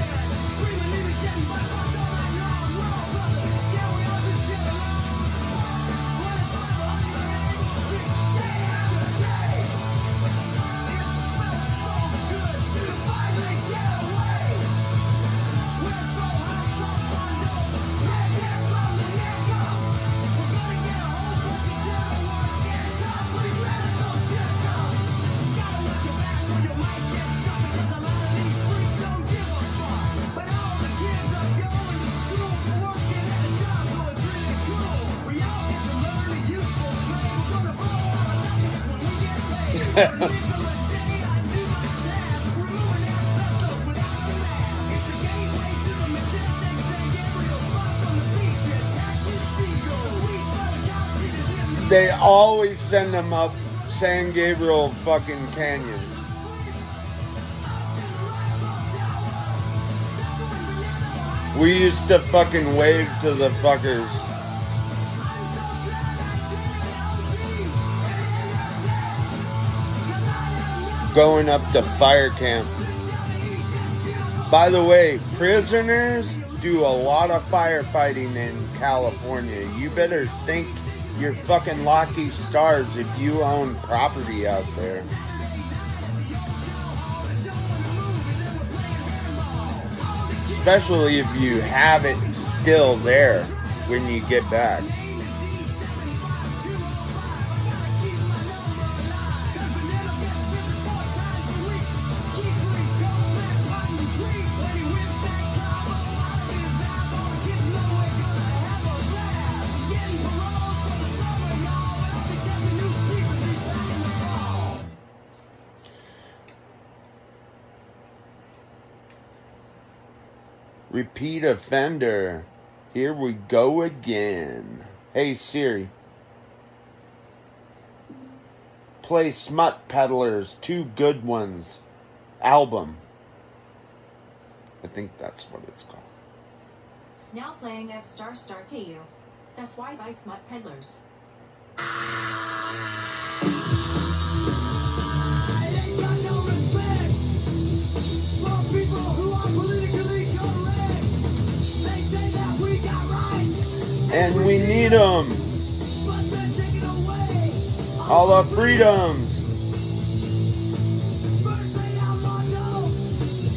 They always send them up San Gabriel fucking canyons. We used to fucking wave to the fuckers. Going up to fire camp. By the way, prisoners do a lot of firefighting in California. You better think you're fucking lucky stars if you own property out there. Especially if you have it still there when you get back. Repeat offender. Here we go again. Hey Siri. Play Smut Peddlers, Two Good Ones album. I think that's what it's called. Now playing F Star KU. That's why by Smut Peddlers. And we need them. All our freedoms.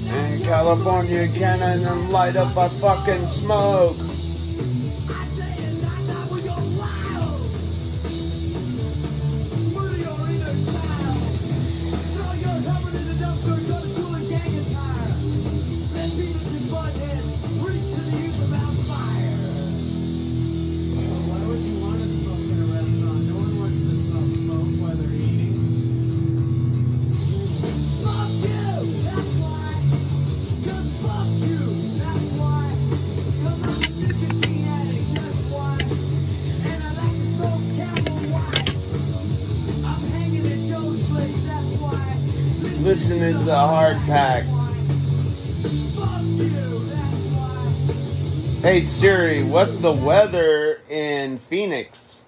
In California, cannon light up a fucking smoke. Listening to the hard pack. Hey Siri, what's the weather in Phoenix?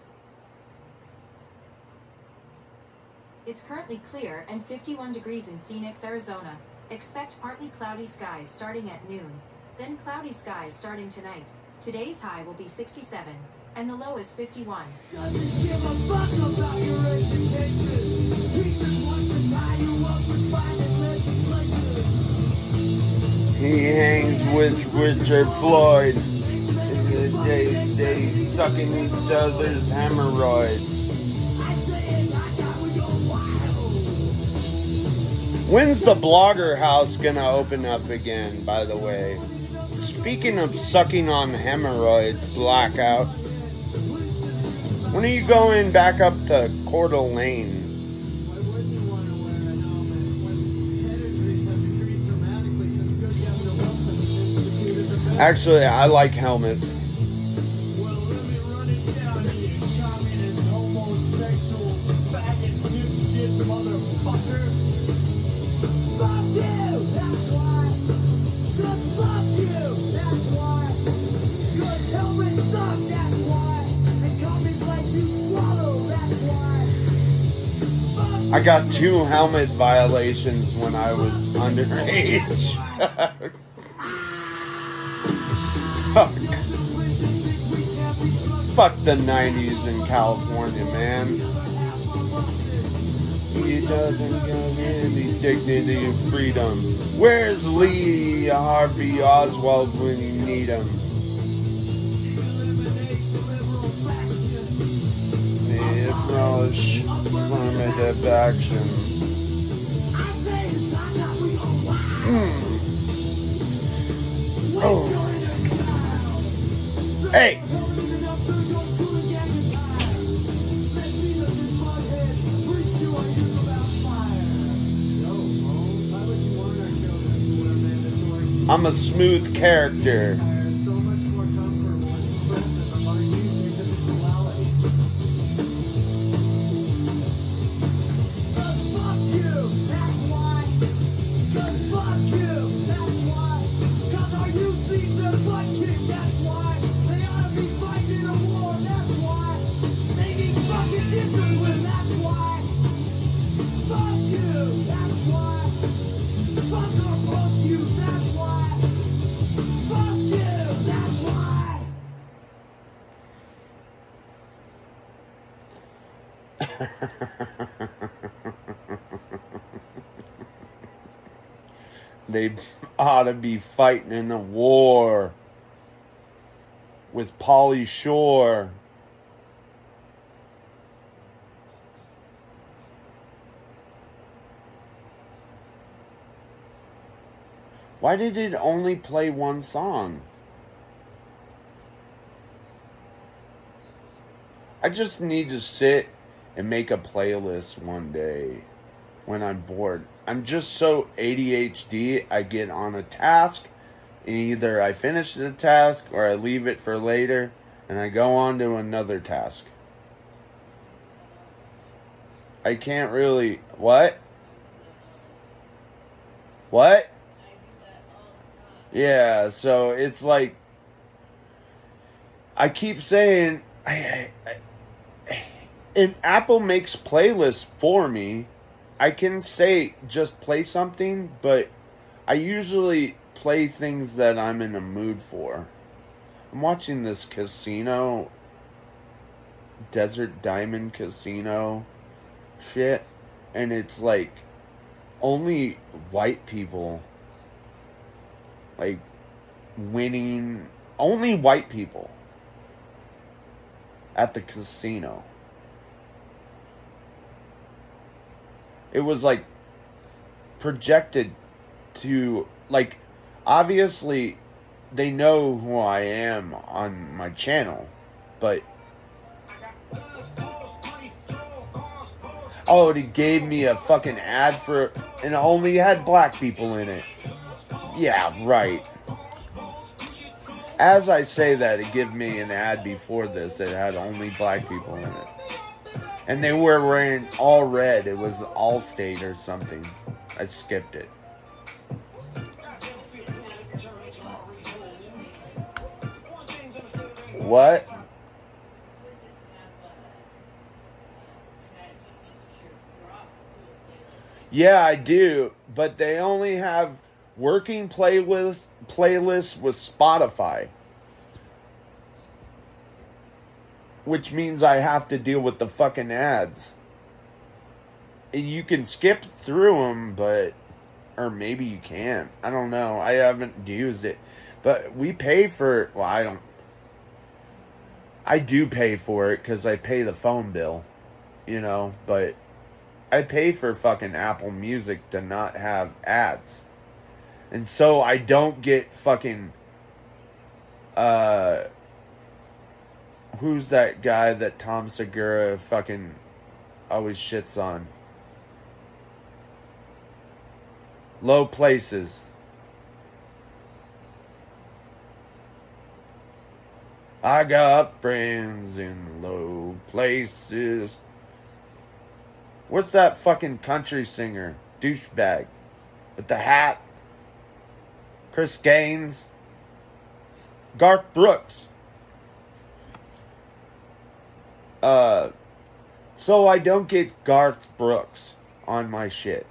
It's currently clear and 51 degrees in Phoenix, Arizona. Expect partly cloudy skies starting at noon. Then cloudy skies starting tonight. Today's high will be 67, and the low is 51. Doesn't give a fuck about your education. He just wants to tie you up with violent legislation. He hangs with Richard Floyd. They sucking each other's hemorrhoids. When's the Blogger House gonna open up again, by the way? Speaking of sucking on hemorrhoids, Blackout, when are you going back up to Coeur d'Alene? Actually, I like helmets. I got 2 helmet violations when I was underage. Fuck the 90s in California, man. He doesn't give any dignity and freedom. Where's Lee Harvey Oswald when you need him? It's relish affirmative action. Oh. Hey! I'm a smooth character. They ought to be fighting in a war with Pauly Shore. Why did it only play one song? I just need to sit and make a playlist one day when I'm bored. I'm just so ADHD, I get on a task, and either I finish the task or I leave it for later, and I go on to another task. I can't really... What? What? Yeah, so it's like... I keep saying... and Apple makes playlists for me. I can say just play something, but I usually play things that I'm in a mood for. I'm watching this casino, Desert Diamond Casino shit, and it's like only white people like winning, only white people at the casino. It was like projected to, like, obviously they know who I am on my channel, but oh, it gave me a fucking ad for, and it only had black people in it. Yeah, right. As I say that, it gave me an ad before this that had only black people in it. And they were wearing all red. It was Allstate or something. I skipped it. What? Yeah, I do. But they only have working playlists with Spotify. Which means I have to deal with the fucking ads. You can skip through them, but... Or maybe you can't. I don't know. I haven't used it. But we pay for... Well, I don't... I do pay for it because I pay the phone bill. You know, but... I pay for fucking Apple Music to not have ads. And so I don't get fucking... Who's that guy that Tom Segura fucking always shits on? Low Places. I got friends in low places. What's that fucking country singer? Douchebag. With the hat. Chris Gaines. Garth Brooks. So I don't get Garth Brooks on my shit.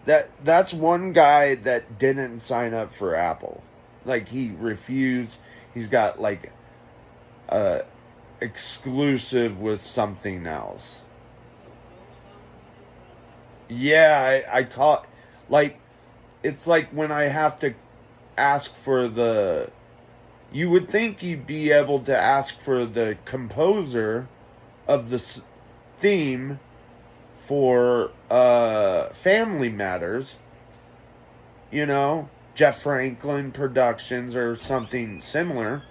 That's one guy that didn't sign up for Apple. Like, he refused. He's got like exclusive with something else. Yeah, I call, like, it's like when I have to ask for the, you would think you'd be able to ask for the composer of the theme for Family Matters, you know, Jeff Franklin Productions or something similar.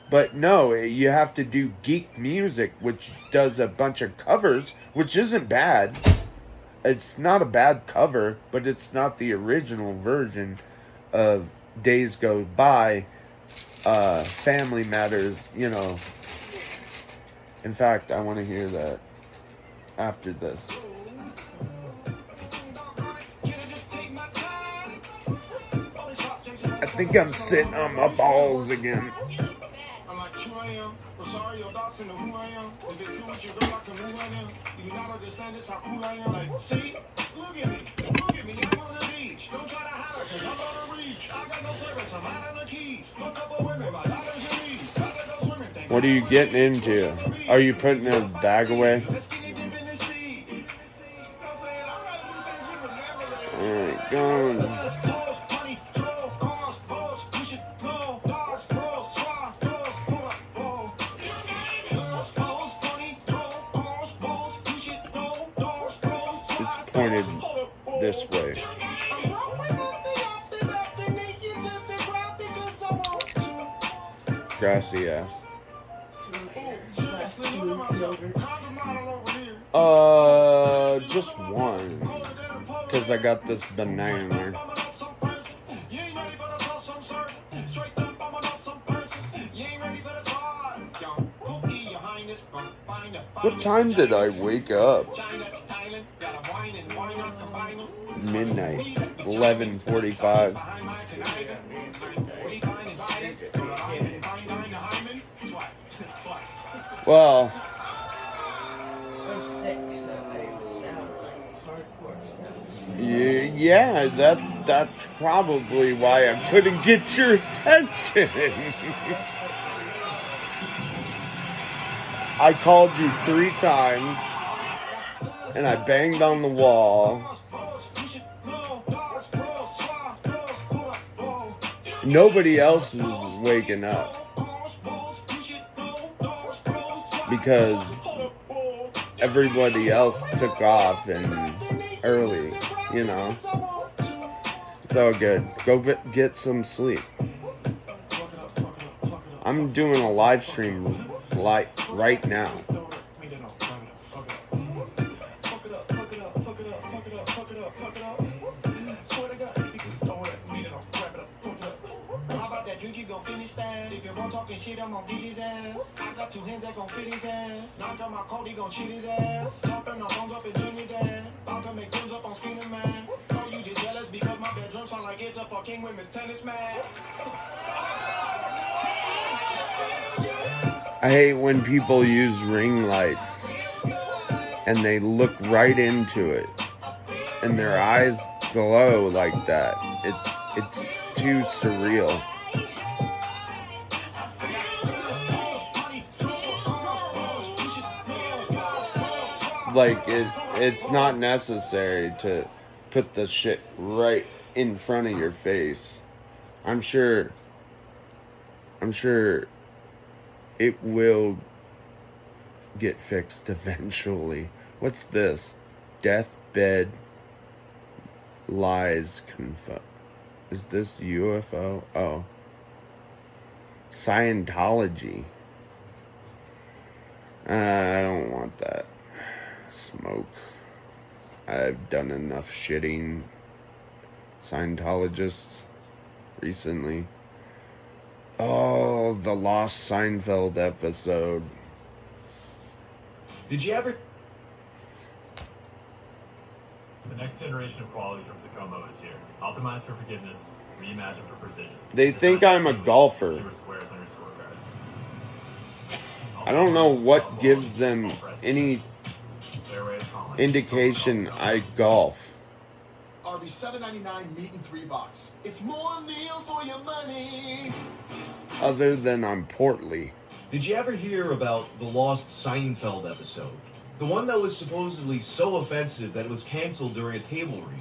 But no, you have to do Geek Music, which does a bunch of covers, which isn't bad. It's not a bad cover, but it's not the original version of Days Go By, Family Matters, you know. In fact, I want to hear that after this. I think I'm sitting on my balls again. What are you getting into? Are you putting a bag away? Alright, go. It's pointed this way. Grassy ass. Just one. Because I got this banana. What time did I wake up? Midnight. 11:45. Well, yeah, that's probably why I couldn't get your attention. I called you 3 times, and I banged on the wall. Nobody else was waking up because everybody else took off and early, you know. It's all good. Go get some sleep. I'm doing a live stream right now. Shit, I'm gonna beat his ass. I got 2 hands that gon' fit his ass. Knocked on my coat, he gon' cheat his ass. Dropping our phones up in Trinidad. About to make films up on Skinner Man. Oh, you just jealous because my bedroom sound like it's a fucking women's tennis match. I hate when people use ring lights and they look right into it and their eyes glow like that. It's too surreal. Like, it's not necessary to put the shit right in front of your face. I'm sure it will get fixed eventually. What's this? Deathbed lies Is this UFO? Oh. Scientology. I don't want that. Smoke. I've done enough shitting Scientologists recently. Oh, the lost Seinfeld episode. Did you ever? The next generation of quality from Tacoma is here. Optimized for forgiveness, reimagined for precision. They think I'm a golfer. I don't know what gives them any indication I golf. Arby's $7.99 meat and 3 box. It's more meal for your money. Other than I'm portly. Did you ever hear about the lost Seinfeld episode? The one that was supposedly so offensive that it was canceled during a table read.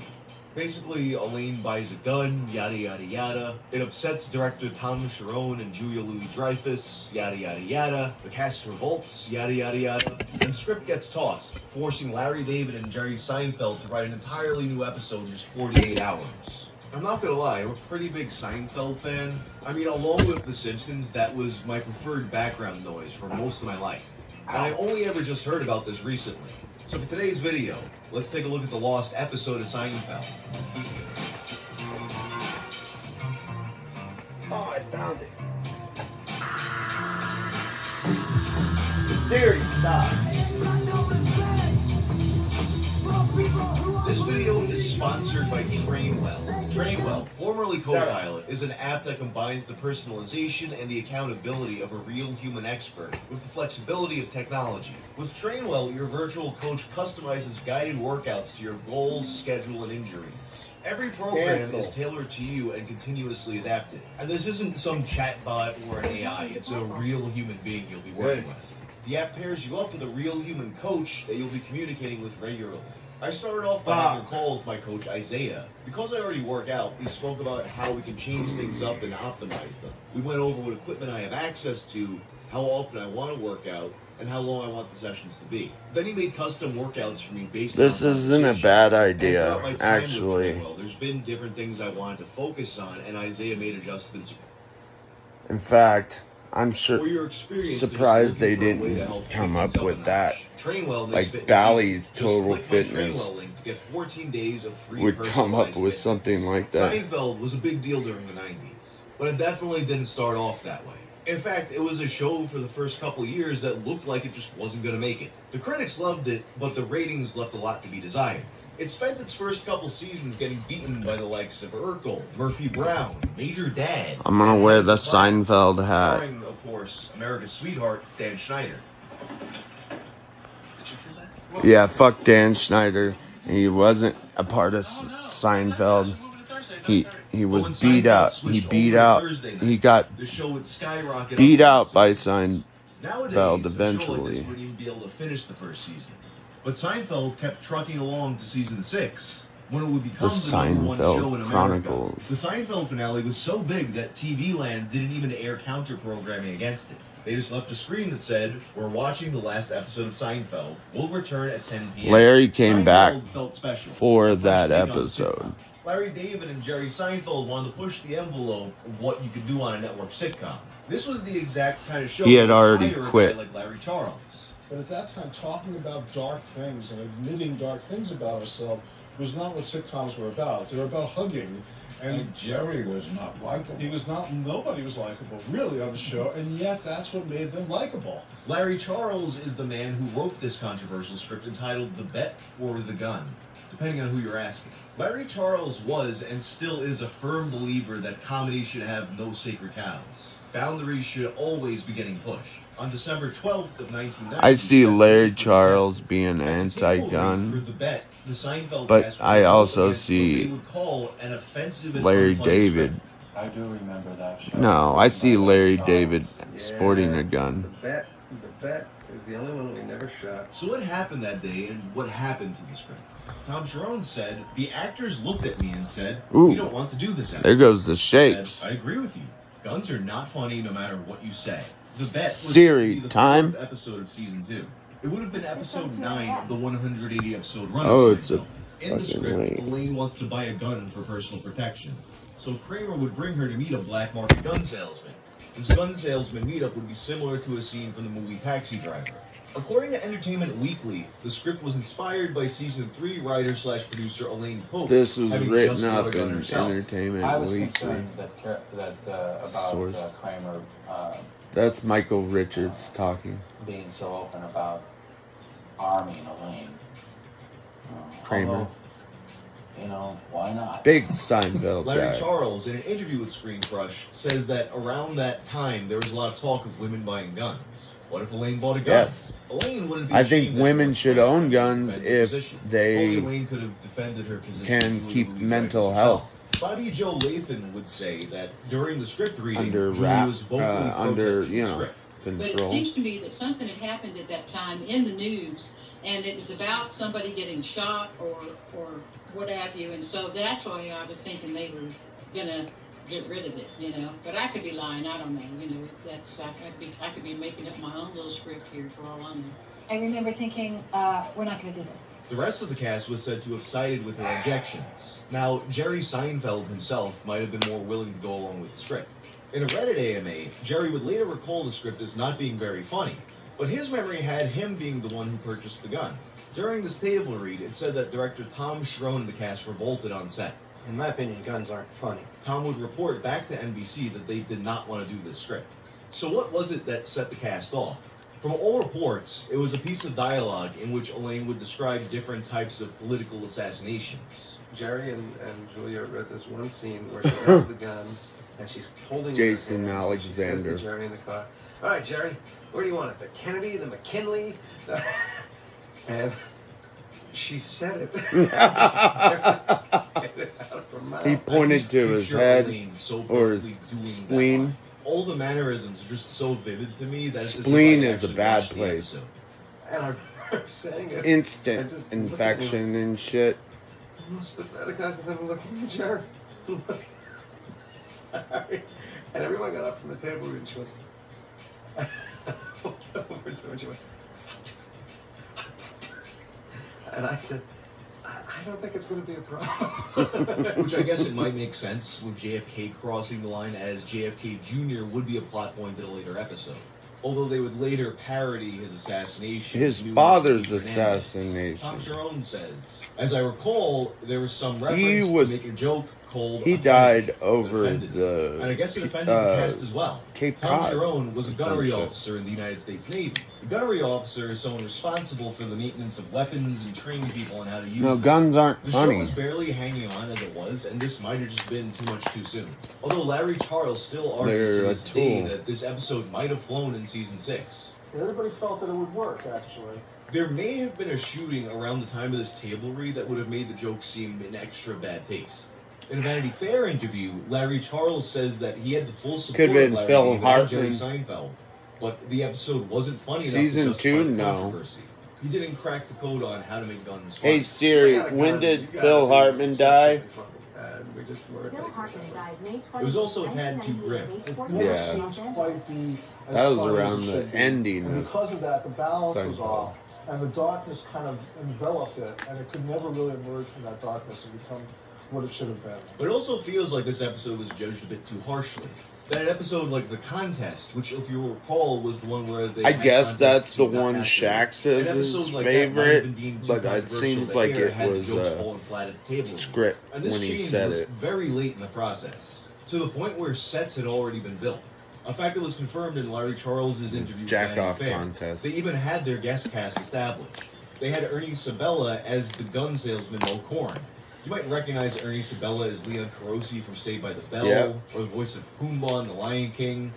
Basically, Elaine buys a gun, yada yada yada. It upsets director Tom Sharon and Julia Louis-Dreyfus, yada yada yada. The cast revolts, yada yada yada. And the script gets tossed, forcing Larry David and Jerry Seinfeld to write an entirely new episode in just 48 hours. I'm not gonna lie, I'm a pretty big Seinfeld fan. I mean, along with The Simpsons, that was my preferred background noise for most of my life. And I only ever just heard about this recently. So for today's video, let's take a look at the lost episode of Seinfeld. Oh, I found it. Siri, stop. This video is sponsored by Trainwell. Trainwell, formerly Copilot, is an app that combines the personalization and the accountability of a real human expert with the flexibility of technology. With Trainwell, your virtual coach customizes guided workouts to your goals, schedule, and injuries. Every program is tailored to you and continuously adapted. And this isn't some chatbot or an AI, it's a real human being you'll be working with. The app pairs you up with a real human coach that you'll be communicating with regularly. I started off by having a call with my coach, Isaiah. Because I already work out, we spoke about how we can change things up and optimize them. We went over what equipment I have access to, how often I want to work out, and how long I want the sessions to be. Then he made custom workouts for me based on... This isn't a bad idea, actually. Well, there's been different things I wanted to focus on, and Isaiah made adjustments. In fact, I'm surprised they didn't come up with that. Like Bally's Total Fitness would come up with something like that. Seinfeld was a big deal during the 90s, but it definitely didn't start off that way. In fact, it was a show for the first couple of years that looked like it just wasn't going to make it. The critics loved it, but the ratings left a lot to be desired. It spent its first couple seasons getting beaten by the likes of Urkel, Murphy Brown, Major Dad. I'm gonna wear the Seinfeld hat. Starring, of course, America's sweetheart, Dan Schneider. Yeah, fuck Dan Schneider. He wasn't a part of Seinfeld. He was beat out. He got beat out by Seinfeld eventually. Wouldn't even be able to finish the first season. But Seinfeld kept trucking along to season 6, when it would become the number one show in America. Chronicles. The Seinfeld finale was so big that TV Land didn't even air counter-programming against it. They just left a screen that said, "We're watching the last episode of Seinfeld. We'll return at 10 p.m. Larry came back felt special. for that episode. Larry David and Jerry Seinfeld wanted to push the envelope of what you could do on a network sitcom. This was the exact kind of show He had already quit. like Larry Charles. But at that time, talking about dark things and admitting dark things about ourselves was not what sitcoms were about. They were about hugging. And Jerry was not likable. He was not, nobody was likable, really, on the show, and yet that's what made them likable. Larry Charles is the man who wrote this controversial script entitled The Bet or the Gun, depending on who you're asking. Larry Charles was and still is a firm believer that comedy should have no sacred cows. Boundaries should always be getting pushed. On December 12th of 1990, I see Larry Charles being anti-gun, but I also see Larry David. I do remember that show. No, I see Larry David sporting a gun. The bet is the only one we never shot. So what happened that day, and what happened to the script? Tom Sharon said, the actors looked at me and said, "We don't want to do this episode." There goes the shakes. I agree with you. Guns are not funny no matter what you say. The bet was Siri, the time? 4th episode of season 2. It would have been episode 9 of the 180 episode run. Oh, it's a in the fucking script, late. Elaine wants to buy a gun for personal protection. So Kramer would bring her to meet a black market gun salesman. This gun salesman meetup would be similar to a scene from the movie Taxi Driver. According to Entertainment Weekly, the script was inspired by season 3 writer/producer Elaine Pope. This was having written just bought a up gun in herself. Entertainment I was Weekly. concerned about Source. Kramer That's Michael Richards talking. being so open about arming Elaine. Kramer. Although, you know, why not? Big Seinfeld Larry guy. Charles, in an interview with Screen Crush, says that around that time there was a lot of talk of women buying guns. What if Elaine bought a gun? Yes. Elaine wouldn't be I think ashamed that women she should was own right guns to defend her if position. they Only Elaine could have defended her position can to keep Louis mental Dreyfus health himself. Bobby Joe Lathan would say that during the script reading, under Julie wrap, was vocally under, protesting you the know, script. But it control. seems to me that something had happened at that time in the news, and it was about somebody getting shot or what have you, and so that's why I was thinking they were gonna get rid of it, you know. But I could be lying. I don't know. You know, that's I could be making up my own little script here for all I know. I remember thinking, we're not going to do this. The rest of the cast was said to have sided with her objections. Now, Jerry Seinfeld himself might have been more willing to go along with the script. In a Reddit AMA, Jerry would later recall the script as not being very funny, but his memory had him being the one who purchased the gun. During this table read, it said that director Tom Sharon and the cast revolted on set. In my opinion, guns aren't funny. Tom would report back to NBC that they did not want to do this script. So what was it that set the cast off? From all reports, it was a piece of dialogue in which Elaine would describe different types of political assassinations. Jerry and Julia read this one scene where she has the gun and she's holding Jason it. Alexander. She says to Jerry in the car, "All right, Jerry, where do you want it? The Kennedy, the McKinley?" And she said it. He pointed to his head or his spleen. All the mannerisms are just so vivid to me that it's Spleen is a bad place. And I remember saying it. Instant infection and shit. The most pathetic guys I've ever looked at me, Jerry. And everyone got up from the table and she went, over to her and she went, and I said, I don't think it's going to be a problem. Which I guess it might make sense with JFK crossing the line, as JFK Jr. would be a plot point in a later episode. Although they would later parody his assassination. His father's assassination. Tom Sharon says, as I recall, there was some reference to make a joke called... He died over the... And I guess it offended the cast as well. Cape Tom Cod. Sharon was a gunnery officer in the United States Navy. A gunnery officer is someone responsible for the maintenance of weapons and training people on how to use them. No, guns aren't The funny. show was barely hanging on as it was, and this might have just been too much too soon. Although Larry Charles still argues to this day that this episode might have flown in season 6. Everybody felt that it would work, actually. There may have been a shooting around the time of this table read that would have made the joke seem in extra bad taste. In a Vanity Fair interview, Larry Charles says that he had the full support Could have been of Larry Phil and Jerry Hartman. Seinfeld, but the episode wasn't funny Season enough to justify 2, the no. controversy. He didn't crack the code on how to make guns Hey funny. Siri, when did Phil Hartman die? Phil Hartman died May 20, It was also a tad too 1998, grim. age 49, Yeah. Los Angeles. That was around the ending And of because of that, the balance was Seinfeld. off, and the darkness kind of enveloped it, and it could never really emerge from that darkness and become what it should have been. But it also feels like this episode was judged a bit too harshly. That an episode like The Contest, which if you recall was the one where they I had guess contests that's the to not one have to- Shaq says an his episode like that might have favorite, been deemed too but it controversial seems to like air it had the was jokes fallen flat at the table. script And this when he change said was it. very late in the process, to the point where sets had already been built. A fact that was confirmed in Larry Charles's interview with Jack Vanity off Fair. contest. They even had their guest cast established. They had Ernie Sabella as the gun salesman Mo Corn. You might recognize Ernie Sabella as Leon Carosi from Saved by the Bell, Yep. or the voice of Pumbaa in The Lion King.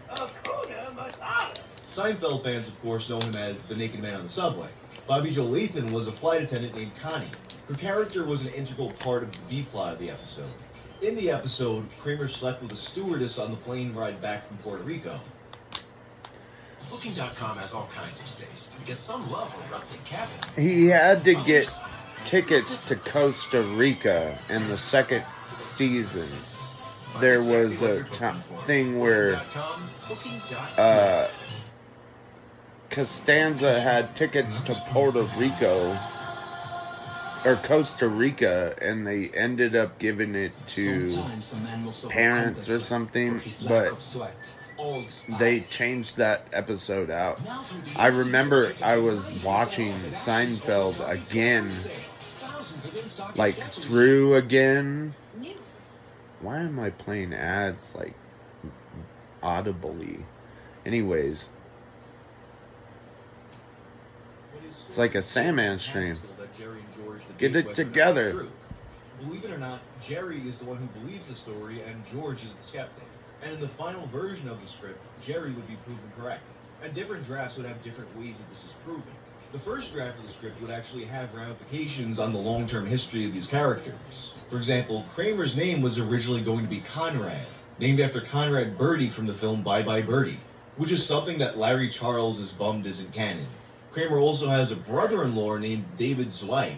Seinfeld fans, of course, know him as the naked man on the subway. Bobby Joe Lathan was a flight attendant named Connie. Her character was an integral part of the B-plot of the episode. In the episode, Kramer slept with a stewardess on the plane ride back from Puerto Rico. Booking.com has all kinds of stays because some love a rustic cabin. He had to get tickets to Costa Rica in the second season. There was a thing where Costanza had tickets to Puerto Rico or Costa Rica, and they ended up giving it to parents or something, but they changed that episode out. I remember I was watching Seinfeld again, like through again. Why am I playing ads like audibly? Anyways, it's like a Sandman stream. Get it together. Believe it or not, Jerry is the one who believes the story and George is the skeptic. And in the final version of the script, Jerry would be proven correct. And different drafts would have different ways that this is proven. The first draft of the script would actually have ramifications on the long-term history of these characters. For example, Kramer's name was originally going to be Conrad, named after Conrad Birdie from the film Bye Bye Birdie, which is something that Larry Charles is bummed isn't canon. Kramer also has a brother-in-law named David Zweig,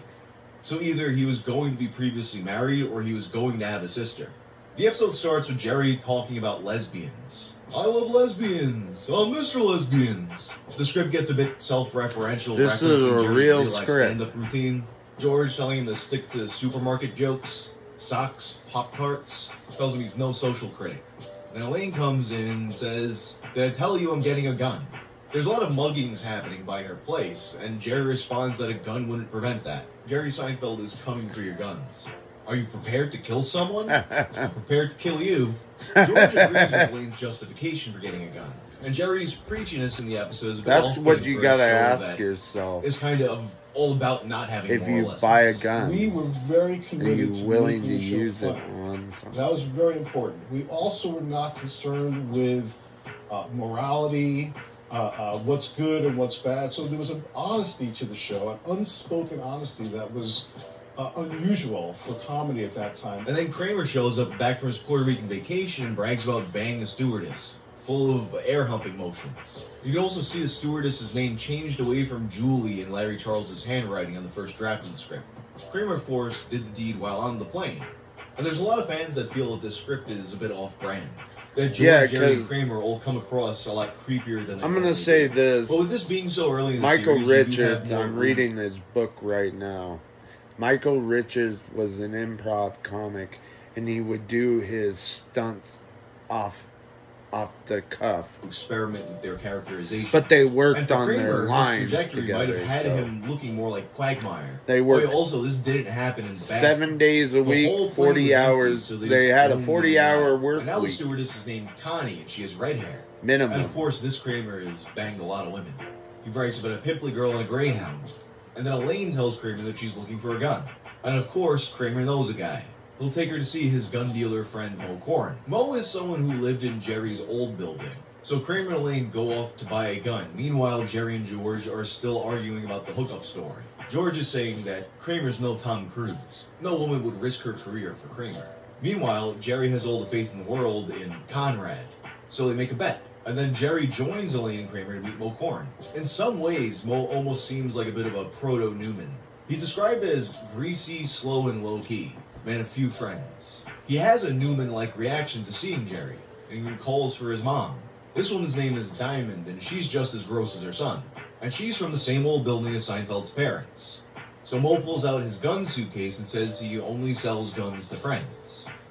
so either he was going to be previously married or he was going to have a sister. The episode starts with Jerry talking about lesbians. I love lesbians. I'm Mr. Lesbians. The script gets a bit self-referential. This is a referencing Jerry's real life script. stand-up routine. George telling him to stick to supermarket jokes, socks, Pop-Tarts. Tells him he's no social critic. Then Elaine comes in and says, "Did I tell you I'm getting a gun?" There's a lot of muggings happening by her place, and Jerry responds that a gun wouldn't prevent that. Jerry Seinfeld is coming for your guns. Are you prepared to kill someone? I'm prepared to kill you. George agrees with Elaine's justification for getting a gun. And Jerry's preachiness in the episode is That's what you gotta ask yourself. Is kind of all about not having If moral you lessons. buy a gun, We were very are committed you to willing to making the show use it fun. on something? That was very important. We also were not concerned with morality, what's good and what's bad. So there was an honesty to the show, an unspoken honesty that was unusual for comedy at that time. And then Kramer shows up back from his Puerto Rican vacation and brags about banging a stewardess, full of air humping motions. You can also see the stewardess's name changed away from Julie in Larry Charles's handwriting on the first draft of the script. Kramer, of course, did the deed while on the plane. And there's a lot of fans that feel that this script is a bit off-brand. That George, Yeah, Jerry, and 'cause Kramer all come across a lot creepier than they I'm gonna normally say do. this. But with this being so early in the Michael series, you do have Richards, more I'm room. reading his book right now. Michael Richards was an improv comic, and he would do his stunts off the cuff. Experiment with their characterization. But they And worked for on Kramer, their his lines trajectory might together. have had So him looking more like Quagmire. They worked Also, this didn't happen in the bathroom. 7 days a The whole week, plane 40 was empty, hours. so They had a filmed 40-hour it. work And now the week. stewardess is named Connie, and she has red hair. Minimum. And of course, this Kramer has banged a lot of women. He brags about a pimply girl and a greyhound. And then Elaine tells Kramer that she's looking for a gun. And of course, Kramer knows a guy. He'll take her to see his gun dealer friend Mo Corrin. Mo is someone who lived in Jerry's old building. So Kramer and Elaine go off to buy a gun. Meanwhile, Jerry and George are still arguing about the hookup story. George is saying that Kramer's no Tom Cruise. No woman would risk her career for Kramer. Meanwhile, Jerry has all the faith in the world in Conrad. So they make a bet. And then Jerry joins Elaine and Kramer to meet Mo Corrin. In some ways, Mo almost seems like a bit of a proto-Newman. He's described as greasy, slow, and low-key. Man of few friends. He has a Newman-like reaction to seeing Jerry, and even calls for his mom. This woman's name is Diamond, and she's just as gross as her son. And she's from the same old building as Seinfeld's parents. So Mo pulls out his gun suitcase and says he only sells guns to friends.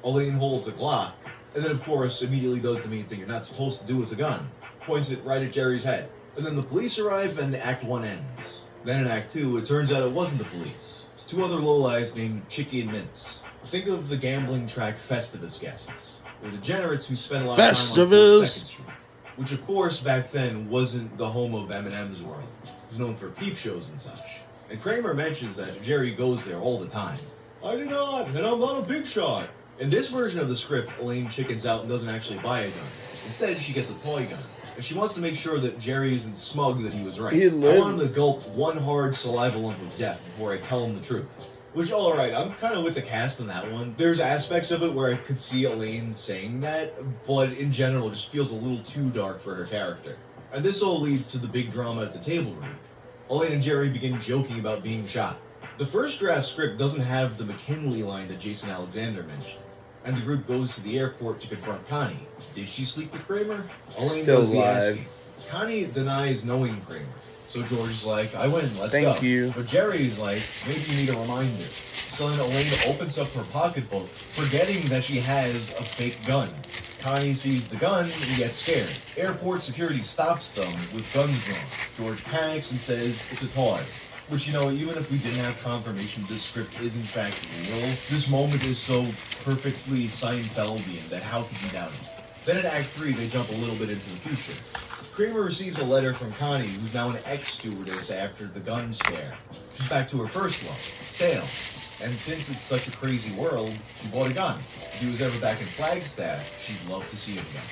Elaine holds a Glock, and then of course immediately does the mean thing you're not supposed to do with a gun. Points it right at Jerry's head. And then the police arrive and Act 1 ends. Then in Act 2, it turns out it wasn't the police. It's two other lowlights named Chicky and Mince. Think of the gambling track Festivus guests. They're degenerates who spend a lot of time on 42nd Street. Which of course back then wasn't the home of Eminem's world. It was known for peep shows and such. And Kramer mentions that Jerry goes there all the time. I do not, and I'm not a big shot. In this version of the script, Elaine chickens out and doesn't actually buy a gun. Instead, she gets a toy gun. And she wants to make sure that Jerry isn't smug that he was right. I want him to gulp one hard saliva lump of death before I tell him the truth. Which, alright, I'm kind of with the cast on that one. There's aspects of it where I could see Elaine saying that, but in general, it just feels a little too dark for her character. And this all leads to the big drama at the table read. Elaine and Jerry begin joking about being shot. The first draft script doesn't have the McKinley line that Jason Alexander mentioned. And the group goes to the airport to confront Connie. Did she sleep with Kramer? Elaine Still does the live. asking. Connie denies knowing Kramer. So George's like, I win, let's go. Thank you. But Jerry's like, maybe you need a reminder. So then Elaine opens up her pocketbook, forgetting that she has a fake gun. Connie sees the gun and gets scared. Airport security stops them with guns drawn. George panics and says it's a toy. Which, you know, even if we didn't have confirmation this script is in fact real, this moment is so perfectly Seinfeldian that how could you doubt it? Then in Act 3, they jump a little bit into the future. Kramer receives a letter from Connie, who's now an ex-stewardess after the gun scare. She's back to her first love, sales. And since it's such a crazy world, she bought a gun. If he was ever back in Flagstaff, she'd love to see him again.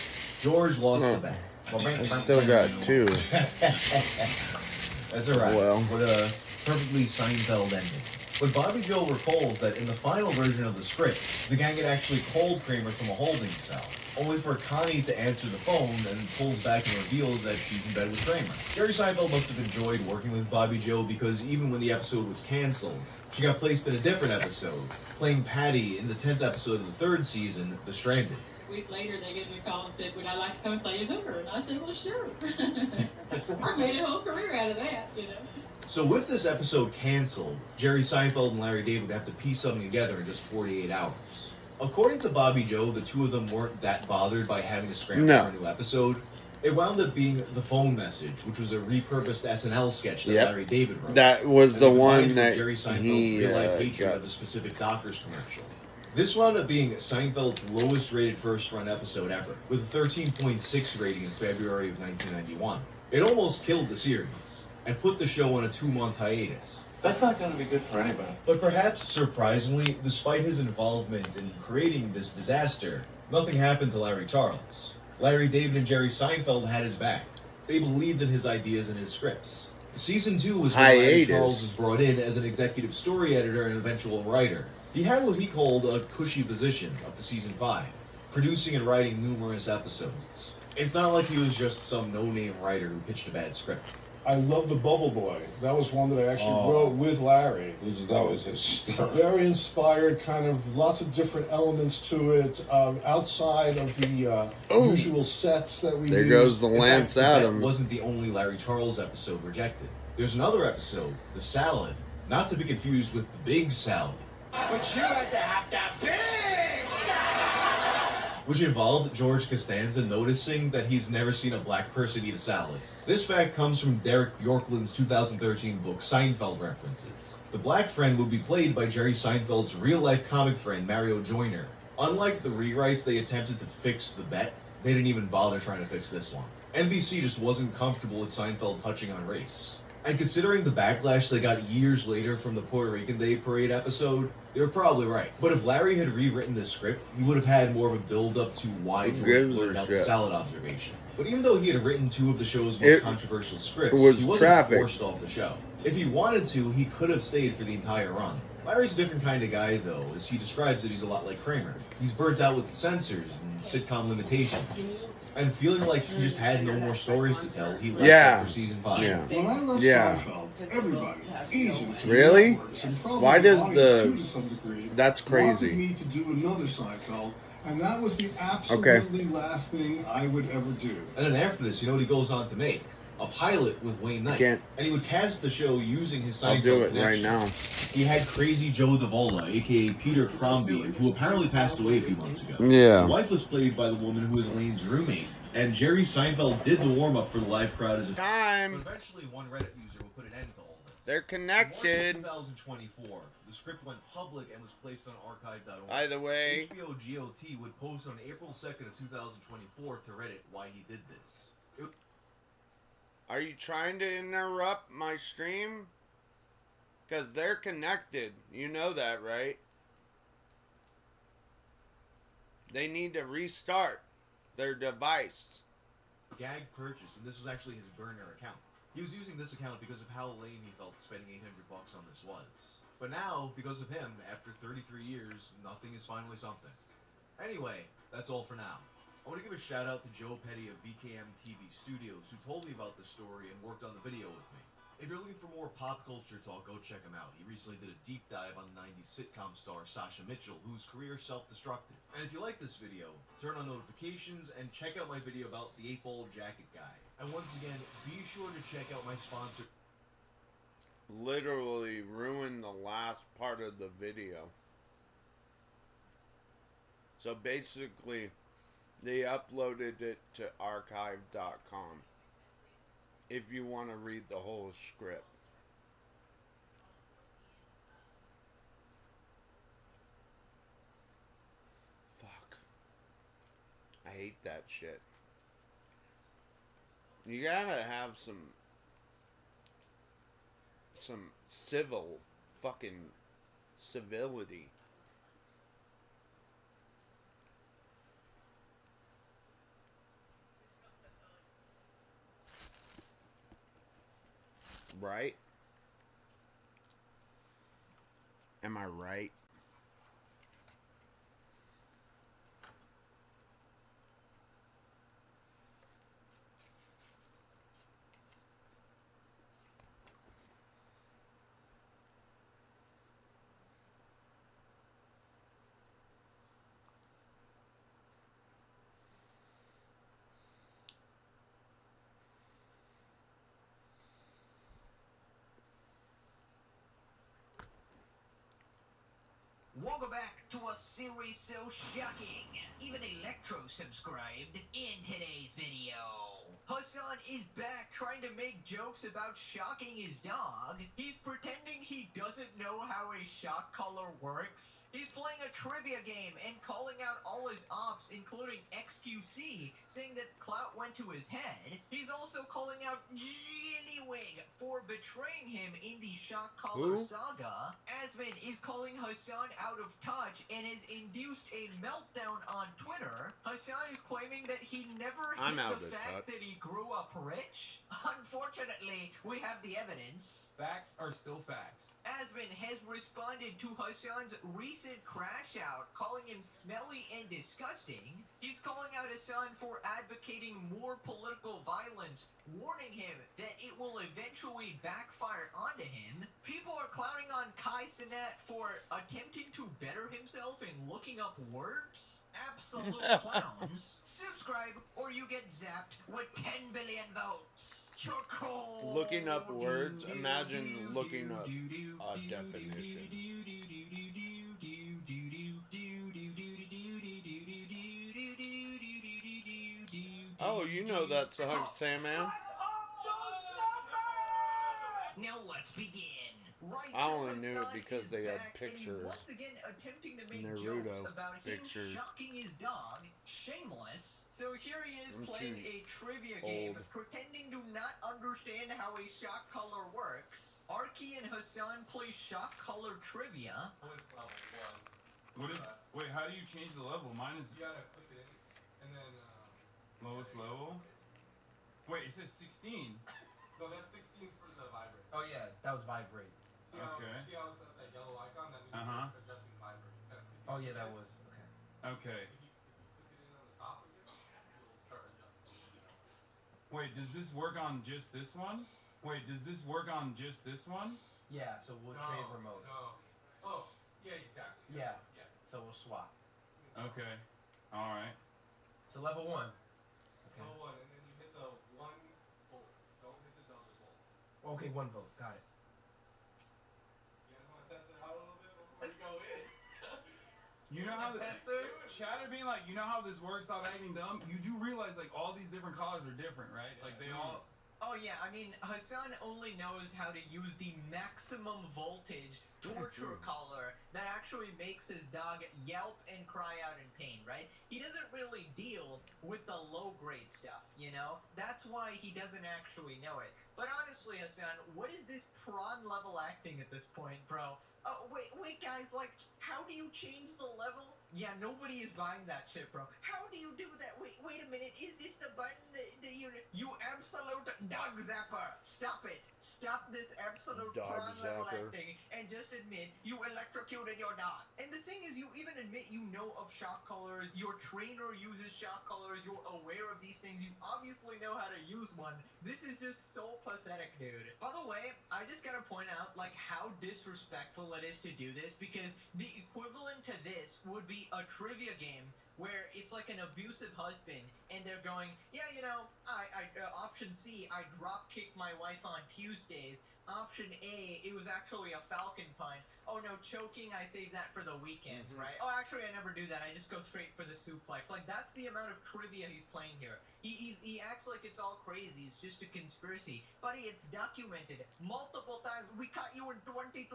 George lost the bet. I still got 2. That's alright. Well. What a perfectly Seinfeld ending. But Bobby Joe recalls that in the final version of the script, the gang had actually called Kramer from a holding cell, only for Connie to answer the phone and pulls back and reveals that she's in bed with Kramer. Jerry Seinfeld must have enjoyed working with Bobby Joe because even when the episode was canceled, she got placed in a different episode, playing Patty in the 10th episode of the 3rd season, The Stranded. A week later, they gave me a call and said, would I like to come and play a hooker? And I said, well, sure. I made a whole career out of that, you know. So with this episode canceled, Jerry Seinfeld and Larry David would have to piece something together in just 48 hours. According to Bobby Joe, the two of them weren't that bothered by having to scramble for a new episode. It wound up being The Phone Message, which was a repurposed SNL sketch that Larry David wrote. That was the one that Jerry Seinfeld's he real-life hatred got. of a specific Dockers commercial. This wound up being Seinfeld's lowest-rated first-run episode ever, with a 13.6 rating in February of 1991. It almost killed the series, and put the show on a 2-month hiatus. That's not going to be good for anybody. But perhaps surprisingly, despite his involvement in creating this disaster, nothing happened to Larry Charles. Larry David and Jerry Seinfeld had his back. They believed in his ideas and his scripts. Season 2 was when Larry Charles was brought in as an executive story editor and eventual writer. He had what he called a cushy position up to season 5, producing and writing numerous episodes. It's not like he was just some no-name writer who pitched a bad script. I love The Bubble Boy. That was one that I actually wrote with Larry. That was hysterical. Very inspired, kind of lots of different elements to it, outside of the usual sets that we There use. goes the In Lance fact, that Adams. wasn't the only Larry Charles episode rejected. There's another episode, The Salad, not to be confused with The Big Salad, But you had to have that big salad. which involved George Costanza noticing that he's never seen a black person eat a salad. This fact comes from Derek Bjorklund's 2013 book, Seinfeld References. The black friend would be played by Jerry Seinfeld's real-life comic friend, Mario Joyner. Unlike the rewrites they attempted to fix the bet, they didn't even bother trying to fix this one. NBC just wasn't comfortable with Seinfeld touching on race. And considering the backlash they got years later from the Puerto Rican Day Parade episode, they were probably right. But if Larry had rewritten this script, he would have had more of a build-up to why George blurted out the salad observation. But even though he had written 2 of the show's most controversial scripts, he wasn't forced off the show. If he wanted to, he could have stayed for the entire run. Larry's a different kind of guy, though. As he describes it, he's a lot like Kramer. He's burnt out with the censors and sitcom limitations. And feeling like he just had no more stories to tell, he left after season 5. When I left Seinfeld, everybody, agents, and Really? networks, and probably Why does audience too, to some degree, that's crazy. wanted me to do another Seinfeld, and that was the absolutely last thing I would ever do. And then after this, you know what he goes on to make? A pilot with Wayne Knight. And he would cast the show using his Seinfeld I'll do it connection. right now. He had Crazy Joe Davola, a.k.a. Peter Crombie, who apparently passed away a few months ago. Yeah. His wife was played by the woman who was Elaine's roommate. And Jerry Seinfeld did the warm-up for the live crowd as a time. But eventually, one Reddit user will put an end to all this. They're connected. In March 2024, the script went public and was placed on archive.org. Either way. HBO GOT would post on April 2nd of 2024 to Reddit why he did this. Are you trying to interrupt my stream? Because they're connected. You know that, right? They need to restart their device. Gag purchase, and this was actually his burner account. He was using this account because of how lame he felt spending $800 on this was. But now, because of him, after 33 years, nothing is finally something. Anyway, that's all for now. I want to give a shout out to Joe Petty of VKM TV Studios, who told me about this story and worked on the video with me. If you're looking for more pop culture talk, go check him out. He recently did a deep dive on 90s sitcom star Sasha Mitchell, whose career self-destructed. And if you like this video, turn on notifications and check out my video about the 8-ball jacket guy. And once again, be sure to check out my sponsor. Literally ruined the last part of the video. So basically, they uploaded it to archive.com. If you want to read the whole script. Fuck. I hate that shit. You gotta have some civil fucking civility. Right? Am I right? Welcome back to a series so shocking, even Electro subscribed. In today's video, Hassan is back trying to make jokes about shocking his dog. He's pretending he doesn't know how a shock collar works. He's playing a trivia game and calling out all his ops, including XQC, saying that clout went to his head. He's also calling out Jillywig for betraying him in the shock collar saga. Asmin is calling Hassan out of touch and has induced a meltdown on Twitter. Hassan is claiming that he never hid the fact that he grew up rich. Unfortunately, we have the evidence. Facts are still facts. Asmin has responded to Hassan's recent crash out, calling him smelly and disgusting. He's calling out Hassan for advocating more political violence, warning him that it will eventually backfire onto him. People are clowning on Kai Cenat for attempting to better himself and looking up words. Absolute clowns. Subscribe or you get zapped with 10 billion votes. You're cold. Looking up words. Imagine looking up a definition. Oh, you know that song, Sandman? Now let's begin. I only knew it because they had pictures. Once again attempting to make Naruto jokes about pictures. him shocking his dog, Shameless. So here he is playing a trivia game, pretending to not understand how a shock collar works. Arky and Hassan play shock collar trivia. What is? Wait, how do you change the level? Mine is. You gotta click it in, and then. Lowest level? Wait, it says 16. No, that's 16 for the vibrate. Oh yeah, that was vibrate. See how it's at that yellow icon? That means you're adjusting vibrate. Oh yeah, that was okay. Okay. If you click it in on the top again, you'll start adjusting. Wait, does this work on just this one? Wait, does this work on just this one? Yeah, so we'll trade remotes. No. Oh, yeah, exactly. Yeah. So we'll swap. Okay. All right. So level 1. Okay. Level 1, and then you hit the 1 volt. Don't hit the double volt. Okay, 1 vote. Got it. You guys want to test it out a little bit before you go in? You know how the chatter being like, you know how this works? Stop acting dumb. You do realize like all these different colors are different, right? Like they all. Oh yeah, I mean, Hassan only knows how to use the maximum voltage torture collar that actually makes his dog yelp and cry out in pain, right? He doesn't really deal with the low-grade stuff, you know? That's why he doesn't actually know it. But honestly, Hassan, what is this prawn-level acting at this point, bro? Oh, wait, guys, like, how do you change the level? Yeah, nobody is buying that shit, bro. How do you do that? Wait a minute, is this the button that you absolute dog zapper? Stop it. Stop this absolute prawn-level acting and just admit you electrocuted your dog. And the thing is, you even admit you know of shock collars, your trainer uses shock collars, you're aware of these things, you obviously know how to use one. This is just so pathetic, dude. By the way, I just gotta point out, like, how disrespectful it is to do this, because the equivalent to this would be a trivia game where it's like an abusive husband and they're going, yeah, you know, option C, I drop kick my wife on Tuesdays. Option A, it was actually a falcon punch. Oh no, choking, I saved that for the weekend, right? Oh, actually, I never do that. I just go straight for the suplex. Like, that's the amount of trivia he's playing here. He acts like it's all crazy. It's just a conspiracy. Buddy, it's documented multiple times. We caught you in 2026.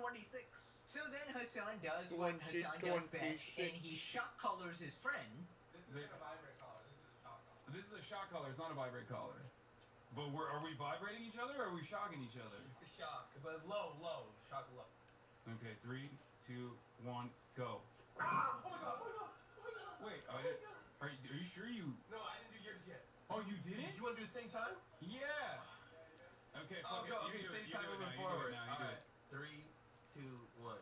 So then Hassan does what Hassan does best, and he shock collars his friend. This is a vibrate collar. This is a shock collar. It's not a vibrate collar. But are we vibrating each other or are we shocking each other? Shock, but low. Shock low. Okay, 3, 2, 1, go. Ah! Oh my god. Wait, are you sure you... No, I didn't do yours yet. Oh, you didn't? Did you want to do the same time? Yeah. Okay. Okay, I'll fuck it. go. You Okay, do say it. You time do it moving now. You do forward. it now. You All do right. it. 3, 2, 1.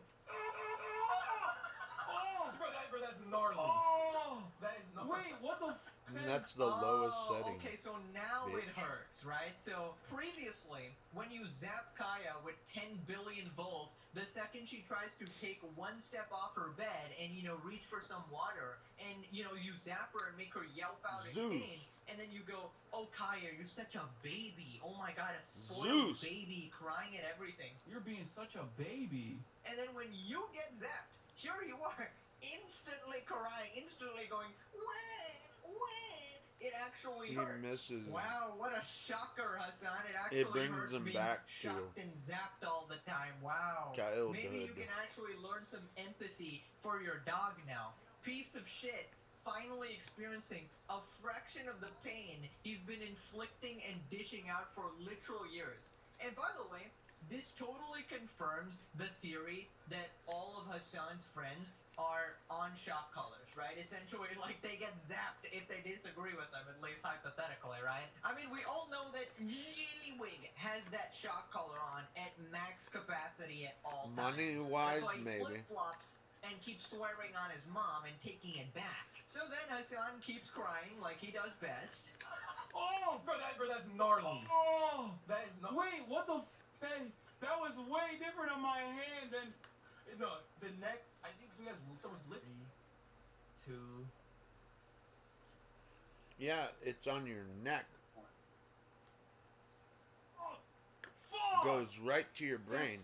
Oh, bro, that's gnarly. Oh! That is gnarly. Wait, what the? And that's the lowest setting. Okay, so now it bitch. hurts, right? So previously, when you zap Kaya with 10 billion volts, the second she tries to take one step off her bed and, reach for some water, and, you zap her and make her yelp out in pain, Zeus. and then you go, oh, Kaya, you're such a baby. Oh my god, a spoiled Zeus. baby crying at everything. You're being such a baby. And then when you get zapped, here you are, instantly crying, instantly going, what? It actually He hurts. misses. Wow, what a shocker, Hassan. It actually It brings hurts him being back to shocked and zapped all the time. Wow. childhood. Maybe you can actually learn some empathy for your dog now. Piece of shit. Finally experiencing a fraction of the pain he's been inflicting and dishing out for literal years. And by the way, this totally confirms the theory that all of Hassan's friends are on shock collars, right? Essentially, like, they get zapped if they disagree with them, at least hypothetically, right? I mean, we all know that Jellywig has that shock collar on at max capacity at all times. Money-wise, That's why he maybe. flip-flops and keeps swearing on his mom and taking it back. So then Hassan keeps crying like he does best. Oh, bro, that's gnarly. Oh! That is gnarly. Wait, what the? Hey, that was way different on my hand than. No, the neck, I think we have so much lip. 3, 2. Yeah, it's on your neck. Oh, fuck! Goes right to your brain.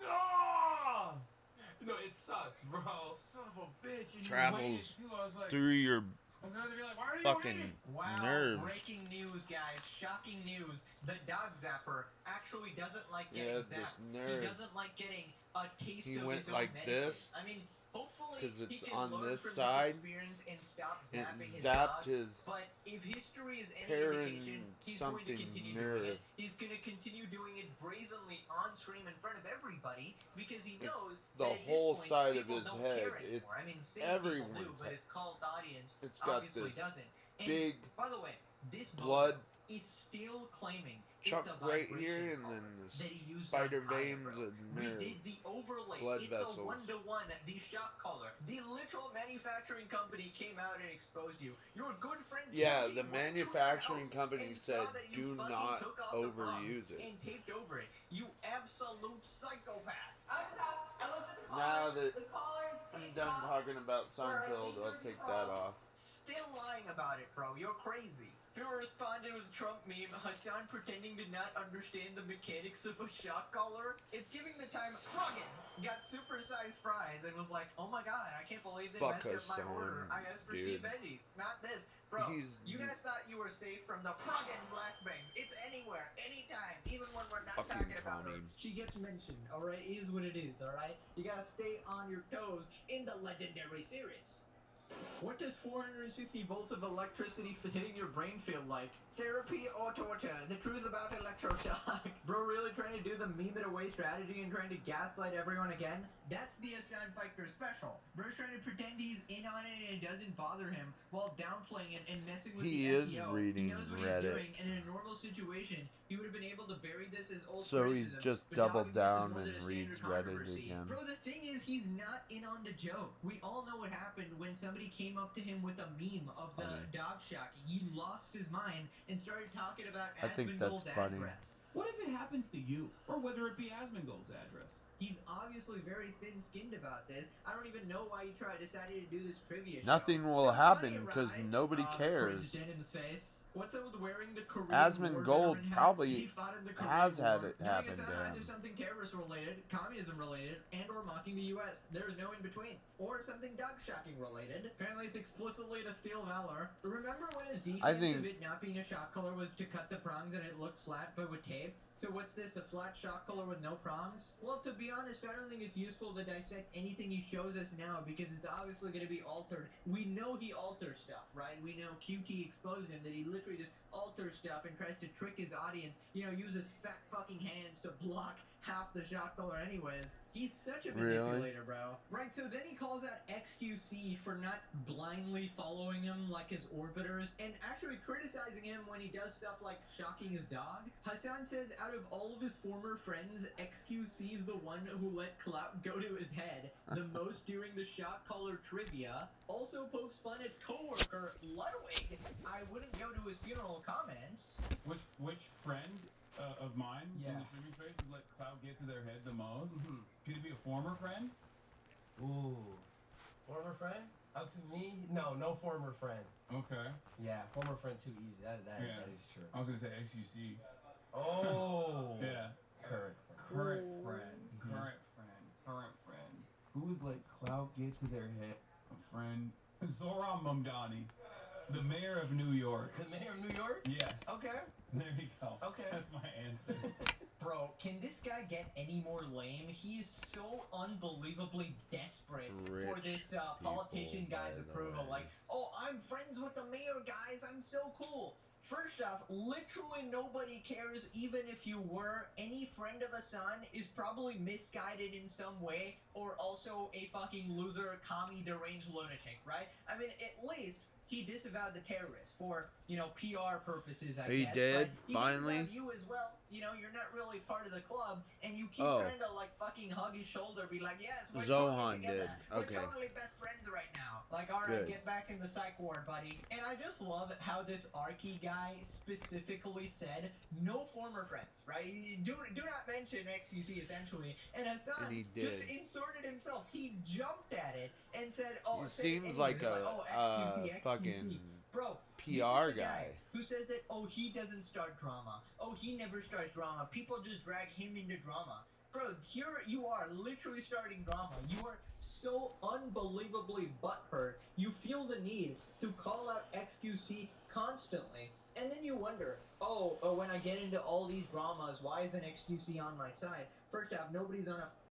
Ah! No, it sucks, bro. Son of a bitch! And Travels you waited too. I was like, through your I was gonna be like, why are you fucking waiting? Wow, nerves. breaking news, guys. Shocking news. The dog zapper actually doesn't like Yeah, getting this zapped. nerve. He doesn't like getting a taste He of went his own like medicine. this, I mean, hopefully 'cause it's he can on learn this from side. this experience and stop It zapping his zapped dog. his But if history is any parent indication, he's going to something continue nerve. doing it. He's going to continue doing it brazenly on stream in front of everybody because he knows the that at this whole point, side of people his don't head. care It anymore. I mean, some people do, everyone's but head. his cult audience It's got obviously this doesn't. And big by the way, this blood blood is still claiming chuck it's a right vibration here, and collar then the that he used spider on Kaya, veins bro. and We nerve. did the overlay. Blood It's vessels. a 1-to-1. The shock collar. The literal manufacturing company came out and exposed you. Your good friend. Yeah, Tony the went to her manufacturing house company and saw said, that you "Do fucking not took off the overuse prongs it." and taped over it. You absolute psychopath. I looked at the collar. Now that the collar's I'm taped done off. talking about Seinfeld, I'll take that off. Still lying about it, bro. You're crazy. People responded with a Trump meme, Hassan pretending to not understand the mechanics of a shock collar. It's giving the time Froggen got supersized fries and was like, oh my god, I can't believe they Fuck messed up my Hassan, order. I asked for dude. Steve Bendy's, not this. Bro, He's- you guys thought you were safe from the Froggen flashbangs. It's anywhere, anytime, even when we're not Fucking talking about call her. me. She gets mentioned, alright? It is what it is, alright? You gotta stay on your toes in the legendary series. What does 460 volts of electricity hitting your brain feel like? Therapy or torture? The truth about electroshock. Bro really trying to do the meme it away strategy and trying to gaslight everyone again? That's the Hassan Piker special. Bro's trying to pretend he's in on it and it doesn't bother him while downplaying it and messing with He the is SEO. reading He knows what Reddit. he's doing, and in a normal situation, he would have been able to bury this as old So he's criticism, just but now doubled he down misses more than and a reads standard Reddit controversy. again. Bro, the thing is, he's not in on the joke. We all know what happened when somebody came up to him with a meme of the Funny. dog shocking. He lost his mind and started talking about I think that's Asmongold's funny. address. What if it happens to you, or whether it be Asmongold's address? He's obviously very thin-skinned about this. I don't even know why he decided to do this trivia show. Nothing will Sounds happen funny, because right? nobody According cares. to Denham's face. What's up with wearing the Korean Asmon War Gold veteran hat? probably He fought in the Korean has had War. it Knowing happen Hassan to either him. something terrorist-related, communism-related, and/or mocking the U.S. There's no in-between. Or something dog-shocking related. Apparently it's explicitly to steal valor. Remember when his defense think- of it not being a shock collar was to cut the prongs and it looked flat but with tape? So what's this, a flat shock collar with no prongs? Well, to be honest, I don't think it's useful to dissect anything he shows us now because it's obviously going to be altered. We know he alters stuff, right? We know QT exposed him that he literally just alters stuff and tries to trick his audience, uses fat fucking hands to block half the shot caller anyways. He's such a Really? manipulator, bro. Right, so then he calls out XQC for not blindly following him like his orbiters and actually criticizing him when he does stuff like shocking his dog. Hassan says out of all of his former friends, XQC is the one who let clout go to his head the most during the shot caller trivia. Also pokes fun at coworker Ludwig. I wouldn't go to his funeral comments. Which friend of mine in the streaming space has let clout get to their head the most? Could it be a former friend? Ooh. Former friend? Up to me? No former friend. Okay. Yeah, former friend too easy. That is true. I was gonna say XUC. Oh. Yeah. Current friend. Who's let clout get to their head? A friend. Zoran Mamdani, the mayor of New York. The mayor of New York? Yes. Okay. There you go. Okay. That's my answer. Bro, can this guy get any more lame? He is so unbelievably desperate for this politician guy's approval. Like, oh, I'm friends with the mayor, guys. I'm so cool. First off, literally nobody cares, even if you were. Any friend of Hassan is probably misguided in some way, or also a fucking loser, commie, deranged lunatic, right? I mean, at least he disavowed the terrorists for, you know, PR purposes, I He guess. did, But he finally? disavowed you as well. You know, you're not really part of the club, and you keep Oh. trying to, like, fucking hug his shoulder, be like, yes, we're Zohan totally together. did. Okay. We're totally best friends right now. Like, all right, Good. get back in the psych ward, buddy. And I just love how this Arky guy specifically said, no former friends, right? Do not mention XUC, essentially. And Hassan And he did. just inserted himself. He jumped at it and said, oh, He said seems anyways, like a oh, XQC. fucking Bro, PR this is the guy. who says that, oh, he doesn't start drama. Oh, he never starts drama. People just drag him into drama. Bro, here you are, literally starting drama. You are so unbelievably butthurt. You feel the need to call out XQC constantly. And then you wonder, oh, when I get into all these dramas, why isn't XQC on my side? First off, nobody's on a